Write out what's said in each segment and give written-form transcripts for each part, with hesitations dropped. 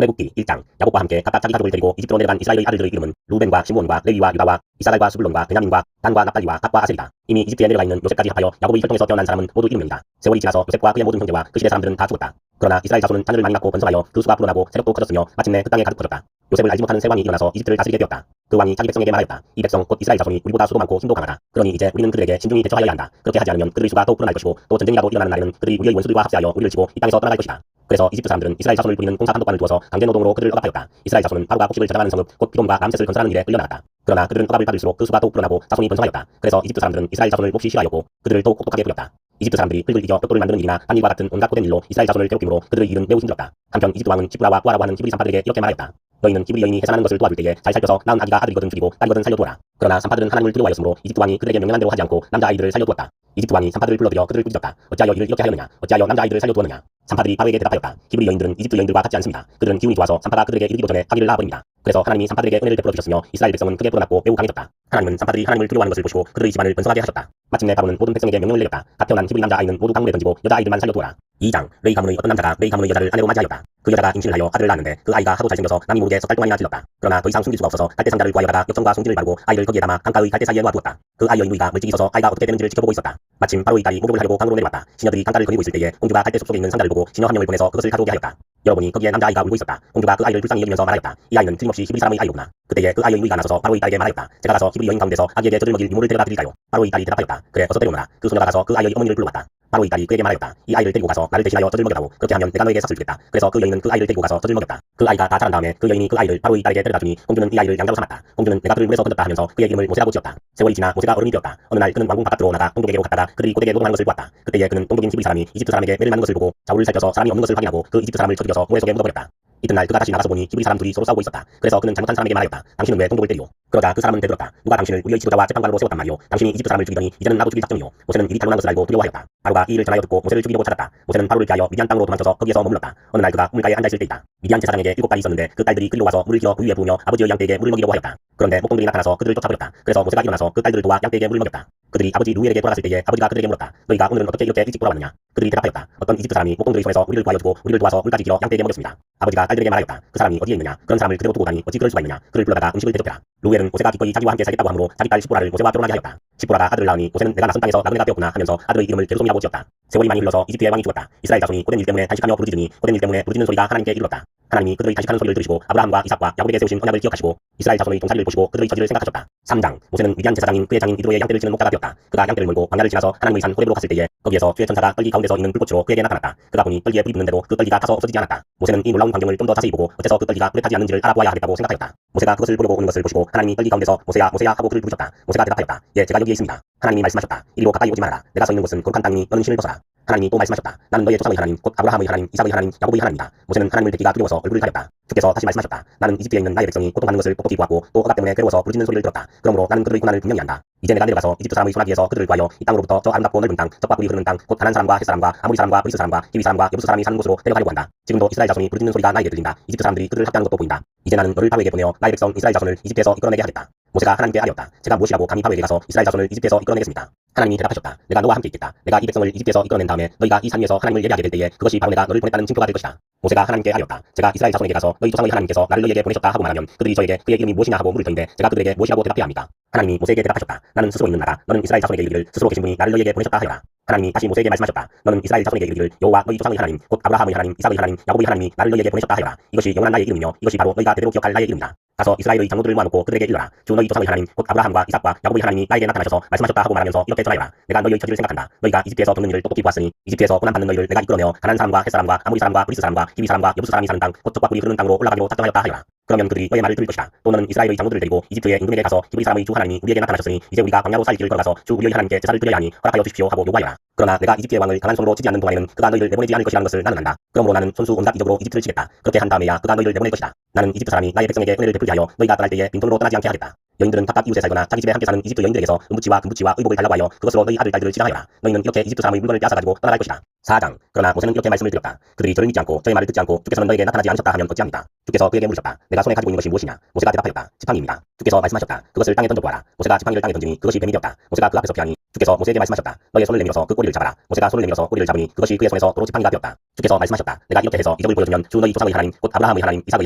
출애굽기 1장. 야곱과 함께 각각 자기 가족을 데리고 이집트로 내려간 이스라엘의 아들들의 이름은 루벤과 시므온과 레위와 유다와 이사갈과 스불론과 베냐민과 단과 납달리와 갓과 아셀이다. 이미 이집트에 내려가 있는 요셉까지 합하여 야곱의 혈통에서 태어난 사람은 모두 7명이다. 세월이 지나서 요셉과 그의 모든 형제와 그 시대 사람들은 다 죽었다. 그러나 이스라엘 자손은 자녀를 많이 낳고 번성하여 그 수가 불어나고 세력도 커졌으며 마침내 그 땅에 가득 퍼졌다. 요셉을 알지 못하는 새 왕이 일어나서 이집트를 다스리게 되었다. 그 왕이 자기 백성에게 말하였다. 이 백성 곧 이스라엘 자손이 우리보다 수도 많고 힘도 강하다. 그러니 이제 우리는 그들에게 신중히 대처하여야 한다. 그렇게 하지 않으면 그들의 수가 또 불어날 것이고 또 전쟁이라도 일어나는 날에는 그들이 우리의 원수들과 합세하여 우리를 치고 이 땅에서 떠나갈 것이다. 그래서 이집트 사람들은 이스라엘 자손을 부리는 공사 판독관을 두어서 강제 노동으로 그들을 억압하였다. 이스라엘 자손은 바로가 곡식을 저장하는 성읍 곧 비돔과 람셋을 건설하는 일에 끌려나갔다. 그러나 그들은 억압을 받을수록 그 수가 또 불어나고 자손이 번성하였다. 그래서 이집트 사람들은 이스라엘 자손을 몹시 싫어하였고 그들을 또 혹독하게 부렸다. 이집트 사람들이 흙을 이겨 벽돌을 만드는 일이나 딴 일과 같은 온갖 고된 일로 이스라엘 자손을 괴롭힘으로 그들의 일은 매우 힘들었다. 한편 이집트 왕은 시브라와 부아라고 하는 히브리 산파들에게 이렇게 말하였다. 너희는 히브리 여인이 해산하는 것을 도와줄 때에 잘 살펴서 낳은 아기가 아들이거든 죽이고 딸이거든 살려두어라. 그러나 산파들은 하나님을 두려워하였으므로 이집트 왕이 그들에게 명령한 대로 하지 않고 남자 아이들을 살려두었다. 이집트 왕이 산파들을 불러들여 그들을 꾸짖었다. 어찌하여 이를 이렇게 하였느냐? 어찌하여 남자 아이들을 살려두었느냐? 산파들이 바로에게 대답하였다. 히브리 여인들은 이집트 여인들과 같지 않습니다. 그들은 기운이 좋아서 산파가 그들에게 이르기도 전에 아기를 낳아버립니다. 그래서 하나님이 산파들에게 은혜를 베풀어 주셨으며 이스라엘 백성은 크게 불어났고 매우 강해졌다. 하나님은 산파들이 하나님을 두려워하는 것을 보시고 그들의 집안을 번성하게 하셨다. 마침내 바로는 모든 백성에게 명령을 내렸다. 갓 태어난 히브리 남자 아이는 모두 강물에 던지고 여자 아이들만 살려두어라. 2장. 레위 가문의 어떤 남자가 레위 가문의 여자를 아내로 맞이하였다. 그 여자가 임신을 하여 아들을 낳았는데 그 아이가 하도 잘생겨서 남이 모르게 석 달 동안이나 질렀다. 그러나 더 이상 숨길 수가 없어서 갈대 상자를 구하여다가 엽전과 송진을 바르고 아이를 거기에 담아 강가의 갈대 사이에 놓아두었다. 그 아이의 누이가 멀찍이 서서 아이가 어떻게 되는지를 지켜보고 있었다. 마침 바로의 딸이 목욕을 하려고 강으로 내려왔다. 시녀들이 강가를 거니고 있을 때에 공주가 갈대 숲속에 있는 상자를 보고 시녀 한 명을 보내서 그것을 가져오게 하였다. 열어보니 거기에 남자아이가 울고 있었다. 공주가 그 아이를 불쌍히 여기면서 말하였다. 이 아이는 틀림없이 히브리 사람의 아이로구나. 그때에 그 아이의 누이가 나서서 바로의 딸에게 말하였다. 제가 가서 히브리 여인 가운데서 아기에게 젖을 먹일 이모를 데려다 드릴까요? 바로의 딸이 대답하였다. 그래, 어서 데려오너라. 그 소녀가 가서 그 아이의 어머니를 불러왔다. 바로의 딸이 그에게 말하였다. 이 아이를 데리고 가서 나를 대신하여 젖을 먹여다오. 그렇게 하면 내가 너에게 삭을 주겠다. 그래서 그 여인은 그 아이를 데리고 가서 젖을 먹였다. 그 아이가 다 자란 다음에 그 여인이 그 아이를 바로의 딸에게 데려다 주니 공주는 이 아이를 양자로 삼았다. 공주는 내가 그를 물에서 건졌다 하면서 그의 이름을 모세라고 지었다. 세월이 지나 모세가 어른이 되었다. 어느 날 그는 왕궁 바깥으로 나가 동족에게로 갔다가 그들이 고되게 노동하는 것을 보았다. 그때에 그는 동족인 히브리 사람이 이집트 사람에게 매를 맞는 것을 보고 좌우를 살펴서 사람이 없는 것을 확인하고 그 이집트 사람을 쳐죽여서 모래 속에 묻어버렸다. 이튿날 그가 다시 나가서 보니 히브리 사람 둘이 서로 싸우고 있었다. 그래서 그는 잘못한 사람에게 말하였다. 당신은 왜 동족을 때리오? 그러자 그 사람은 대들었다. 누가 당신을 우리의 지도자와 재판관으로 세웠단 말이오? 당신이 이집트 사람을 죽이더니 이제는 나도 죽일 작정이오. 모세는 일이 타고난 것을 알고 두려워하였다. 바로가 이 일을 전하여 듣고 모세를 죽이려고 찾았다. 모세는 바로를 피하여 미디안 땅으로 도망쳐서 거기에서 머물렀다. 어느 날 그가 우물가에 앉아있을 때이다. 미디안 제사장에게 7딸이 있었는데 그 딸들이 끌려 와서 물을 기어 그 위에 부으며 아버지의 양떼에게 물을 먹이려고 하였다. 그런데 목동들이 나타나서 그들을 쫓아버렸다. 그래서 모세가 일어나서 그 딸들을 도와 양떼에게 물을 먹였다. 그들이 아버지 루엘에게 돌아갔을 때에 아버지가 그들에게 물었다. 너희가 오늘은 어떻게 이렇게 일찍 돌아왔느냐? 그들이 대답하였다. 어떤 이집트 사람이 목동들의 손에서 우리를 구하여주고 우리를 도와서 물까지 기어 양떼에게 먹였습니다. 아버지가 딸들에게 말하였다. 그 사람이 어디에 있느냐? 그런 사람을 그대로 두고 가니 어찌 그럴 수가 있느냐? 그를 불러다가 음식을 대접해라. 루엘은 모세가 기꺼이 자기와 함께 살겠다고 하므로 자기 딸 시보라를 모세와 결혼하게 하였다. 시보라가 아들을 낳으니 모세는 내가 낯선 땅에서 나그네가 되었구나 하면서 아들의 이름을 게르솜이라고 지었다. 세월이 많이 흘러서 이집트의 왕이 죽었다. 이스라엘 자손이 고된 일 때문에 단식하며 부르짖으니 고된 일 때문에 부르짖는 소리가 하나님께 이르렀다. 하나님이 그들의 단식하는 소리를 들으시고 아브라함과 이삭과 야곱에게 세우신 언약을 기억하시고 이스라엘 자손의 종살이를 보시고 그들의 처지를 생각하셨다. 3장. 모세는 미디안 제사장인 그의 장인 이드로의 양떼를 치는 목자가 되었다. 그가 양떼를 몰고 광야를 지나서 하나님의 산 호렙으로 갔을 때에 거기에서 주의 천사가 떨기 가운데서 있는 불꽃으로 그에게 나타났다. 그가 보니 떨기에 불이 붙는데도 그 떨기가 타서 없어지지 않았다. 모세는 이 놀라운 광경을 좀 더 자세히 보고 어째서 그 떨기가 불에 타지 않는지를 알아보아야 하겠다고 생각하였다. 모세가 그것을 보려고 오는 것을 보시고 하나님이 떨기 가운데서 모세야 모세야 하고 그를 부르셨다. 모세가 대답하였다. 예, 제가 여기에 있습니다. 하나님이 말씀하셨다. 이리로 가까이 오지 말아라. 내가 서 있는 곳은 거룩한 땅이니 너는 신을 벗어라. 하나님이 또 말씀하셨다. 나는 너의 조상의 하나님 곧 아브라함의 하나님 이삭의 하나님 야곱의 하나님이다. 모세는 하나님을 뵙기가 두려워서 얼굴을 가렸다. 주께서 다시 말씀하셨다. 나는 이집트에 있는 나의 백성이 고통받는 것을 똑똑히 보았고 또 억압 때문에 괴로워서 부르짖는 소리를 들었다. 그러므로 나는 그들의 고난을 분명히 안다. 이제 내가 내려가서 이집트 사람의 소나기에서 그들을 구하여 이 땅으로부터 저 아름답고 넓은 땅 젖과 꿀이 흐르는 땅 곧 가나안 사람과 헷 사람과 아모리 사람과 브리스 사람과 히위 사람과 여부스 사람이 사는 곳으로 데려가려고 한다. 지금도 이스라엘 자손이 부르짖는 소리가 나에게 들린다. 이집트 사람들이 그들을 학대하는 것도 보인다. 이제 나는 너를 바로에게 보내어 나의 백성 이스라엘 자손을 이집트에서 이끌어내게 하겠다. 모세가 하나님께 아뢰었다. 제가 무엇이라고 감히 바로에게 가서 이스라엘 자손을 이집트에서 이끌어내겠습니까? 하나님이 대답하셨다. 내가 너와 함께 있겠다. 내가 이 백성을 이집트에서 이끌어낸 다음에 너희가 이 산 위에서 하나님을 예배하게 될 때에 그것이 바로 내가 너를 보냈다는 징표가 될 것이다. 모세가 하나님께 아뢰었다. 제가 이스라엘 자손에게 가서 너희 조상의 하나님께서 나를 너희에게 보내셨다 하고 말하면 그들이 저에게 그의 이름이 무엇이냐 하고 물을 터인데 제가 그들에게 무엇이라고 대답해야 합니까? 하나님이 모세에게 대답하셨다. 나는 스스로 있는 나다. 너는 이스라엘 자손에게 이르기를 스스로 계신 분이 나를 너희에게 보내셨다 하여라. 하나님이 다시 모세에게 말씀하셨다. 너는 이스라엘 자손에게 이르기를 여호와 너희 조상의 하나님 곧 아브라함의 하나님 이삭의 하나님 야곱의 하나님이 나를 너희에게 보내셨다 하여라. 이것이 영원한 나의 이름이며 이것이 바로 너희가 대대로 기억할 나의 이름이다. 가서 이스라엘의 장로들을 모아놓고 그들에게 일러라. 주 너희 조상의 하나님 곧 아브라함과 이삭과 야곱의 하나님이 나에게 나타나셔서 말씀하셨다 하고 말하면서 이렇게 전하여라. 내가 너희의 처지를 생각한다. 너희가 이집트에서 겪는 일을 똑똑히 보았으니 이집트에서 고난받는 너희를 내가 이끌어내어 가나안 사람과 헷 사람과 아모리 사람과 브리스 사람과 히위 사람과 여부스 사람이 사는 땅 곧 젖과 꿀이 흐르는 땅으로 올라가기로 작정하였다 하여라. 그러면 그들이 너의 말을 들을 것이다. 또 너는 이스라엘의 장로들을 데리고 이집트의 임금에게 가서 히브리 사람의 주 하나님이 우리에게 나타나셨으니 이제 우리가 광야로 살 길을 걸어가서 주 우리의 하나님께 제사를 드려야 하니 허락하여 주십시오 하고 요구하여라. 그러나 내가 이집트의 왕을 강한 손으로 치지 않는 동안에는 그가 너희를 내보내지 않을 것이라는 것을 나는 안다. 그러므로 나는 손수 온갖 이적으로 이집트를 치겠다. 그렇게 한 다음에야 그가 너희를 내보낼 것이다. 나는 이집트 사람이 나의 백성에게 은혜를 베풀게 하여 너희가 떠날 때에 빈손으로 떠나지 않게 하겠다. 여인들은 각각 이웃에 살거나 자기 집에 함께 사는 이집트 여인들에게서 은부치와 금부치와 의복을 달라고 하여 그것으로 너희 아들 딸들을 치라하여라. 너희는 이렇게 이집트 사람의 물건을 빼앗아가지고 떠나갈 것이다. 4장. 그러나 모세는 이렇게 말씀을 드렸다. 그들이 저를 믿지 않고 저의 말을 듣지 않고 주께서는 너에게 나타나지 않으셨다 하면 어찌합니까? 주께서 그에게 물으셨다. 내가 손에 가지고 있는 것이 무엇이냐? 모세가 대답하였다. 지팡이입니다. 주께서 말씀하셨다. 그것을 땅에 던져보아라. 모세가 지팡이를 땅에 던지니 그것이 뱀이 되었다. 모세가 그 앞에서 피하니 주께서 모세에게 말씀하셨다. 너의 손을 내밀어서 그 꼬리를 잡아라. 모세가 손을 내밀어서 꼬리를 잡으니 그것이 그의 손에서 도로 지팡이가 되었다. 주께서 말씀하셨다. 내가 이렇게 해서 이적을 보여주면 주 너희 조상의 하나님 곧 아브라함의 하나님, 이삭의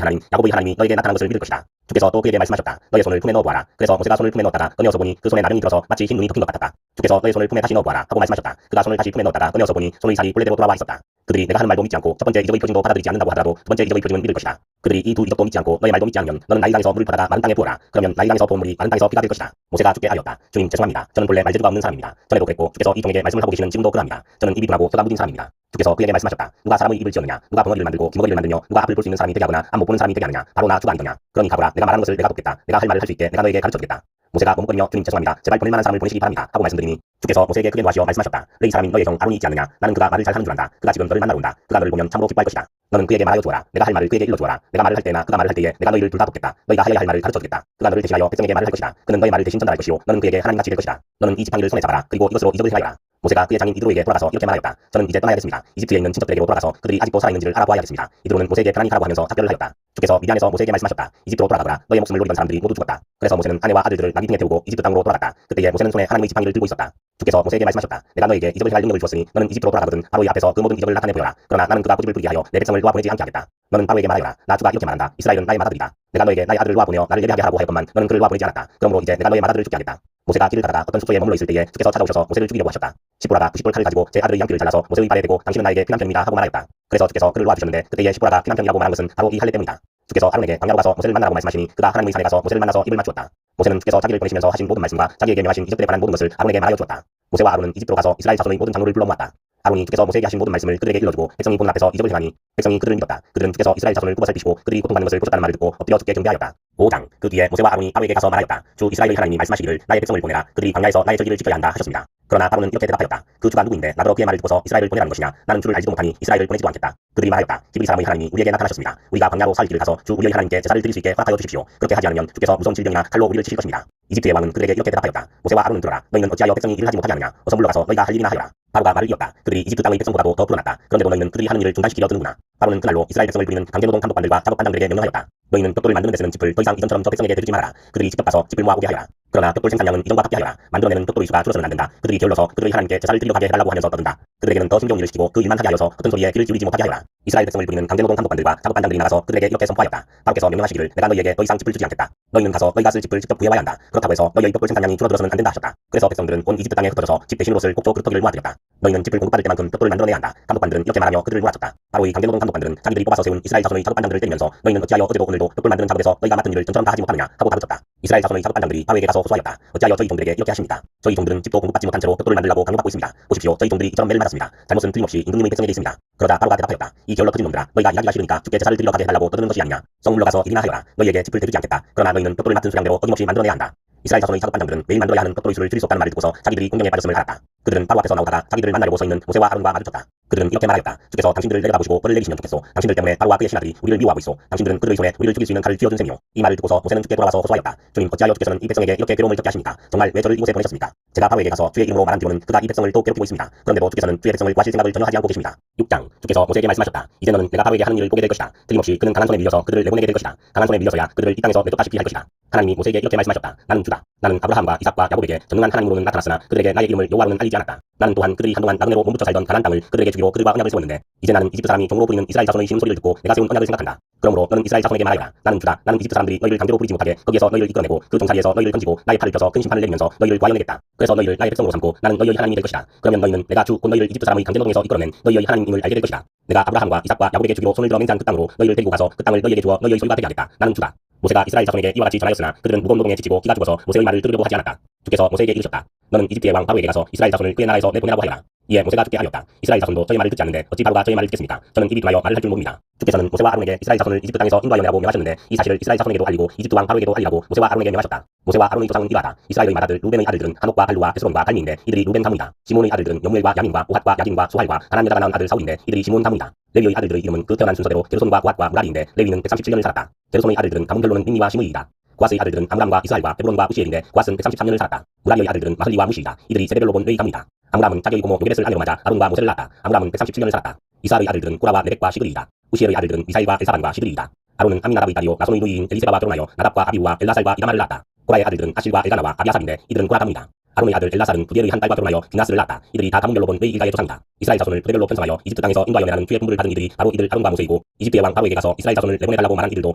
하나님, 야곱의 하나님이 너에게 나타난 것을 믿을 것이다. 주께서 또 그에게 말씀하셨다. 너의 손을 품에 넣어보아라. 그래서 모세가 손을 품에 넣었다가 꺼내어서 보니 그 손에 나름이 들어서 마치 흰 눈이 덮인 것 같았다. 주께서 너의 손을 품에 다시 넣어보아라 하고 말씀하셨다. 그가 손을 다시 품에 넣었다가 꺼내어서 보니 손의 살이 본래대로 돌아와 있었다. 그들이 내가 하는 말도 믿지 않고 첫 번째 이적의 표징도 받아들이지 않는다고 하더라도 두 번째 이적의 표징은 믿을 것이다. 그들이 이 두 이적도 믿지 않고 너의 말도 믿지 않으면 너는 나일 땅에서 물을 받아가 마른 땅에 부어라. 그러면 나일 땅에서 부은 물이 마른 땅에서 피가 될 것이다. 모세가 주께 하였다. 주님 죄송합니다. 저는 본래 말재주가 없는 사람입니다. 전에도 그랬고 주께서 이 종에게 말씀을 하고 계시는 지금도 그러합니다. 저는 입이 둔하고 혀가 무딘 사람입니다. 주께서 그에게 말씀하셨다. 누가 사람의 입을 지었느냐? 누가 벙어리를 만들고 귀머리를 만들며 누가 앞을 볼 수 있는 사람이 되게 하거나 앞 못 보는 사람이 되게 하느냐? 바로 나 주가 아니더냐? 그러니 가보라. 내가 말하는 것을 내가 돕겠다. 내가 할 말을 할 수 있게 내가 너에게 가르쳐주겠다. 모세가 머뭇거리며 주님 죄송합니다. 제발 보낼 만한 사람을 보내시기 바랍니다. 하고 말씀드리니 주께서 모세에게 크게 노하시어 말씀하셨다. 레위 사람인 너의 형 아론이 있지 않느냐? 나는 그가 말을 잘하는 줄 안다. 그가 지금 너를 만나러 온다. 그가 너를 보면 참으로 기뻐할 것이다. 너는 그에게 말하여 주어라. 내가 할 말을 그에게 일러주어라. 내가 말을 할 때나 그가 말을 할 때에 내가 너희를 둘 다 돕겠다. 너희가 하여야 할 말을 가르쳐주겠다. 그가 너를 대신하여 백성에게 말을 할 것이다. 그는 너의 말을 대신 전달할 것이요 너는 그에게 하나님같이 될 것이다. 너는 이 지팡이를 손에 잡아라. 그리고 이것으로 이적을 행하여라. 모세가 그의 장인 이드로에게 돌아가서 이렇게 말하였다. 저는 이제 떠나야겠습니다. 이집트에 있는 친척들에게로 돌아가서 그들이 아직도 살아있는지를 알아보아야겠습니다. 이드로는 모세에게 편안히 가라고 하면서 작별을 하였다. 주께서 미디안에서 모세에게 말씀하셨다. 이집트로 돌아가거라. 너의 목숨을 노리던 사람들이 모두 죽었다. 그래서 모세는 아내와 아들들을 나귀 등에 태우고 이집트 땅으로 돌아갔다. 그때에 모세는 손에 하나님의 지팡이를 들고 있었다. 주께서 모세에게 말씀하셨다. 내가 너에게 이적을 행할 능력을 주었으니 너는 이집트로 돌아가거든 바로의 앞에서 그 모든 이적을 나타내 보여라. 그러나 나는 그가 고집을 부리게 하여 내 백성을 놓아보내지 않게 하겠다. 너는 바로에게 말하여라. 나 주가 이렇게 말한다. 이스라엘은 나의 맏아들이다. 내가 너에게 나의 아들을 놓아보내어 나를 예배하게 하라고 하였건만 너는 그를 놓아보내지 않았다. 그러므로 이제 내가 너의 맏아들을 죽게 하겠다. 모세가 길을 가다가 어떤 숙소에 머물러 있을 때에 주께서 찾아오셔서 모세를 죽이려고 하셨다. 시보라가 90돌 칼을 가지고 제 아들의 양귀를 잘라서 모세의 발에 대고 당신은 나에게 피난편입니다 하고 말하였다. 그래서 주께서 그를 놓아주셨는데 그때에 시보라가 피난편이라고 말한 것은 바로 이 할례 때문이다. 주께서 아론에게 광야로 가서 모세를 만나라고 말씀하시니 그가 하나님의 산에 가서 모세를 만나서 입을 맞추었다. 모세는 주께서 자기를 보내시면서 하신 모든 말씀과 자기에게 명하신 이적들에 관한 모든 것을 아론에게 말하여 주었다. 모세와 아론은 이집트로 가서 이스라엘 자손의 모든 장로를 불러 모았다. 아론이 주께서 모세에게 하신 모든 말씀을 그들에게 일러주고 백성이 보는 앞에서 이적을 행하니 백성이 그들을 믿었다. 그들은 주께서 이스라엘 자손을 굽어 살피시고 그들이 고통받는 것을 보셨다는 말을 듣고 엎드려 주께 경배하였다. 5장 그 뒤에 모세와 아론이 바로에게 가서 말하였다. 주 이스라엘의 하나님이 말씀하시기를 나의 백성을 보내라. 그들이 광야에서 나의 절기를 지켜야 한다 하셨습니다. 그러나 아론은 이렇게 대답하였다. 그 주가 누구인데 나더러 그의 말을 듣고서 이스라엘을 보내라는 것이냐? 나는 주를 알지도 못하니 이스라엘을 보내지도 않겠다. 그들이 말하였다. 히브리 사람의 하나님이 우리에게 나타나셨습니다. 우리가 광야로 살 길을 가서 주 우리의 하나님께 제사를 드릴 수 있게 허락하여 주십시오. 그렇게 하지 않으면 주께서 무서운 질병이나 칼로 우리를 치실 것입니다. 이집트의 왕은 그들에게 이렇게 대답하였다. 모세와 아론은 들어라. 너희는 어찌하여 백성이 일을 하지 못하게 하느냐? 어서 물러가서 너희가 할 일이나 하여라. 바로가 말을 이었다. 그들이 이집트 땅의 백성보다도 더 불어났다. 그런데도 너희는 그들이 하는 일을 중단시키려 드는구나. 바로는 그날로 이스라엘 백성을 부리는 강제노동 감독관들과 작업반장들에게 명령하였다. 너희는 벽돌을 만드는 데 쓰는 짚을 더 이상 이전처럼 저 백성에게 드리지 말아라. 그들이 직접 가서 짚을 모아오게 하여라. 그러나 벽돌 생산량은 이전과 같게 하여라. 만들어내는 벽돌의 수가 줄어서는 안 된다. 그들이 게을러서 그들의 하나님께 제사를 드리러 가게 해달라고 하면서 떠든다. 그들에게는 더 힘겨운 일을 시키고 그 일만 하게 하여서 헛된 소리에 귀를 기울이지 못하게 하여라. 이스라엘 백성을 부리는 강제노동 감독관들과 작업반장들이 나가서 그들에게 이렇게 선포하였다. 바로께서 명령하시기를 내가 너희에게 더 이상 짚을 주지 않겠다. 너희는 가서 너희가 쓸 짚을 직접 구해와야 한다. 그렇다고 해서 너희의 벽돌 생산량이 줄어들어서는 안 된다 하셨다. 그래서 백성들은 온 이집트 땅에 흩어져서 집 대신 옷을 꼭쪽 그릇터기를 모아들였다. 너희는 짚을 공급받을 때만큼 벽돌을 만들어내야 한다. 감독관들은 이렇게 말하며 그들을 몰아쳤다. 바로 이 강제노동 감독관들은 자기들이 뽑아서 세운 이스라엘 자손의 작업반장들을 때리면서 너희는 어찌하여 어제도 오늘도 벽돌 만드는 작업에서 너희가 맡은 일을 전처럼 다 하지 못하느냐 하고 다그쳤다. 이스라엘 자손의 작업반장들이 바로에게 가서 호소하였다. 어찌하여 저희 종들에게 이렇게 하십니까? 저희 종들은 집도 공급받지 못한 채로 벽돌을 만들라고 강요받고 있습니다. 보십시오. 저희 종들이 이처럼 매를 맞았습니다. 잘못은 틀림없이 임금님의 백성에게 있습니다. 그러자 바로가 대답하였다. 이 게을러 터진 놈들아. 너희가 이야기가 싫으니까 주께 제사를 드리러 가게 해달라고 떠드는 것이 아니냐. 성 물러가서 일이나 하여라. 너희에게 짚을 대주지 않겠다. 그러나 너희는 벽돌을 맡은 수량대로 어김없이 만들어내야 한다. 이스라엘 자손의 작업반장들은 매일 만들어야 하는 벽돌의 수를 줄일 수 없다는 말을 듣고서 자기들이 공경에 빠졌음을 알았다. 그들은 바로 앞에서 나오다가 자기들을 만나려고 서 있는 모세와 아론과 마주쳤다. 그들은 이렇게 말하였다. 주께서 당신들을 내려다보시고 벌을 내리시면 좋겠소. 당신들 때문에 바로와 그의 신하들이 우리를 미워하고 있소. 당신들은 그들의 손에 우리를 죽일 수 있는 칼을 쥐어준 셈이요. 이 말을 듣고서 모세는 주께 돌아와서 호소하였다. 주님 어찌하여 주께서는 이 백성에게 이렇게 괴로움을 겪게 하십니까? 정말 왜 저를 이곳에 보내셨습니까? 제가 바로에게 가서 주의 이름으로 말한 뒤로는 그가 이 백성을 또 괴롭히고 있습니다. 그런데도 주께서는 주의 백성을 구하실 생각을 전혀 하지 않고 계십니다. 6장 주께서 모세에게 말씀하셨다. 이제 너는 내가 바로에게 하는 일을 보게 될 것이다. 틀림없이 그는 강한 손에 밀려서 그들을 내보내게 될 것이다. 강한 손에 밀려서야 그들을 이 땅에서 내쫓다시피 할 것이다. 하나님이 모세에게 이렇게 말씀하셨다. 나는 주다. 나는 아브라함과 이삭과 야곱에게 전능한 하나님으로는 나타났으나 그들에게 나의 이름을 여호와로는 알리지 않았다. 나는 또한 그들이 한동안 나그네로 몸붙여 살던 가나안 땅을 그들에게 주기로 그들과 언약을 세웠는데 이제 나는 이집트 사람이 종으로 부리는 이스라엘 자손의 신음 소리를 듣고 내가 세운 언약을 생각한다. 그러므로 너는 이스라엘 자손에게 말하여라. 나는 주다. 나는 이집트 사람들이 너희를 강제로 부리지 못하게 거기에서 너희를 이끌어내고 그 종살이에서 너희를 던지고 나의 팔을 펴서 큰 심판을 내리면서 너희를 구하여내겠다. 그래서 너희를 나의 백성으로 삼고 나는 너희의 하나님이 될 것이다. 그러면 너희는 내가 주 곧 너희를 이집트 사람의 강제노동에서 이끌어낸 너희의 하나님임을 알게 될 것이다. 내가 아브라함과 이삭과 야곱에게 주기로 손을 들어 맹세한 그 땅으로 너희를 데리고 가서 그 땅을 너희에게 주어 너희의 소유가 되게 하겠다. 나는 주다. 모세가 이스라엘 자손에게 이와 같이 전하였으나 그들은 무거운 노동에 지치고 기가 죽어서 모세의 말을 들으려고 하지 않았다. 주께서 모세에게 이르셨다. 너는 이집트의 왕 바로에게 가서 이스라엘 자손을 그의 나라에서 내보내라고 하여라. 이에 모세가 주께 하였다. 이스라엘 자손도 저의 말을 듣지 않는데 어찌 바로가 저의 말을 듣겠습니까? 저는 입이 둔하여 말을 할 줄 모릅니다. 주께서는 모세와 아론에게 이스라엘 자손을 이집트 땅에서 인도하여 내라고 명하셨는데 이 사실을 이스라엘 자손에게도 알리고 이집트 왕 바로에게도 알리라고 모세와 아론에게 명하셨다. 모세와 아론의 조상은 이러하다. 이스라엘의 맏아들 루벤의 아들들은 한옥과 할루와 헤스론과 달미인데 이들이 루벤 가문이다. 시몬의 아들들은 여무엘과 야민과 오핫과 야긴과 소할과 가나안 여자가 낳은 아들 사울인데 이들이 시몬 가문이다. 레위의 아들들의 이름은 그 태어난 순서대로 게르손과 고핫과 무라리인데 레위는 137년을 살았다. 게르손의 아들들은 가문별로는 민니와 시므이이다. 고핫의 아들들은 암람과 이스라엘과 헤브론과 우시엘인데 고핫은 133년을 살았다. 무라리의 아들들은 마흘리와 무시이다. 이들이 세대별로 본 레위 가문이다. 암람은 자기의 고모 요게벳을 아내로 맞아 아론과 모세를 낳았다. 암람은 137년을 살았다. 이스라엘의 아들들은 고라와 네렉과 시그리이다. 우시엘의 아들들은 미사일과 엘사반과 시드리이다. 아론은 암미나답의 딸이요 나손의 누이인 엘리세바와 결혼하여 나답과 아비우와 엘라살과 이다말을 낳았다. 코라의 아들들은 아실과 엘가나와 아비아살인데 이들은 코라 가문이다. 아론의 아들 엘라살은 부디엘의 한 딸과 결혼하여 비나스를 낳았다. 이들이 다 가문별로 본 일가의 조상이다. 이스라엘 자손을 부대별로 편성하여 이집트 땅에서 인도하여 내라는 주의 분부를 받은 이들이 바로 이들 아론과 모세이고 이집트의 왕 바로에게 가서 이스라엘 자손을 내보내달라고 말한 이들도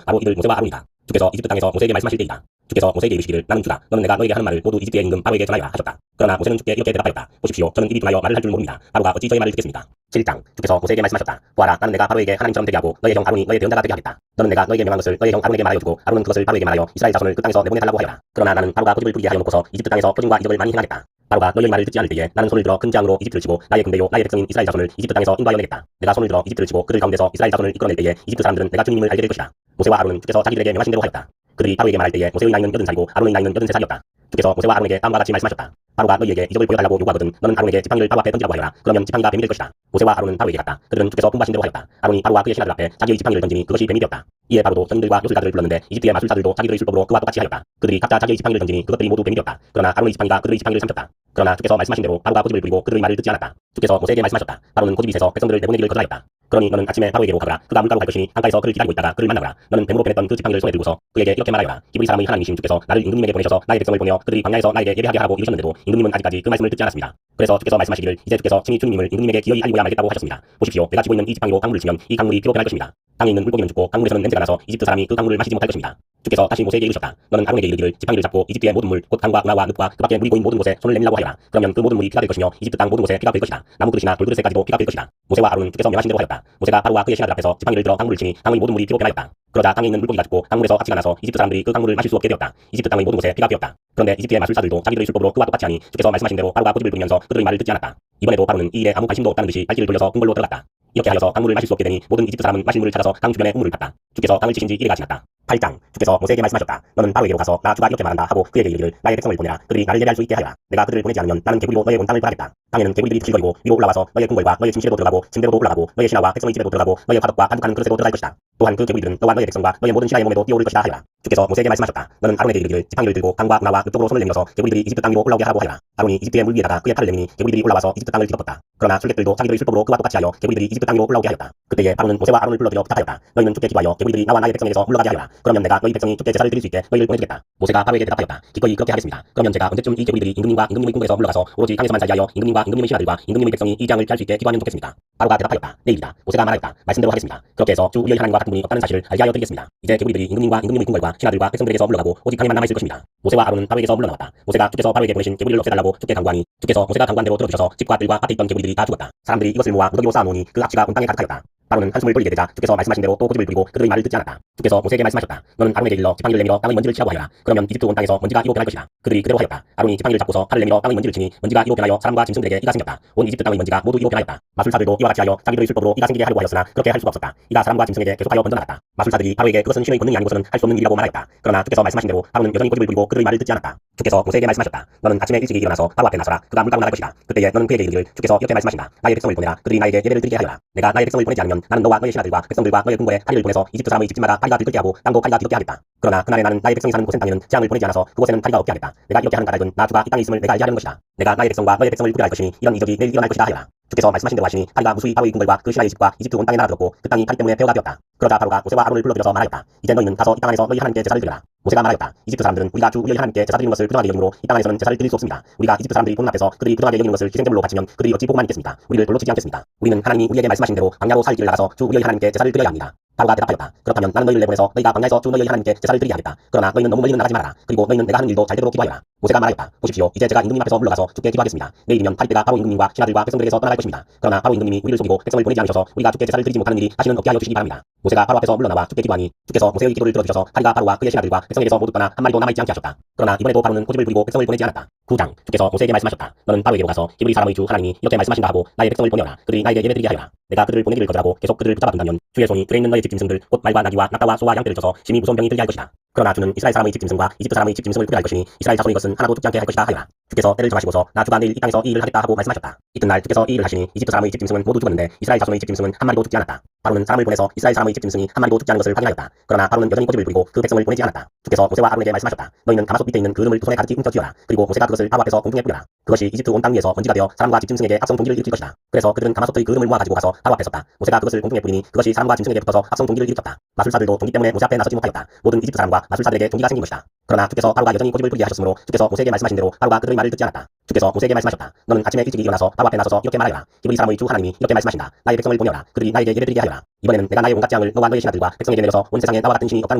바로 이들 모세와 아론이다. 주께서 이집트 땅에서 모세에게 말씀하실 때이다. 주께서 모세에게 이르시기를 나는 주다. 너는 내가 너에게 하는 말을 모두 이집트의 임금 바로에게 전하여라 하셨다. 그러나 모세는 주께 이렇게 대답하였다. 보십시오. 저는 입이 둔하여 말을 할 줄 모릅니다. 바로가 어찌 저의 말을 듣겠습니까? 7장 주께서 모세에게 말씀하셨다. 보아라 나는 내가 바로에게 하나님처럼 되게 하고 너의 형 아론이 너의 대언자가 되게 하겠다. 너는 내가 너에게 명한 것을 너의 형 아론에게 말하여 주고 아론은 그것을 바로에게 말하여 이스라엘 자손을 그 땅에서 내보내달라고 하여라. 그러나 나는 바로가 고집을 부리게 하여 놓고서 이집트 땅에서 표징과 이적을 많이 행하겠다. 바로가 너희의 말을 듣지 않을 때에 나는 손을 들어 큰 재앙으로 이집트를 치고 나의 군대요 나의 백성인 이스라엘 자손을 이집트 땅에서 인도하여 내겠다. 내가 손을 들어 이집트를 치고 그들 가운데서 이스라엘 자손을 이끌어낼 때에 이집트 사람들은 내가 주님임을 알게 될 것이다. 모세와 아론은 주께서 자기들에게 명하신 대로 하였다. 그들이 바로에게 말할 때에 모세의 나이는 80살이고 아론의 나이는 83살이었다. 주께서 모세와 아론에게 다음과 같이 말씀하셨다. 바로가 너희에게 이적을 보여달라고 요구하거든 너는 아론에게 지팡이를 바로 앞에 던지라고 하여라. 그러면 지팡이가 뱀이 될 것이다. 모세와 아론은 바로에게 갔다. 그들은 주께서 분부하신 대로 하였다. 아론이 바로와 그의 신하들 앞에 자기의 지팡이를 던지니 그것이 뱀이 되었다. 이에 바로도 선인들과 요술가들을 불렀는데 이집트의 마술사들도 자기들의 술법으로 그와 똑같이 하였다. 그들이 각자 자기의 지팡이를 던지니 그것들이 모두 뱀이 되었다. 그러나 아론의 지팡이가 그들의 지팡이를 삼켰다. 그러나 주께서 말씀하신 대로 바로가 고집을 부리고 그들의 말을 듣지 않았다. 주께서 모세에게 말씀하셨다. 바로는 고집이 세서 백성들을 내보내기를 거절하였다. 그러니 너는 아침에 바로에게로 가거라. 그가 물가로 갈 것이니 강가에서 그를 기다리고 있다가 그를 만나거라. 너는 뱀으로 변했던 그 지팡이를 손에 들고서 그에게 이렇게 말하여라. 히브리 사람의 하나님이신 주께서 나를 임금님에게 보내셔서 나의 백성을 보내어 그들이 광야에서 나에게 예배하게 하라고 이르셨는데도 임금님은 아직까지 그 말씀을 듣지 않았습니다. 그래서 주께서 말씀하시기를 이제 주께서 친히 주님을 임금님에게 기어이 알리고야 말겠다고 하셨습니다. 보십시오. 내가 쥐고 있는 이 지팡이로 강물을 치면 이 강물이 피로 변할 것입니다. 땅에 있는 물고기는 죽고 강물에서는 냄새가 나서 이집트 사람이 그 강물을 마시지 못할 것입니다. 주께서 다시 모세에게 이르셨다. 너는 아론에게 이르기를 지팡이를 잡고 이집트의 모든 물, 곧 강과 운하와 늪과 그 밖에 물이 고인 모든 곳에 손을 내밀라고 하여라. 그러면 그 모든 물이 피가 될 것이며 이집트 땅 모든 곳에 피가 될 것이다. 나무 그릇이나 돌 그릇에까지도 피가 될 것이다. 모세와 아론은 주께서 명하신 대로 하였다. 모세가 바로와 그의 신하들 앞에서 지팡이를 들어 강물을 치니 강의 모든 물이 피로 변하였다. 그러자 땅에 있는 물고기가 죽고 강물에서 악취가 나서 이집트 사람들이 그 강물을 마실 수 없게 되었다. 이집트 땅의 모든 곳에 피가 되었다. 그런데 이집트의 마술사들도 자기들의 술법으로 그와 똑같이 하니 주께서 말씀하신 대로 바로가 고집을 부리면서 그들의 말을 듣지 않았다. 이번에도 바로는 이 일에 아무 관심도 없다는 듯이 발길을 돌려서 궁궐로 들어갔다. 이렇게 하여서 강물을 마실 수 없게 되니 모든 이집트 사람은 마실 물을 찾아서 강 주변에 우물을 팠다. 주께서 강을 치신 지 이래가 지났다. 8장 주께서 모세에게 말씀하셨다. 너는 바로에게로 가서 나 주가 이렇게 말한다 하고 그에게 이르기를 나의 백성을 보내라. 그들이 나를 예배할 수 있게 하여라. 내가 그들을 보내지 않으면 나는 개구리로 너의 온 땅을 벌하겠다. 땅에는 개구리들이 들거리고 위로 올라와서 너의 궁궐과 너의 침실에도 들어가고 침대로도 올라가고 너의 신하와 백성의 집에도 들어가고 너의 화덕과 반죽하는 그릇에도 들어갈 것이다. 또한 그 개구리들은 너와 너의 백성과 너의 모든 신하의 몸에도 뛰어오를 것이다 하여라. 주께서 모세에게 말씀하셨다. 너는 아론에게 이르기를 지팡이를 들고 강과 운하와 늪쪽으로 손을 내밀어서 개구리들이 이집트 땅 위로 올라오게 하라고 하여라. 아론이 이집트의 물 위에다가 그의 팔을 내미니 개구리들이 올라와서 이집트 땅을 뒤덮었다. 그러나 술객들도 자기들의 술법으로 그와 똑같이 하여 개구리들이 이집트 땅 위로 올라오게 하였다. 그때에 바로는 모세와 아론을 불러들여 부탁하였다. 너희는 주께 기도하여 개구리들이 나와 나의 백성에게서 물러가게 하여라. 그러면 내가 너희 백성이 주께 제사를 드릴 수 있게 너희를 보내주겠다. 모세가 바로에게 대답하였다. 기꺼이 그렇게 하겠습니다. 그러면 제가 언제쯤 이 개구리들이 임금님과 임금님의 궁궐에서 물러가서 오로지 땅에서만 살게 하여 임금님과 임금님의 신하들과 임금님의 백성이 이 재앙을 피할 수 있게 기도하면 좋겠습니까? 바로가 대답하였다. 내일이다. 모세가 말하였다. 말씀대로 하겠습니다. 그렇게 해서 주 우리의 하나님과 같은 분이 없다는 사실을 알게 하여 드리겠습니다. 이제 개구리들이 임금님과 임금님의 궁궐과 신하들과 백성들에게서 물러가고 오직 강에만 남아 있을 것입니다. 모세와 아론은 바로에게서 물러나왔다. 모세가 주께서 바로에게 보내신 개구리를 없애달라고 주께 간구하니 주께서 모세가 간구한 대로 들어주셔서 집과 뜰과 밭에 있던 개구리들이 다 죽었다. 사람들이 이것을 모아 무더기로 쌓아놓으니 그 악취가 온 땅에 가득하였다. 바로는 한숨을 돌리게 되자 주께서 말씀하신 대로 또 고집을 부리고 그들의 말을 듣지 않았다. 주께서 모세에게 말씀하셨다. 너는 아론에게 일러 지팡이를 내밀어 땅의 먼지를 치라고 하여라. 그러면 이집트 온 땅에서 먼지가 이로 변할 것이다. 그들이 그대로 하였다. 아론이 지팡이를 잡고서 팔을 내밀어 땅의 먼지를 치니 먼지가 이로 변하여 사람과 짐승들에게 이가 생겼다. 온 이집트 땅의 먼지가 모두 이로 변하였다. 마술사들도 이와 같이 하여 자기들의 술법으로 이가 생기게 하려고 하였으나 그렇게 할 수가 없었다. 이가 사람과 짐승에게 계속하여 번져나갔다. 마술사들이 바로에게 그것은 신의 권능이 아니고서는 할 수 없는 일이라고 말하였다. 그러나 주께서 말씀하신 대로 아론은 여전히 고집을 부리고 그들의 말을 듣지 않았다. 주께서 모세에게 말씀하셨다. 너는 아침에 일찍이 일어나서 바로 앞에 나서라. 그가 물가로 나갈 것이다. 그때에 너는 그에게 이르기를 주께서 이렇게 말씀하신다. 나의 백성을 보내라. 그들이 나에게 예배를 드리게 하여라. 내가 나의 백성을 보내지 않으면 나는 너와 너의 신하들과 백성들과 너의 궁궐에 파리를 보내서 이집트 사람의 집집마다 파리가 들끓게 하고 땅도 파리가 뒤덮게 하겠다. 그러나 그날에 나는 나의 백성이 사는 곳엔 땅에는 재앙을 보내지 않아서 그곳에는 파리가 없게 하겠다. 내가 이렇게 하는 까닭은 나 주가 이 땅에 있음을 내가 알게 하는 것이다. 내가 나의 백성과 너의 백성을 구별할 것이니 이런 이적이 내일 일어날 것이다 하여라. 주께서 말씀하신 대로 하시니 파리가 무수히 바로의 궁궐과 그 신하의 집과 이집트 온 땅에 날아들었고 그 땅이 파리 때문에 폐허가 되었다. 그러자 바로가 모세와 아론을 불러들여서 말하였다. 이제 너희는 가서 이 땅 안에서 너희 하나님께 제사를 드려라. 모세가 말하였다. 이집트 사람들은 우리가 주 우리의 하나님께 제사 드리는 것을 부정하게 여기므로 이 땅 안에서는 제사를 드릴 수 없습니다. 우리가 이집트 사람들이 보는 앞에서 그들이 부정하게 여기는 것을 희생제물로 바치면 그들이 어찌 복만 있겠습니까? 우리를 돌로 치지 않겠습니까? 우리는 하나님이 우리에게 말씀하신 대로 광야로 살 길을 나가서 주 우리의 하나님께 제사를 드려야 합니다. 바로가 대답하였다. 그렇다면 나는 너희를 내보내서 너희가 광야에서 주 너희의 하나님께 제사를 드리게 하겠다. 그러나 너희는 너무 멀리는 나가지 말아라. 그리고 너희는 내가 하는 일도 잘되도록 기도하여라. 모세가 말하였다. 보십시오. 이제 제가 임금님 앞에서 물러가서 주께 기도하겠습니다. 내일이면 파리 때가 바로 임금님과 신하들과 백성들에게서 떠나갈 것입니다. 그러나 바로 임금님이 우리를 속이고 백성을 보내지 않으셔서 우리가 주께 제사를 드리지 못하는 일이 다시는 없게 하여 주시기 바랍니다. 모세가 바로 앞에서 물러나와 주께 기도하니 주께서 모세의 기도를 들어주셔서 파리가 바로와 그의 신하들과 백성에게서 모두 떠나 한 마리도 남아있지 않게 하셨다. 그러나 이번에도 바로는 고집을 부리고 백성을 보내지 않았다. 9장 주께서 모세에게 말씀하셨다. 너는 바로에게로 가서 히브리 사람의 주 하나님이 이렇게 말씀하신다 하고 나의 백성을 보내어라. 그들이 나에게 예배드리게 하여라. 내가 그들을 보내기를 거절하고 계속 그들을 붙잡아 둔다면 주의 손이 들에 있는 너의 집 짐승들 곧 말과 나귀와 낙타와 소와 양떼를 쳐서 심히 무서운 병이 들게 할 것이다. 그러나 주는 이스라엘 사람의 집 짐승과 이집트 사람의 집 짐승을 구별할 것이니 이스라엘 자손의 것은 하나도 죽지 않게 할 것이다 하여라. 주께서 때를 정하시고서 나 주가 내일 이 땅에서 이 일을 하겠다 하고 말씀하셨다. 이튿날 주께서 이 일을 하시니 이집트 사람의 집 짐승은 모두 죽었는데 이스라엘 자손의 집 짐승은 한 마리도 죽지 않았다. 바로는 사람을 보내서 이스라엘 사람의 집 짐승이 한 마리도 죽지 않은 것을 확인하였다. 그러나 바로는 여전히 고집을 부리고 그 백성을 보내지 않았다. 주께서 모세와 아론에게 말씀하셨다. 너희는 가마솥 밑에 있는 그 기름을 두 손에 가득히 뭉쳐 쥐어라. 그리고 모세가 그것을 바로 앞에서 공중에 뿌려라. 그것이 이집트 온 땅 위에서 먼지가 되어 사람과 집 짐승에게 악성 동기를 일으킬 것이다. 그래서 그들은 가마솥의 그 기름을 모아 가지고 가서 바로 앞에 섰다. 모세가 그것을 공중에 뿌리니 그것이 사람과 짐승에게 붙어서 악성 동기를 일으켰다. 마술사들도 동기 때문에 모세 앞에 나서지 못하였다. 모든 이집트 사람과 마술사들에게 동기가 생긴 것이다. 그러나 주께서 바로가 여전히 고집을 부리게 하셨으므로 주께서 모세에게 말씀하신 대로 바로가 그들의 말을 듣지 않았다. 주께서 모세에게 말씀하셨다. 너는 아침에 일찍 일어나서 바로 앞에 나서서 이렇게 말하여라. 히브리 사람의 주 하나님이 이렇게 말씀하신다. 나의 백성을 보내어라. 그들이 나에게 예배드리게 하여라. 이번에는 내가 나의 온갖 재앙을 너와 너의 신하들과 백성에게 내려서 온 세상에 나와 같은 신이 없다는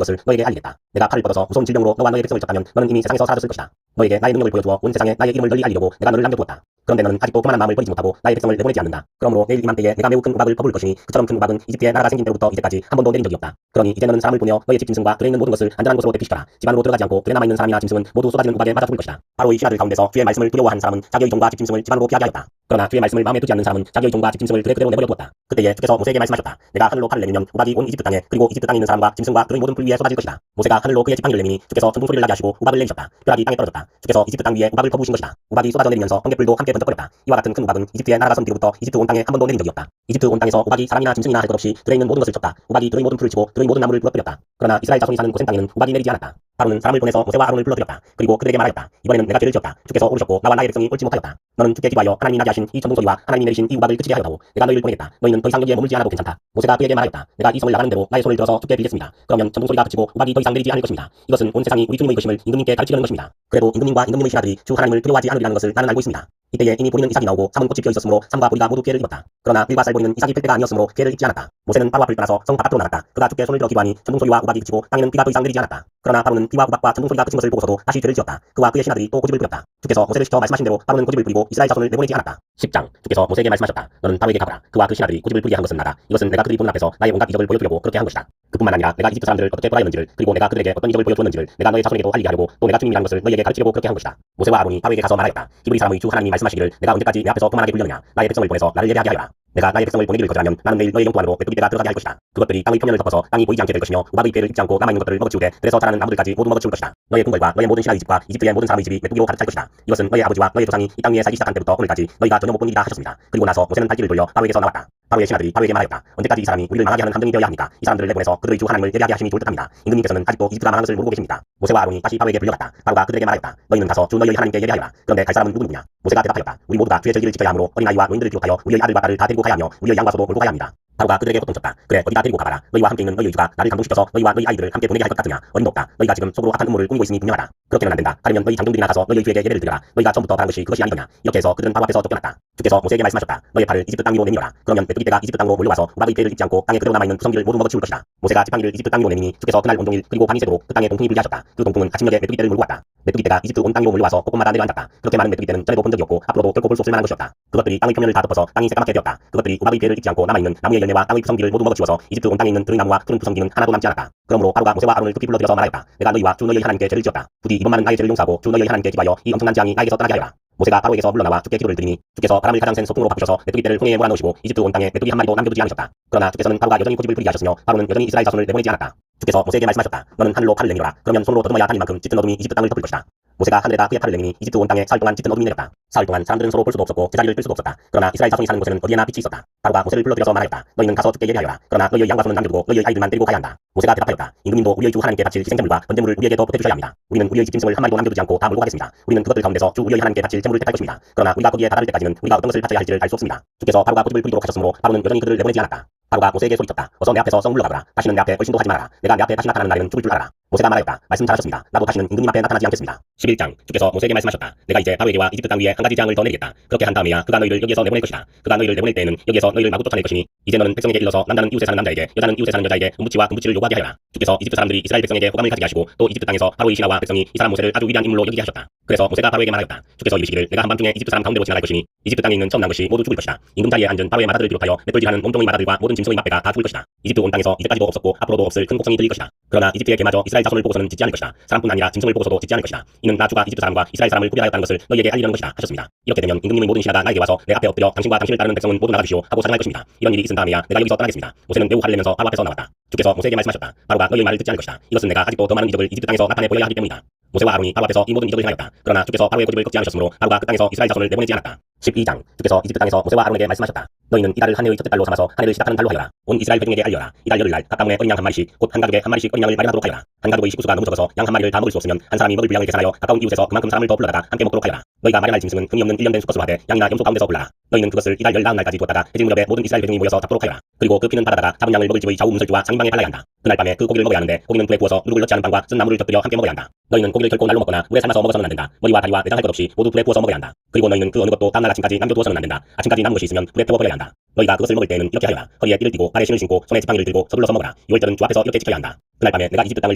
것을 너에게 알리겠다. 내가 칼을 뻗어서 무서운 질병으로 너와 너의 백성을 쳤다면 너는 이미 세상에서 사라졌을 것이다. 너에게 나의 능력을 보여주어 온 세상에 나의 이름을 널리 알리려고 내가 너를 남겨두었다. 그런데 너는 아직도 교만한 마음을 버리지 못하고 나의 백성을 내보내지 않는다. 그러므로 내일 이맘때에 내가 매우 큰 우박을 퍼부을 것이니 그처럼 큰 우박은 이집트에 나라가 생긴 때부터 이제까지 한 번도 내린 적이 없다. 그러니 이제 너는 사람을 보내어 너의 집 짐승과 들에 있는 모든 것을 안전한 곳으로 대피시켜라. 집 안으로 들어가지 않고 들에 남아있는 사람이나 짐승은 모두 쏟아지는 우박에 맞아 죽을 것이다. 바로 이 신하들 가운데서 주의 말씀을 두려워한 사람은 자기의 종과 집 짐승을 집 안으로 피하게 하였다. 그러나 주의 말씀을 마음에 두지 않는 사람은 자기의 종과 집 짐승을 그대로 내버려 두었다. 그때에 주께서 모세에게 말씀하셨다. 내가 하늘로 팔을 내리면 우박이 온 이집트 땅에 그리고 이집트 땅에 있는 사람과 짐승과 그의 모든 풀 위에 쏟아질 것이다. 모세가 하늘로 그의 지팡이를 내미니 주께서 천둥 소리를 나게 하시고 우박을 내리셨다. 벼락이 땅에 떨어졌다. 주께서 이집트 땅 위에 우박을 퍼부으신 것이다. 우박이 쏟아져 내리면서 번개불도 함께 번쩍거렸다. 이와 같은 큰 우박은 이집트에 나라가 선 뒤로부터 이집트 온 땅에 한 번도 내린 적이 없다. 이집트 온 땅에서 우박이 사람이나 짐승이나 할 것 없이 들에 있는 모든 것을 쳤다. 우박이 들의 모든 풀을 치고 들의 모든 나무를 부러뜨렸다. 그러나 이스라엘 자손이 사는 고센 땅에는 우박이 내리지 않았다. 바로는 사람을 보내서 모세와 아론을 불러들였다. 그리고 그들에게 말하였다. 이번에는 내가 죄를 지었다. 주께서 오르셨고 나와 나의 백성이 옳지 못하였다. 너는 주께 기도하여 하나님이 나게 하신 이 천둥 소리와 하나님이 내리신 이 우박을 그치게 하였다고. 내가 너희를 보내겠다. 너희는 더 이상 여기에 머물지 않아도 괜찮다. 모세가 그에게 말하였다. 내가 이 성을 나가는 대로 나의 손을 들어서 주께 빌겠습니다. 그러면 천둥 소리가 그치고 우박이 더 이상 내리지 않을 것입니다. 이것은 온 세상이 우리 주님의 것임을 임금님께 가르치려는 것입니다. 그래도 임금님과 임금님의 신하들이 주 하나님을 두려워하지 않으리라는 것을 나는 알고 있습니다. 이때에 이미 보리는 이삭이 나오고 삼은 꽃이 피어 있었으므로 삼과 보리가 모두 피해를 입었다. 그러나 밀과 쌀보리는 이삭이 펼 때가 아니었으므로 피해를 입지 않았다. 모세는 바로 앞을 떠나서 성 바깥으로 나갔다. 그가 주께 손을 들어 기도하니 천둥 소리와 우박이 그치고 땅에는 비가 더 이상 내리지 않았다. 그러나 바로는 비와 우박과 천둥 소리가 그친 것을 보고서도 다시 죄를 지었다. 그와 그의 신하들이 또 고집을 부렸다. 주께서 모세를 시켜 말씀하신 대로 바로는 고집을 부리고 이스라엘 자손을 내보내지 않았다. 10장 주께서 모세에게 말씀하셨다. 너는 바로에게 가거라. 그와 그 신하들이 고집을 부리게 한 것은 나다. 이것은 내가 그들이 보는 앞에서 나의 온갖 이적을 보여주려고 그렇게 한 것이다. 그뿐만 아니라 내가 이집트 사람들을 어떻게 벌하였는지를 그리고 내가 그들에게 어떤 이적을 보여주었는지를 내가 너의 자손에게도 알리게 하려고 또 내가 주님이라는 것을 너희에게 가르치려고 그렇게 한 것이다. 모세와 아론이 바로에게 가서 말하였다. 히브리 사람의 주 하나님이 말씀하시기를 내가 언제까지 내 앞에서 교만하게 굴려느냐. 나의 백성을 보내서 나를 예배하게 하여라. 내가 나의 백성을 보내기를 거절하면 나는 내일 너의 영토 안으로 메뚜기 떼가 들어가게 할 것이다. 그것들이 땅의 표면을 덮어서 땅이 보이지 않게 될 것이며 우박의 피해를 입지 않고 남아있는 것들을 먹어치우되 그래서 자라는 나무들까지 모두 먹어치울 것이다. 너의 궁궐과 너의 모든 신하의 집과 이집트의 모든 사람의 집이 메뚜기로 가득 찰 것이다. 이것은 너의 아버지와 너의 조상이 이 땅 위에 살기 시작한 때부터 오늘까지 너희가 전혀 못 본 일이다 하셨습니다. 그리고 나서 모세는 발길을 돌려 바로에게서 나왔다. 바로의 신하들이 바로에게 말하였다. 언제까지 이 사람이 우리를 망하게 하는 함정이 되어야 합니까? 이 사람들을 내보내서 그들의 주 하나님을 예배하게 하심이 좋을 듯합니다. 임금님께서는 아직도 이집트가 망한 것을 모르고 계십니다. 모세와 아론이 다시 바로에게 불려갔다. 바로가 그들에게 말하였다. 너희는 가서 주 너희의 하나님께 예배하여라. 그런데 갈 사람은 누구냐? 모세가 대답하였다. 우리 모두가 주의 절기를 지켜야 하므로 어린아이와 노인들을 비롯하여 우리의 아들과 딸을 다 데리고 가야 하며 우리의 양과 소도 몰고 가야 합니다. 바로가 그들에게 호통쳤다. 그래 어디다 데리고 가봐라. 너희와 함께 있는 너희의 주가 나를 감동시켜서 너희와 너희 아이들을 함께 보내게 할 것 같으냐. 어림도 없다. 너희가 지금 속으로 악한 음모를 꾸미고 있으니 분명하다. 그렇게는 안 된다. 가려면 너희 장정들이나 가서 너희의 주에게 예배를 드려라. 너희가 처음부터 바란 것이 그것이 아니더냐. 이렇게 해서 그들은 바로 앞에서 쫓겨났다. 주께서 모세에게 말씀하셨다. 너의 팔을 이집트 땅 위로 내밀어라. 그러면 메뚜기 떼가 이집트 땅으로 몰려와서 우박의 피해를 입지 않고 땅에 그대로 남아있는 구성기를 모두 먹어치울 것이다. 모세가 지팡이를 이집트 땅 위로 내미니 주께서 그날 온종일 그리고 밤이 새도록 그 땅에 동풍이 불게 하셨다. 그 동풍은 아침녘에 메뚜기 떼를 몰고 왔다. 메뚜기 떼가 이집트 온 땅 위로 몰려와서 곳곳마다 내려앉았다. 그렇게 많은 메뚜기 떼는 전에도 본 적이 없고 앞으로도 결코 볼 수 없을 만한 것이었다. 그것들이 땅의 표면을 다 덮어서 땅이 새까맣게 되었다. 그것들이 우박의 피해를 입지 않고 남아있는 나무의 열매와 땅의 구성기를 모두 먹어치워서 이집트 온 땅에 있는 들의 나무와 푸른 구성기는 하나도 남지 않았다. 그러므로 바로가 모세와 아론을 급히 불러들여서 말하였다. 내가 너희와 주 너희의 하나님께 죄를 지었다. 부디 이번만은 나의 죄를 용서하고 주 너희의 하나님께 기도하여 이 엄청난 재앙이 나에게서 떠나게 하여라. 모세가 바로에게서 물러나와 주께 기도를 드리니 주께서 바람을 가장 센 소풍으로 바꾸셔서 메뚜기 떼를 통에 몰아넣으시고 이집트 온 땅에 메뚜기 한 마리도 남겨두지 않으셨다. 그러나 주께서는 바로가 여전히 고집을 부리게 하셨으며 바로는 여전히 이스라엘 자손을 내보내지 않았다. 주께서 모세에게 말씀하셨다. 너는 하늘로 팔을 내밀어라. 그러면 손으로 더듬어야 하는 만큼 짙은 어둠이 이집트 땅을 덮을 것이다. 모세가 하늘에다 그의 팔을 내미니 이집트 온 땅에 사흘 동안 짙은 어둠이 내렸다. 사흘 동안 사람들은 서로 볼 수도 없었고 제자리를 뜰 수도 없었다. 그러나 이스라엘 자손이 사는 곳에는 어디에나 빛이 있었다. 바로가 모세를 불러들여서 말하였다. 너희는 가서 주께 예배하여라. 그러나 너희의 양과 소는 남겨두고 너희의 아이들만 데리고 가야 한다. 모세가 대답하였다. 임금님도 우리의 주 하나님께 바칠 희생제물과 번제물을 우리에게 더 보태주셔야 합니다. 우리는 우리의 집 짐승을 한 마리도 남겨두지 않고 다 몰고 가겠습니다. 우리는 그것들 가운데서 주 우리의 하나님께 바칠 제물을 택할 것입니다. 그러나 우리가 거기에 다다를 때까지는 우리가 어떤 것을 바쳐야 할지를 알 수 없습니다. 주께서 바로가 고집을 부리도록 하셨으므로 바로는 여전히 그들을 내보내지 않았다. 바로가 모세에게 소리쳤다. 어서 내 앞에서 성 물러가거라. 다시는 내 앞에 얼씬도 하지 말아라. 내가 내 앞에 다시 나타나는 날에는 죽을 줄 알아라. 모세가 말하였다. 말씀 잘하셨습니다. 나도 다시는 임금님 앞에 나타나지 않겠습니다. 11장 주께서 모세에게 말씀하셨다. 내가 이제 바로에게와 이집트 땅 위에 한 가지 재앙을 더 내리겠다. 그렇게 한 다음에야 그가 너희를 여기에서 내보낼 것이다. 그가 너희를 내보낼 때에는 여기에서 너희를 마구 쫓아낼 것이니 이제 너는 백성에게 일러서 남자는 이웃에 사는 남자에게 여자는 이웃에 사는 여자에게 은부치와 금부치를 요구하게 하여라. 주께서 이집트 사람들이 이스라엘 백성에게 호감을 가지게 하시고 또 이집트 땅에서 바로의 신하와 백성이 이 사람 모세를 아주 위대한 인물로 여기게 하셨다. 그래서 모세가 바로에게 말하였다. 주께서 이르시기를 내가 한밤중에 이집트 사람 가운데로 지나갈 것이니 이집트 땅에 있는 처음 난 것이 모두 죽을 것이다. 임금 자리에 앉은 바로의 마다들을 비롯하여 맷돌질하는 몸종의 마다들과 모든 짐승의 마빼가 다 죽을 것이다. 이집트 온 땅에서 이제까지도 없었고 앞으로도 없을 큰 곡성이 들릴 것이다. 그러나 이집트의 개마저 이스라엘 자손을 보고서는 짓지 않을 것이다. 사람뿐 아니라 짐승을 보고서도 짓지 않을 것이다. 이는 나 주가 이집트 사람과 이스라엘 사람을 구별하였다는 것을 너희에게 알리려는 것이다 하셨습니다. 이렇게 되면 임금님의 모든 신하가 나에게 와서 내 앞에 엎드려 당신과 당신을 따르는 백성은 모두 나가주시오 하고 사정할 것입니다. 이런 일이 있은 다음에야 내가 여기서 떠나겠습니다. 모세는 매우 화를 내면서 바로 앞에서 나왔다. 주께서 모세에게 말씀하셨다. 바로가 너희의 말을 듣지 않을 것이다. 이것은 내가 아직도 더 많은 이적을 이집트 땅에서 나타내 보여야 하기 때문이다. 모세와 아론이 바로 앞에서 이 모든 이적을 행하였다. 그러나 주께서 바로의 고집을 꺾지 않으셨으므로 바로가 그 땅에서 이스라엘 자손을 내보내지 않았다. 12장 주께서 이집트 땅에서 모세와 아론에게 말씀하셨다. 너희는 이 달을 한 해의 첫째 달로 삼아서 한 해를 시작하는 달로 하여라. 온 이스라엘 백성에게 알려라. 이달 열흘날 각 가문에 어린 양 한 마리씩 곧 한 가족에 한 마리씩 어린 양을 마련하도록 하여라. 한 가족의 식구수가 너무 적어서 양 한 마리를 다 먹을 수 없으면 한 사람이 먹을 분량을 계산하여 가까운 이웃에서 그만큼 사람을 더 불러다가 함께 먹도록 하여라. 너희가 마련할 짐승은 흠이 없는 1년 된 수컷으로 하되 양이나 염소 가운데서 골라라. 너희는 그것을 이달 14날까지 두었다가 해질 무렵에 모든 이스라엘 백성이 모여서 잡도록 하여라. 그리고 그 피는 바다다가 잡은 양을 먹을 집의 좌우 문설주와 상방에 발라야 한다. 그날 밤에 그 고기를 먹어야 하는데 고기는 불에 구워서 누룩을 넣지 않은 빵과 쓴 나물을 곁들여 함께 먹어야 한다. 너희는 고기를 결코 날로 먹거나 물에 삶아서 먹어서는 안 된다. 머리와 다리와 내장 할 것 없이 모두 불에 구워서 먹어야 한다. 그리고 너희는 그 어느 것도 다음날 아침까지 남겨두어서는 안 된다. 아침까지 남은 것이 있으면 불에 태워버려야 한다. 너희가 그것을 먹을 때에는 이렇게 하여라. 허리에 띠를 띠고 발에 신을 신고 손에 지팡이를 들고 서둘러서 먹어라. 6월절은 주 앞에서 이렇게 지켜야 한다. 그날 밤에 내가 이집트 땅을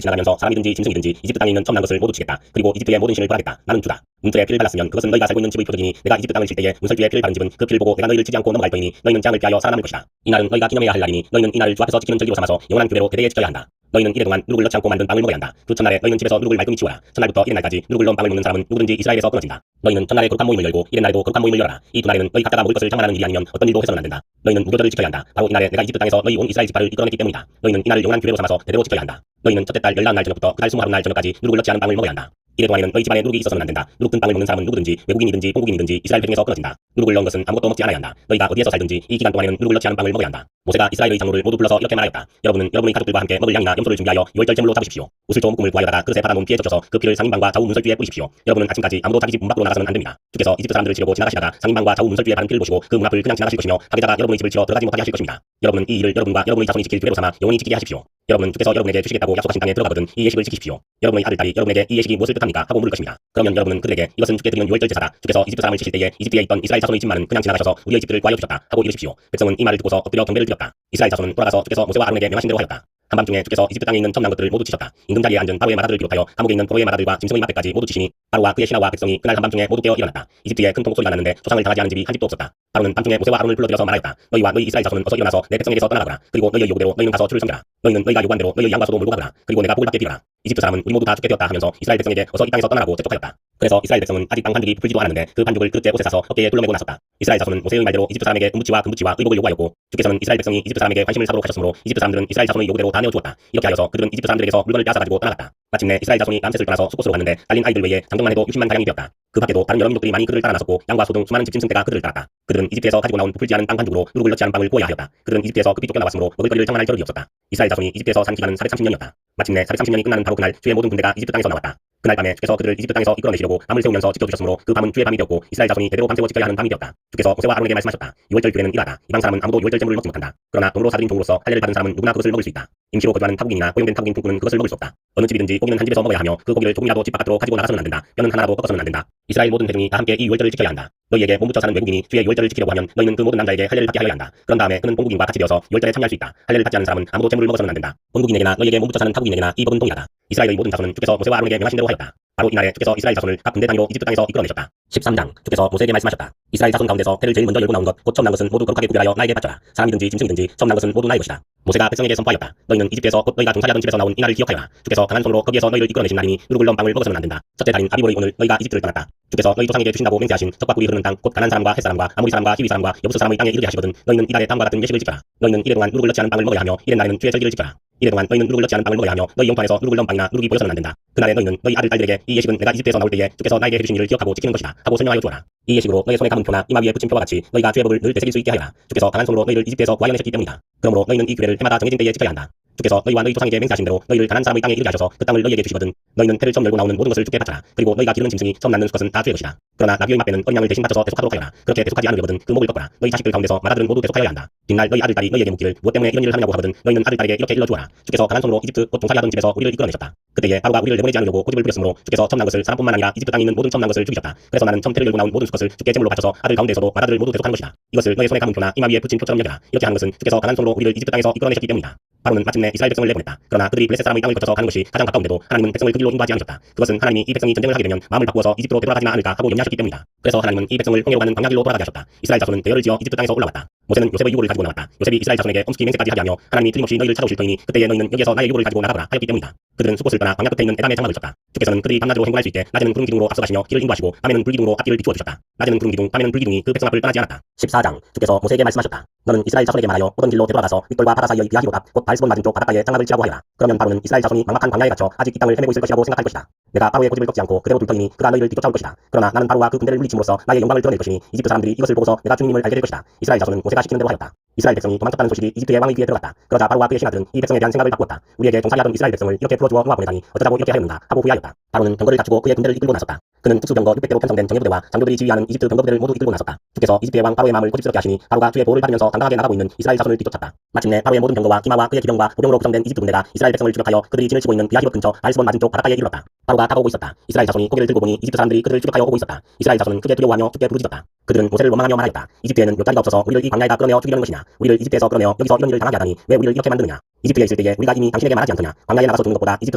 지나가면서 사람이든지 짐승이든지 이집트 땅에 있는 처음 난 것을 모두 치겠다. 그리고 이집트의 모든 신을 벌하겠다. 나는 주다. 문틀에 피를 발랐으면 그것은 너희가 살고 있는 집의 표적이니 내가 이집트 땅을 칠 때에 문설주에 피를 바른 집은 그 피를 보고 내가 너희를 치지 않고 넘어갈 터이니 너희는 재앙을 피하여 살아남을 것이다. 이 날은 너희가 기념해야 할 날이니 너희는 이 날을 주 앞에서 지키는 절기로 삼아서 영원한 규례로 대대에 지켜야 한다. 너희는 이래 동안 누룩을 넣지 않고 만든 빵을 먹어야 한다. 그 첫날에 너희는 집에서 누룩을 말끔히 치워라. 첫날부터 이래 날까지 누룩을 넣은 빵을 먹는 사람은 누구든지 이스라엘에서 끊어진다. 너희는 첫날에 거룩한 모임을 열고 이래 날에도 거룩한 모임을 열어라. 이 두 날에는 너희 각자가 먹을 것을 장만하는 일이 아니면 어떤 일도 해서는 안 된다. 너희는 무교절을 지켜야 한다. 바로 이 날에 내가 이집트 땅에서 너희 온 이스라엘 지파를 이끌어냈기 때문이다. 너희는 이 날을 영원한 규례로 삼아서 대대로 지켜야 한다. 너희는 첫째 달 14날 저녁부터 그 달 21날 저녁까지 누룩을 넣지 않은 빵을 먹어야 한다. 이래 동안에는 너희 집안에 누룩이 있어서는 안 된다. 누룩 든 빵을 먹는 사람은 누구든지 외국인이든지 본국인이든지 이스라엘 백성에서 끊어진다. 누룩을 넣은 것은 아무것도 먹지 않아야 한다. 너희가 어디에서 살든지 이 기간 동안에는 누룩을 넣지 않은 빵을 먹어야 한다. 모세가 이스라엘의 장로를 모두 불러서 이렇게 말하였다. 여러분은 여러분의 가족들과 함께 먹을 양이나 염소를 준비하여 6월절 제물로 잡으십시오. 우슬조 묶음을 구하여다가 그릇에 받아놓은 피에 젖혀서 그 피를 상인방과 좌우 문설주에 뿌리십시오. 여러분은 아침까지 아무도 자기 집 문 밖으로 나가서는 안 됩니다. 주께서 이집트 사람들을 치려고 지나가시다가 상인방과 좌우 문설주에 바른 피를 보시고 그 문 앞을 그냥 지나가실 것이며 하기자가 여러분의 집을 치러 들어가지 못하게 하실 것입니다. 여러분은 이 일을 여러분과 여러분의 자손이 지킬 규례로 삼아 영원히 지키게 하십시오. 여러분은 주께서 여러분에게 주시겠다고 약속하신 땅에 들어가거든 이 예식을 지키십시오. 여러분의 아들 딸이 여러분에게 이 예식이 무엇을 뜻합니까 하고 물을 것입니다. 그러면 여러분은 그들에게 이것은 주께 드리는 유월절 제사다. 주께서 이집트 사람을 치실 때에 이집트에 있던 이스라엘 자손의 집만은 그냥 지나가셔서 우리의 집들을 구하여 주셨다 하고 이르십시오. 백성은 이 말을 듣고서 엎드려 경배를 드렸다. 이스라엘 자손은 돌아가서 주께서 모세와 아론에게 명하신 대로 하였다. 한밤중에 주께서 이집트 땅에 있는 처음 난 것들을 모두 치셨다. 임금 자리에 앉은 바로의 마다들을 비롯하여 감옥에 있는 포로의 마다들과 짐승의 마빼까지 모두 치시니 바로와 그의 신하와 백성이 그날 한밤중에 모두 깨어 일어났다. 이집트에 큰 통곡소리가 났는데 조상을 당하지 않은 집이 한 집도 없었다. 바로는 밤중에 모세와 아론을 불러들여서 말하였다. 너희와 너희 이스라엘 자손은 어서 일어나서 내 백성에게서 떠나가거라. 그리고 너희의 요구대로 너희는 가서 주를 섬겨라. 너희는 너희가 요구한 대로 너희의 양과 소도 몰고 가거라. 그리고 내가 복을 받게 비려라. 이집트 사람은 우리 모두 다 죽게 되었다 하면서 이스라엘 백성에게 어서 이 땅에서 떠나라고 재촉하였다. 그래서 이스라엘 백성은 아직 땅 반죽이 부풀지도 않았는데 그 반죽을 그릇에 옷에 싸서 어깨에 둘러매고 나섰다. 이스라엘 자손은 모세의 말대로 이집트 사람에게 은부치와 금부치와 의복을 요구하였고 주께서는 이스라엘 백성이 이집트 사람에게 관심을 사도록 하셨으므로 이집트 사람들은 이스라엘 자손의 요구대로 다 내어주었다. 이렇게 하여서 그들은 이집트 사람들에게서 물건을 빼앗아가지고 떠나갔다. 마침내 이스라엘 자손이 람셋을 떠나서 수꽃으로 갔는데 달린 아이들 외에 장정만 해도 60만 가량이 되었다. 그 밖에도 다른 여러 민족들이 많이 그들을 따라 나섰고 양과 소 등 수많은 집짐승떼가 그들을 따랐다. 그들은 이집트에서 가지고 나온 부풀지 않은 땅 반죽으로 누룩을 넣지 않은 빵을 구워야 하였다. 그들은 이집트에서 급히 쫓겨나왔으므로 먹을거리를 장만할 겨를이 없었다. 이스라엘 자손이 이집트에서 산 기간은 430년이었다. 마침내 430년이 끝나는 바로 그날 주의 모든 군대가 이집트 땅에서 나왔다. 그날 밤에 주께서 그들을 이집트 땅에서 이끌어내시려고 밤을 세우면서 지켜주셨으므로 그 밤은 주의 밤이 되었고 이스라엘 자손이 대대로 밤새워 지켜야 하는 밤이 되었다. 주께서 모세와 아론에게 말씀하셨다. 6월절 규례는 이러하다. 이방 사람은 아무도 6월절 제물을 먹지 못한다. 그러나 돈으로 사들인 종으로서 할례를 받은 사람은 누구나 그것을 먹을 수 있다. 임시로 거주하는 타국인이나 고용된 타국인 풍부는 그것을 먹을 수 없다. 어느 집이든지 고기는 한 집에서 먹어야 하며 그 고기를 조금이라도 집 바깥으로 가지고 나가서는 안 된다. 뼈는 하나라도 꺾어서는 안 된다. 이스라엘 모든 회중이 다 함께 이 유월절을 지켜야 한다. 너희에게 몸 붙여 사는 외국인이 주의 유월절을 지키려고 하면 너희는 그 모든 남자에게 할례를 받게 하여야 한다. 그런 다음에 그는 본국인과 같이 되어서 유월절에 참여할 수 있다. 할례를 받지 않은 사람은 아무도 제물을 먹어서는 안 된다. 본국인에게나 너희에게 몸 붙여 사는 타국인에게나 이 법은 동일하다. 이스라엘의 모든 자손은 주께서 모세와 아론에게 명하신 대로 하였다. 바로 이날에 주께서 이스라엘 자손을 각 군대 단위로 이집트 땅에서 이끌어내셨다. 13장 주께서 모세에게 말씀하셨다. 이스라엘 자손 가운데서 태를 제일 먼저 열고 나온 것 곧 처음 난 것은 모두 거룩하게 구별하여 나에게 바쳐라. 사람이든지 짐승이든지 처음 난 것은 모두 나의 것이다. 모세가 백성에게 선포하였다. 너희는 이집트에서 곧 너희가 종살이하던 집에서 나온 이 날을 기억하여라. 주께서 강한 손으로 거기에서 너희를 이끌어내신 날이니 누룩을 넣은 빵을 먹어서는 안 된다. 첫째 달인 아비볼의 오늘 너희가 이집트를 떠났다. 주께서 너희 조상에게 주신다고 맹세하신 적과 꿀이 흐르는 땅 곧 가나안 사람과 헷 사람과 아모리 사람과 히위 사람과 여부스 사람의 땅에 이르게 하시거든 너희는 이날에 다음과 같은 예식을 지켜라. 너희는 이래 동안 누룩을 넣지 않은 빵을 먹어야 하며 이래 날에는 주의 절기를 지켜라. 이래 동안 너희는 누룩을 넣지 않은 빵을 먹어야 하며 너희 영토안에서 누룩을 넣은 빵이나 누룩이 보여서는 안 된다. 그날에 너희는 너희 아들 딸들에게 이 예식은 내가 이집트에서 나올 때에 주께서 나에게 해주신 일을 기억하고 지키는 것이다 하고 설명하여 주어라. 이 예식으로 너희 손에 감은 표나 이마 위에 붙인 표와 같이 너희가 주의 법을 늘 되새길 수 있게 하여라. 주께서 강한 손으로 너희를 이집트에서 구하여내셨기 때문이다. 그러므로 너희는 이 규례를 해마다 정해진 때에 지켜야 한다. 주께서 너희와 너희 조상에게 맹세하신 대로 너희를 가나안 사람의 땅에 이르게 하셔서 그 땅을 너희에게 주시거든 너희는 태를 처음 열고 나오는 모든 것을 주께 바쳐라. 그리고 너희가 기르는 짐승이 처음 낳는 수컷은 다 주의 것이다. 그러나 나귀의 맛배는 어린 양을 대신 바쳐서 대속하도록 하여라. 그렇게 대속하지 않으려거든 그 목을 꺾어라. 너희 자식들 가운데서 마다들은 모두 대속하여야 한다. 뒷날 너희 아들 딸이 너희에게 묻기를 무엇 때문에 이런 일을 하느냐고 하거든 너희는 아들 딸에게 이렇게 일러주어라. 주께서 강한 손으로 이집트 곧 종살이하던 집에서 우리를 이끌어내셨다. 그때에 바로가 우리를 내보내지 않으려고 고집을 부렸으므로 주께서 처음 난 것을 사람뿐만 아니라 이집트 땅에 있는 모든 처음 난 것을 죽이셨다. 그래서 나는 처음 태를 열고 나온 모든 수컷을 주께 제물로 바쳐서 아들 가운데서도 마다들을 모두 대속하는 것이다. 이것을 너희 손에 감은 표나 이마 위에 붙인 표처럼 여겨라. 이렇게 하는 것은 주께서 강한 손으로 우리를 이집트 땅에서 이끌어내셨기 때문이다. 바로는 마침내 이스라엘 백성을 내보냈다. 그러나 그들이 블레셋 사람의 땅을 거쳐서 가는 것이 가장 가까운데도 하나님은 백성을 그 길로 인도하지 않으셨다. 그것은 하나님이 이 백성이 전쟁을 하게 되면 마음을 바꾸어서 이집트로 되돌아가지나 않을까 하고 염려하셨기 때문이다. 그래서 하나님은 이 백성을 홍해로 가는 광야길로 돌아가게 하셨다. 이스라엘 자손은 대열을 지어 이집트 땅에서 올라왔다. 모세는 요셉의 유고를 가지고 나왔다. 요셉이 이스라엘 자손에게 엄습기 맹세까지 하게 하며 하나님이 틀림없이 너희를 찾아오실 터이니 그때에 너희는 여기에서 나의 유고를 가지고 나가거라 하였기 때문이다. 그들은 수곳을 떠나 광야 끝에 있는 에담의 장막을 쳤다. 주께서는 그들이 밤낮으로 행군할 수 있게 낮에는 구름 기둥으로 앞서가시며 길을 인도하시고 밤에는 불기둥으로 앞길을 비추어 주셨다. 낮에는 구름 기둥, 밤에는 불기둥이 그 백성 앞을 떠나지 않았다. 14장 주께서 모세에게 말씀하셨다. 너는 이스라엘 자손에게 말하여 오던 길로 되돌아가서 믹돌과 바라 사이의 비아히롯 앞곧 바알스본 맞은쪽 바닷가에 장막을 치라고 하여라. 그러면 바로는 이스라엘 자손이 막막한 광야에 갇혀 아직 이 땅을 헤매고 있을 것이라고 생각할 것이다. 내가 바로의 고집을 꺾지 않고 그대로 둘 터이니 그가 너희를 뒤쫓아올 것이다. 그러나 나는 바로와 그 군대를 물리침으로써 나의 영광을 드러낼 것이니 이집트 사람들이 이것을 보고서 내가 주님임을 알게 될 것이다. 이스라엘 자손은 모세가 시키는 대로 하였다. 이스라엘 백성이 도망쳤다는 소식이 이집트의 왕의 귀에 들어갔다. 그러자 바로와 그의 신하들은 이 백성에 대한 생각을 바꾸었다. 우리에게 종살이하던 이스라엘 백성을 이렇게 풀어주어 놓아 보내다니 어쩌자고 이렇게 하였는가 하고 후회하였다. 바로는 병거를 갖추고 그의 군대를 이끌고 나섰다. 그는 특수병거 600대로 편성된 정예부대와 장교들이 지휘하는 이집트 병거부대를 모두 이끌고 나섰다. 주께서 이집트의 왕 바로의 마음을 고집스럽게 하시니 바로가 주의 보호를 받으면서 당당하게 나가고 있는 이스라엘 자손을 뒤쫓았다. 마침내 바로의 모든 병거와 기마와 그의 기병과 보병으로 구성된 이집트 군대가 이스라엘 백성을 추격하여 그들이 진을 치고 있는 비아히롯 근처 바알스본 맞은쪽 바닷가에 이르렀다. 바로가 다가오고 있었다. 이스라엘 자손이 고개를 들고 보니 이집트 사람들이 그들을 추격하여 오고 있었다. 이스라엘 자손은 크게 두려워하며 죽게 부르짖었다. 그들은 모세를 원망하며 말하였다. 이집트에는 묘다리가 없어서 우리를 이 광야에다 끌어내어 죽이려는 것이냐. 우리를 이집트에서 끌어내어 여기서 이런 일을 당하게 하다니 왜 우리를 이렇게 만드느냐. 이집트에 있을 때에 우리가 이미 당신에게 말하지 않더냐. 광야에 나가서 죽는 것보다 이집트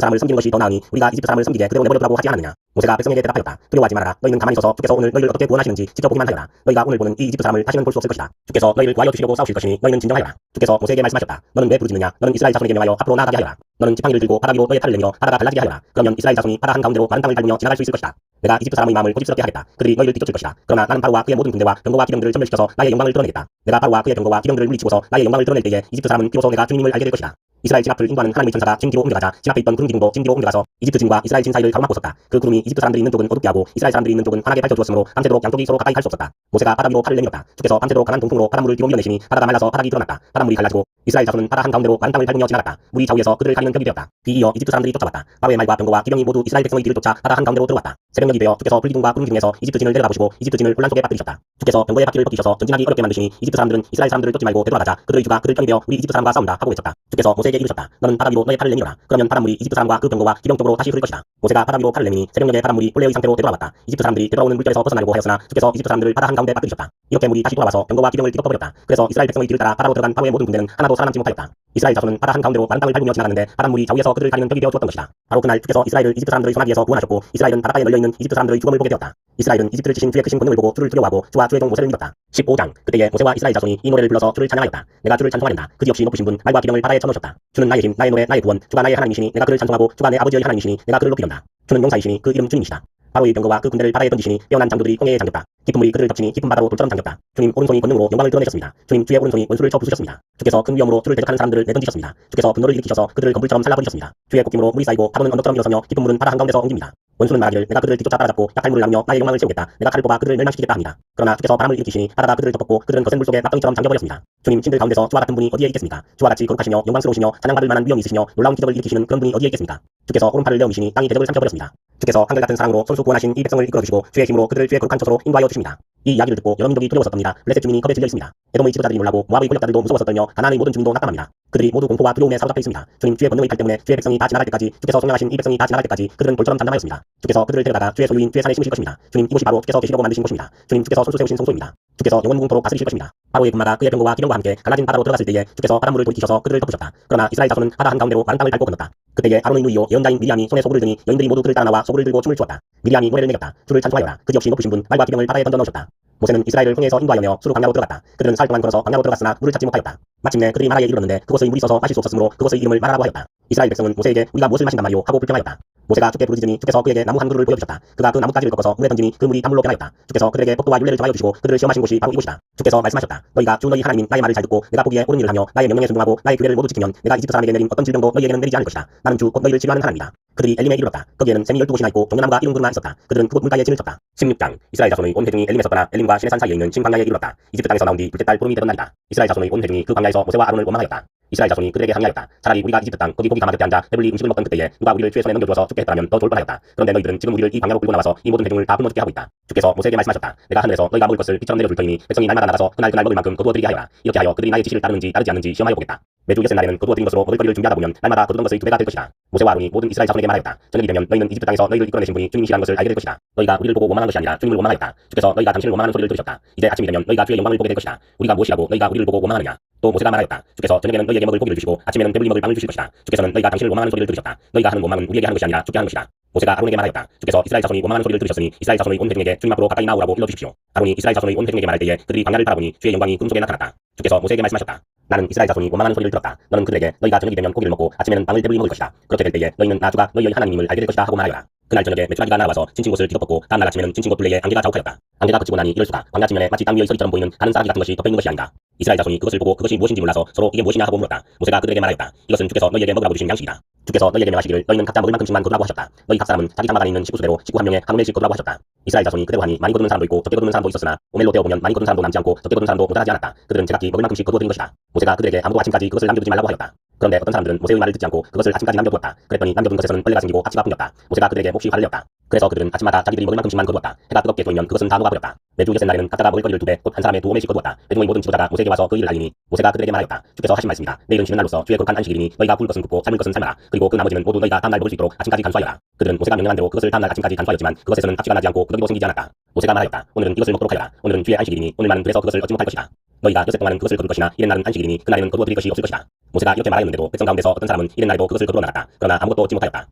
사람을 섬기는 것이 더 나으니 우리가 이집트 사람을 섬기게 그대로 내버려두라고 하지 않았느냐. 모세가 백성에게 대답하였다. 두려워하지 말아라. 너희는 가만히 있어서 주께서 오늘 너희를 어떻게 구원하시는지 지켜보기만 하여라. 너희가 오늘 보는 이 이집트 사람을 다시는 볼 수 없을 것이다. 주께서 너희를 구하여 주시려고 싸우실 것이니 너희는 진정하여라. 주께서 모세에게 말씀하셨다. 너는 왜 부르짖느냐. 너는 이스라엘 자손에게 명하여 앞으로 나아가게 하여라. 너는 지팡이를 들고 바다 위로 너의 팔을 내밀어 바다가 갈라지게 하여라. 그러면 이스라엘 자손이 바다 한가운데로 마른 땅을 밟으며 지나갈 수 있을 것이다. 내가 이집트 사람의 마음을 고집스럽게 하겠다. 그들이 너희를 뒤쫓을 것이다. 그러나 나는 바로와 그의 모든 군대와 병거와 기병들을 전멸시켜서 나의 영광을 드러내겠다. 내가 바로와 그의 병거와 기병들을 물리치고서 나의 영광을 드러낼 때에 이집트 사람은 비로소 내가 주님임을 알게 될 것이다. 이스라엘 진 앞을 인도하는 하나님의 천사가 진 뒤로 옮겨가자 진 앞에 있던 구름 기둥도 진 뒤로 옮겨가서 이집트 진과 이스라엘 진 사이를 가로막고 섰다. 그 구름이 이집트 사람들이 있는 쪽은 어둡게 하고 이스라엘 사람들이 있는 쪽은 환하게 밝혀주었으므로 밤새도록 양쪽이 서로 가까이 갈 수 없었다. 모세가 바다 위로 팔을 내밀었다. 주께서 밤새도록 강한 동풍으로 바닷물을 뒤로 밀어내시니 바다가 말라서 바닥이 드러났다. 바닷물이 갈라지고 이스라엘 자손은 바다 한가운데로 마른 땅을 밟으며 지나갔다. 물이 좌우에서 그들을 가리는 벽이 되었다. 뒤이어 이집트 사람들이 쫓아왔다. 바로의 말과 병거와 기병이 모두 이스라엘 백성의 뒤를 쫓아 바다 한가운데로 들어왔다. 새벽녘이 되어 주께서 불기둥과 구름 기둥에서 이집트 진을 내려가 보시고 이집트 진을 혼란 속에 빠뜨리셨다. 주께서 병거의 바퀴를 벗기셔서 전진하기 어렵게 만드시니 이집트 사람들은 이스라엘 사람들을 쫓지 말고 되돌아가자. 그들의 주가 그들 편이 되어 우리 이집트 사람과 싸운다 하고 외쳤다. 주께서 모세에게 이르셨다. 너는 바다 위로 너의 팔을 내밀어라. 그러면 바닷물이 이집트 사람과 그 병거와 기병 쪽으로 다시 흐를 것이다. 모세가 바다 위로 팔을 내미니 새벽녘에 바닷물이 본래의 상태로 되돌아왔다. 이집트 사람들이 되돌아오는 물결에서 벗어나려고 하였으나 주께서 이집트 사람들을 바다 한가운데 빠뜨리셨다. 이렇게 물이 다시 돌아와서 병거와 기병을 뒤덮어버렸다. 그래서 이스라엘 백성의 뒤를 따라 바다로 들어간 바로의 모든 군대는 하나도 살아남지 못하였다. 이스라엘 자손은 바다 한가운데로 마른 땅을 밟으며 지나갔는데 바닷물이 좌우에서 그들을 가리는 벽이 되어 주었던 것이다. 바로 그날 주께서 이스라엘을 이집트 사람들의 소나기에서 구원하셨고 이스라엘은 바닷가에 널려있는 이집트 사람들의 죽음을 보게 되었다. 이스라엘은 이집트를 치신 주의 크신 권능을 보고 주를 두려워하고 주와 주의 종 모세를 믿었다. 15장 그때에 모세와 이스라엘 자손이 이 노래를 불러서 주를 찬양하였다. 내가 주를 찬송하련다. 그지없이 높으신 분 말과 기병을 바다에 쳐놓으셨다. 주는 나의 힘 나의 노래 나의 구원 주가 나의 하나님이시니 내가 그를 찬송하고 주가 내 아버지의 하나님이시니 내가 그를 높이련다. 주는 용사이시니 그 이름 주님이시다. 바로의 병거와 그 군대를 바다에 던지시니 깨어난 장교들이 홍해에 잠겼다. 깊은 물이 그들을 덮치니 깊은 바다로 돌처럼 잠겼다. 주님 오른손이 권능으로 영광을 드러내셨습니다. 주님 주의 오른손이 원수를 쳐 부수셨습니다. 주께서 큰 위험으로 주를 대적하는 사람들을 내던지셨습니다. 주께서 분노를 일으키셔서 그들을 건불처럼 살라버리셨습니다. 주의 콧김으로 물이 쌓이고 파도는 언덕처럼 일어서며 깊은 물은 바다 한가운데서 옮깁니다. 원수는 말하기를 내가 그들을 뒤쫓아 따라잡고 약할 물을 나누며 나의 영광을 세우겠다. 내가 칼을 뽑아 그들을 멸망시키겠다 합니다. 그러나 주께서 바람을 일으키시니 바다가 그들을 덮었고 그들은 거센 물 속에 낙덩이처럼 잠겨버렸습니다. 주님 신들 가운데서 주와 같은 분이 어디에 있겠습니까? 주와 같이 거룩하시며 영광스러우시며 찬양받을 만한 위엄이 있으시며 놀라운 기적을 일으키시는 그런 분이 어디에 있겠습니까? 주께서 오른팔을 내어미시니 땅이 대적을 삼켜버렸습니다. 주께서 한결같은 사랑으로 손수 구원하신 이 백성을 이끌어주시고 주의 힘으로 그들을 주의 거룩한 처소로 인도하여 주십니다. 이 이야기를 듣고 여러 민족이 두려웠었답니다. 블레셋 주민이 겁에 질려 있습니다. 에돔의 지도자들이 놀라고 모압의 권력자들도 무서워서 떨며 가나안의 모든 주민도 낙담합니다. 그들이 모두 공포와 두려움에 사로잡혀 있습니다. 주님 주의 권능의 팔 때문에 주의 백성이 다 지나갈 때까지 주께서 소명하신 이 백성이 다 지나갈 때까지 그들은 돌처럼 잠잠하였습니다. 주께서 그들을 데려다가 주의 소유인 주의 산에 심으실 것입니다. 주님 이곳이 바로 주께서 계시려고 만드신 곳입니다. 주님 주께서 손수 세우신 성소입니다. 주께서 영원무궁토록 다스리실 것입니다. 바로의 군마가 그의 병거와 기병과 함께 갈라진 바다로 들어갔을 때에 주께서 바닷물을 돌이키셔서 그들을 덮으셨다. 그러나 이스라엘 자손은 바다 한가운데로 마른 땅을 밟고 건넜다. 그때에 아론의 누이요 예언자인 미리암이 손에 소불을 드니 여인들이 모두 그를 따라 나와 소불을 들고 춤을 추었다. 미리암이 노래를 내겼다. 주를 찬송하여라. 그지없이 높으신 분 말과 기병을 바다에 던져 넣으셨다. 모세는 이스라엘을 홍해에서 인도하여며 수로 광야로 들어갔다. 그들은 사흘 동안 걸어서 광야로 들어갔으나 물을 찾지 못하였다. 마침내 그들이 마라에 이르렀는데 그곳의 물이 있어서 마실 수 없었으므로 그곳의 이름을 마라라고 하였다. 이스라엘 백성은 모세에게 우리가 무엇을 마신단 말이오 하고 불평하였다. 모세가 주께 부르짖으니 주께서 그에게 나무 한 그루를 보여주셨다. 그가 그 나뭇가지를 꺾어서 물에 던지니 그 물이 단물로 변하였다. 주께서 그들에게 법도와 율례를 정하여 주시고 그들을 시험하신 곳이 바로 이곳이다. 주께서 말씀하셨다. 너희가 주 너희 하나님인 나의 말을 잘 듣고 내가 보기에 옳은 일을 하며 나의 명령에 순종하고 나의 규례를 모두 지키면 내가 이집트 사람에게 내린 어떤 질병도 너희에게는 내리지 않을 것이다. 나는 주 곧 너희를 치료하는 하나님이다. 그들이 엘림에 이르렀다. 거기에는 샘이 12곳이나 있고 종려나무가 70그루나 있었다. 그들은 그곳 물가에 진을 쳤다. 16장 이스라엘 자손의 온 회중이 엘림에서 떠나 엘림과 시내산 사이에 있는 신 광야에 이르렀다. 이집트 땅에서 나온 뒤 둘째 달 보름이 되던 날이다. 이스라엘 자손의 온 회중이 그 광야에서 모세와 아론을 원망하였다. 이스라엘 자손이 그들에게 항의하였다. 차라리 우리가 이집트 땅 거기 고기 가마 곁에 앉아 배불리 음식을 먹던 그때에 누가 우리를 주의 손에 넘겨주어서 죽게 했다면 더 좋을 뻔하였다. 그런데 너희들은 지금 우리를 이 광야로 끌고 나와서 이 모든 회중을 다 굶어 죽게 하고 있다. 주께서 모세에게 말씀하셨다. 내가 하늘에서 너희가 먹을 것을 비처럼 내려줄 터이니 백성이 날마다 나가서 그날 먹을 만큼 거두어드리게 하여라. 이렇게 하여 그들이 나의 지시를 따르는지 따르지 않는지 시험하여 보겠다. 매주 엿새 날에는 거두어드린 것으로 먹을 거리를 준비하다 보면 날마다 거두던 것의 2배가 될 것이다. 모세와 아론이 모든 이스라엘 자손에게 말하였다. 저녁이 되면 너희는 이집트 땅에서 너희를 이끌어내신 분이 주님이시라는 것을 알게 될 것이다. 너희가 우리를 보고 원망한 것이 아니라 주님을 원망하였다. 주께서 너희가 당신을 원망하는 소리를 들으셨다. 이제 아침이 되면 너희가 주의 영광을 보게 될 것이다. 우리가 무엇이라고 너희가 우리를 보고 원망하느냐. 또 모세가 말하였다. 주께서 저녁에는 너희에게 먹을 고기를 주시고 아침에는 배불리 먹을 빵을 주실 것이다. 주께서는 너희가 당신을 원망하는 소리를 들으셨다. 너희가 하는 원망은 우리에게 하는 것이 아니라 주께 하는 것이다. 모세가 아론에게 말하였다. 주께서 이스라엘 자손이 원망하는 소리를 들으셨으니 이스라엘 자손의 온 회중에게 주님 앞으로 가까이 나오라고 일러주십시오. 아론이 이스라엘 자손의 온 회중에게 말할 때에 그들이 광야를 바라보니 주의 영광이 금속에 나타났다. 주께서 모세에게 말씀하셨다. 나는 이스라엘 자손이 원망하는 소리를 들었다. 너는 그들에게 너희가 저녁이 되면 고기를 먹고 아침에는 빵을 배불리 먹을 것이다. 그렇게 될 때에 너희는 나 주가 너희의 하나님임을 알게 될 것이다 하고 말하여라. 그날 저녁에 메추라기가 날아와서 친친 곳을 뒤덮었고 다음날 아침에는 친친 곳 둘레에 안개가 자욱하였다. 안개가 그치고 나니 이럴 수가 광야 지면에 마치 땅 위의 서리처럼 보이는 가는 사라기 같은 것이 덮여 있는 것이 아니다. 이스라엘 자손이 그것을 보고 그것이 무엇인지 몰라서 서로 이게 무엇이냐 하고 물었다. 모세가 그들에게 말하였다. 이것은 주께서 너희에게 먹으라고 주신 양식이다. 주께서 너희에게 명하시기를 너희는 각자 먹을 만큼씩만 거두라고 하셨다. 너희 각 사람은 자기 장막 안에 있는 식구수대로 식구 한 명에 한 우매씩 거두라고 하셨다. 이스라엘 자손이 그대로 하니 많이 거두는 사람도 있고 적게 거두는 사람도 있었으나 오멜로 되어 보면 많이 거두는 사람도 남지 않고 적게 거두는 사람도 모자라지 않았다. 그들은 제각기 먹을 만큼씩 거두어드린 것이다. 모세가 그들에게 아무도 아침까지 그것을 남겨두지 말라고 하였다. 그런데 어떤 사람들은 모세의 말을 듣지 않고 그것을 아침까지 남겨두었다. 그랬더니 남겨둔 것에서는 벌레가 생기고 악취가 풍겼다. 모세가 그들에게 몹시 화를 내었다. 그래서 그들은 아침마다 자기들이 먹을 만큼씩만 거두었다. 해가 뜨겁게 보이면 그것은 다 녹아버렸다. 매주 여섯 날에는 각자가 먹을 거리를 2배, 곧 한 사람의 2오멜씩 거두었다. 회중의 모든 지도자가 모세에게 와서 그 일을 알리니 모세가 그들에게 말하였다. 주께서 하신 말씀이다. 내일은 쉬는 날로서 주의 거룩한 안식일이니 너희가 구울 것은 굽고 삶을 것은 삶아라. 그리고 그 나머지는 모두 너희가 다음날 먹을 수 있도록 아침까지 간수하여라. 그들은 모세가 명령한 대로 그것을 다음날 아침까지 간수하였지만 그것에서는 악취가 나지 않고 구더기도 생기지 않았다. 모세가 말하였다. 오늘은 이것을 먹도록 하여라. 오늘은 주의 안식일이니 오늘만은 그래서 그것을 얻지 못할 것이다. 너희가 여섯 동안은 그것을 거둘 것이나 이른 날은 안식일이니 그날에는 거두어 드릴 것이 없을 것이다. 모세가 이렇게 말하였는데도 백성 가운데서 어떤 사람은 이른 날에도 그것을 거두어 나갔다. 그러나 아무것도 얻지 못하였다.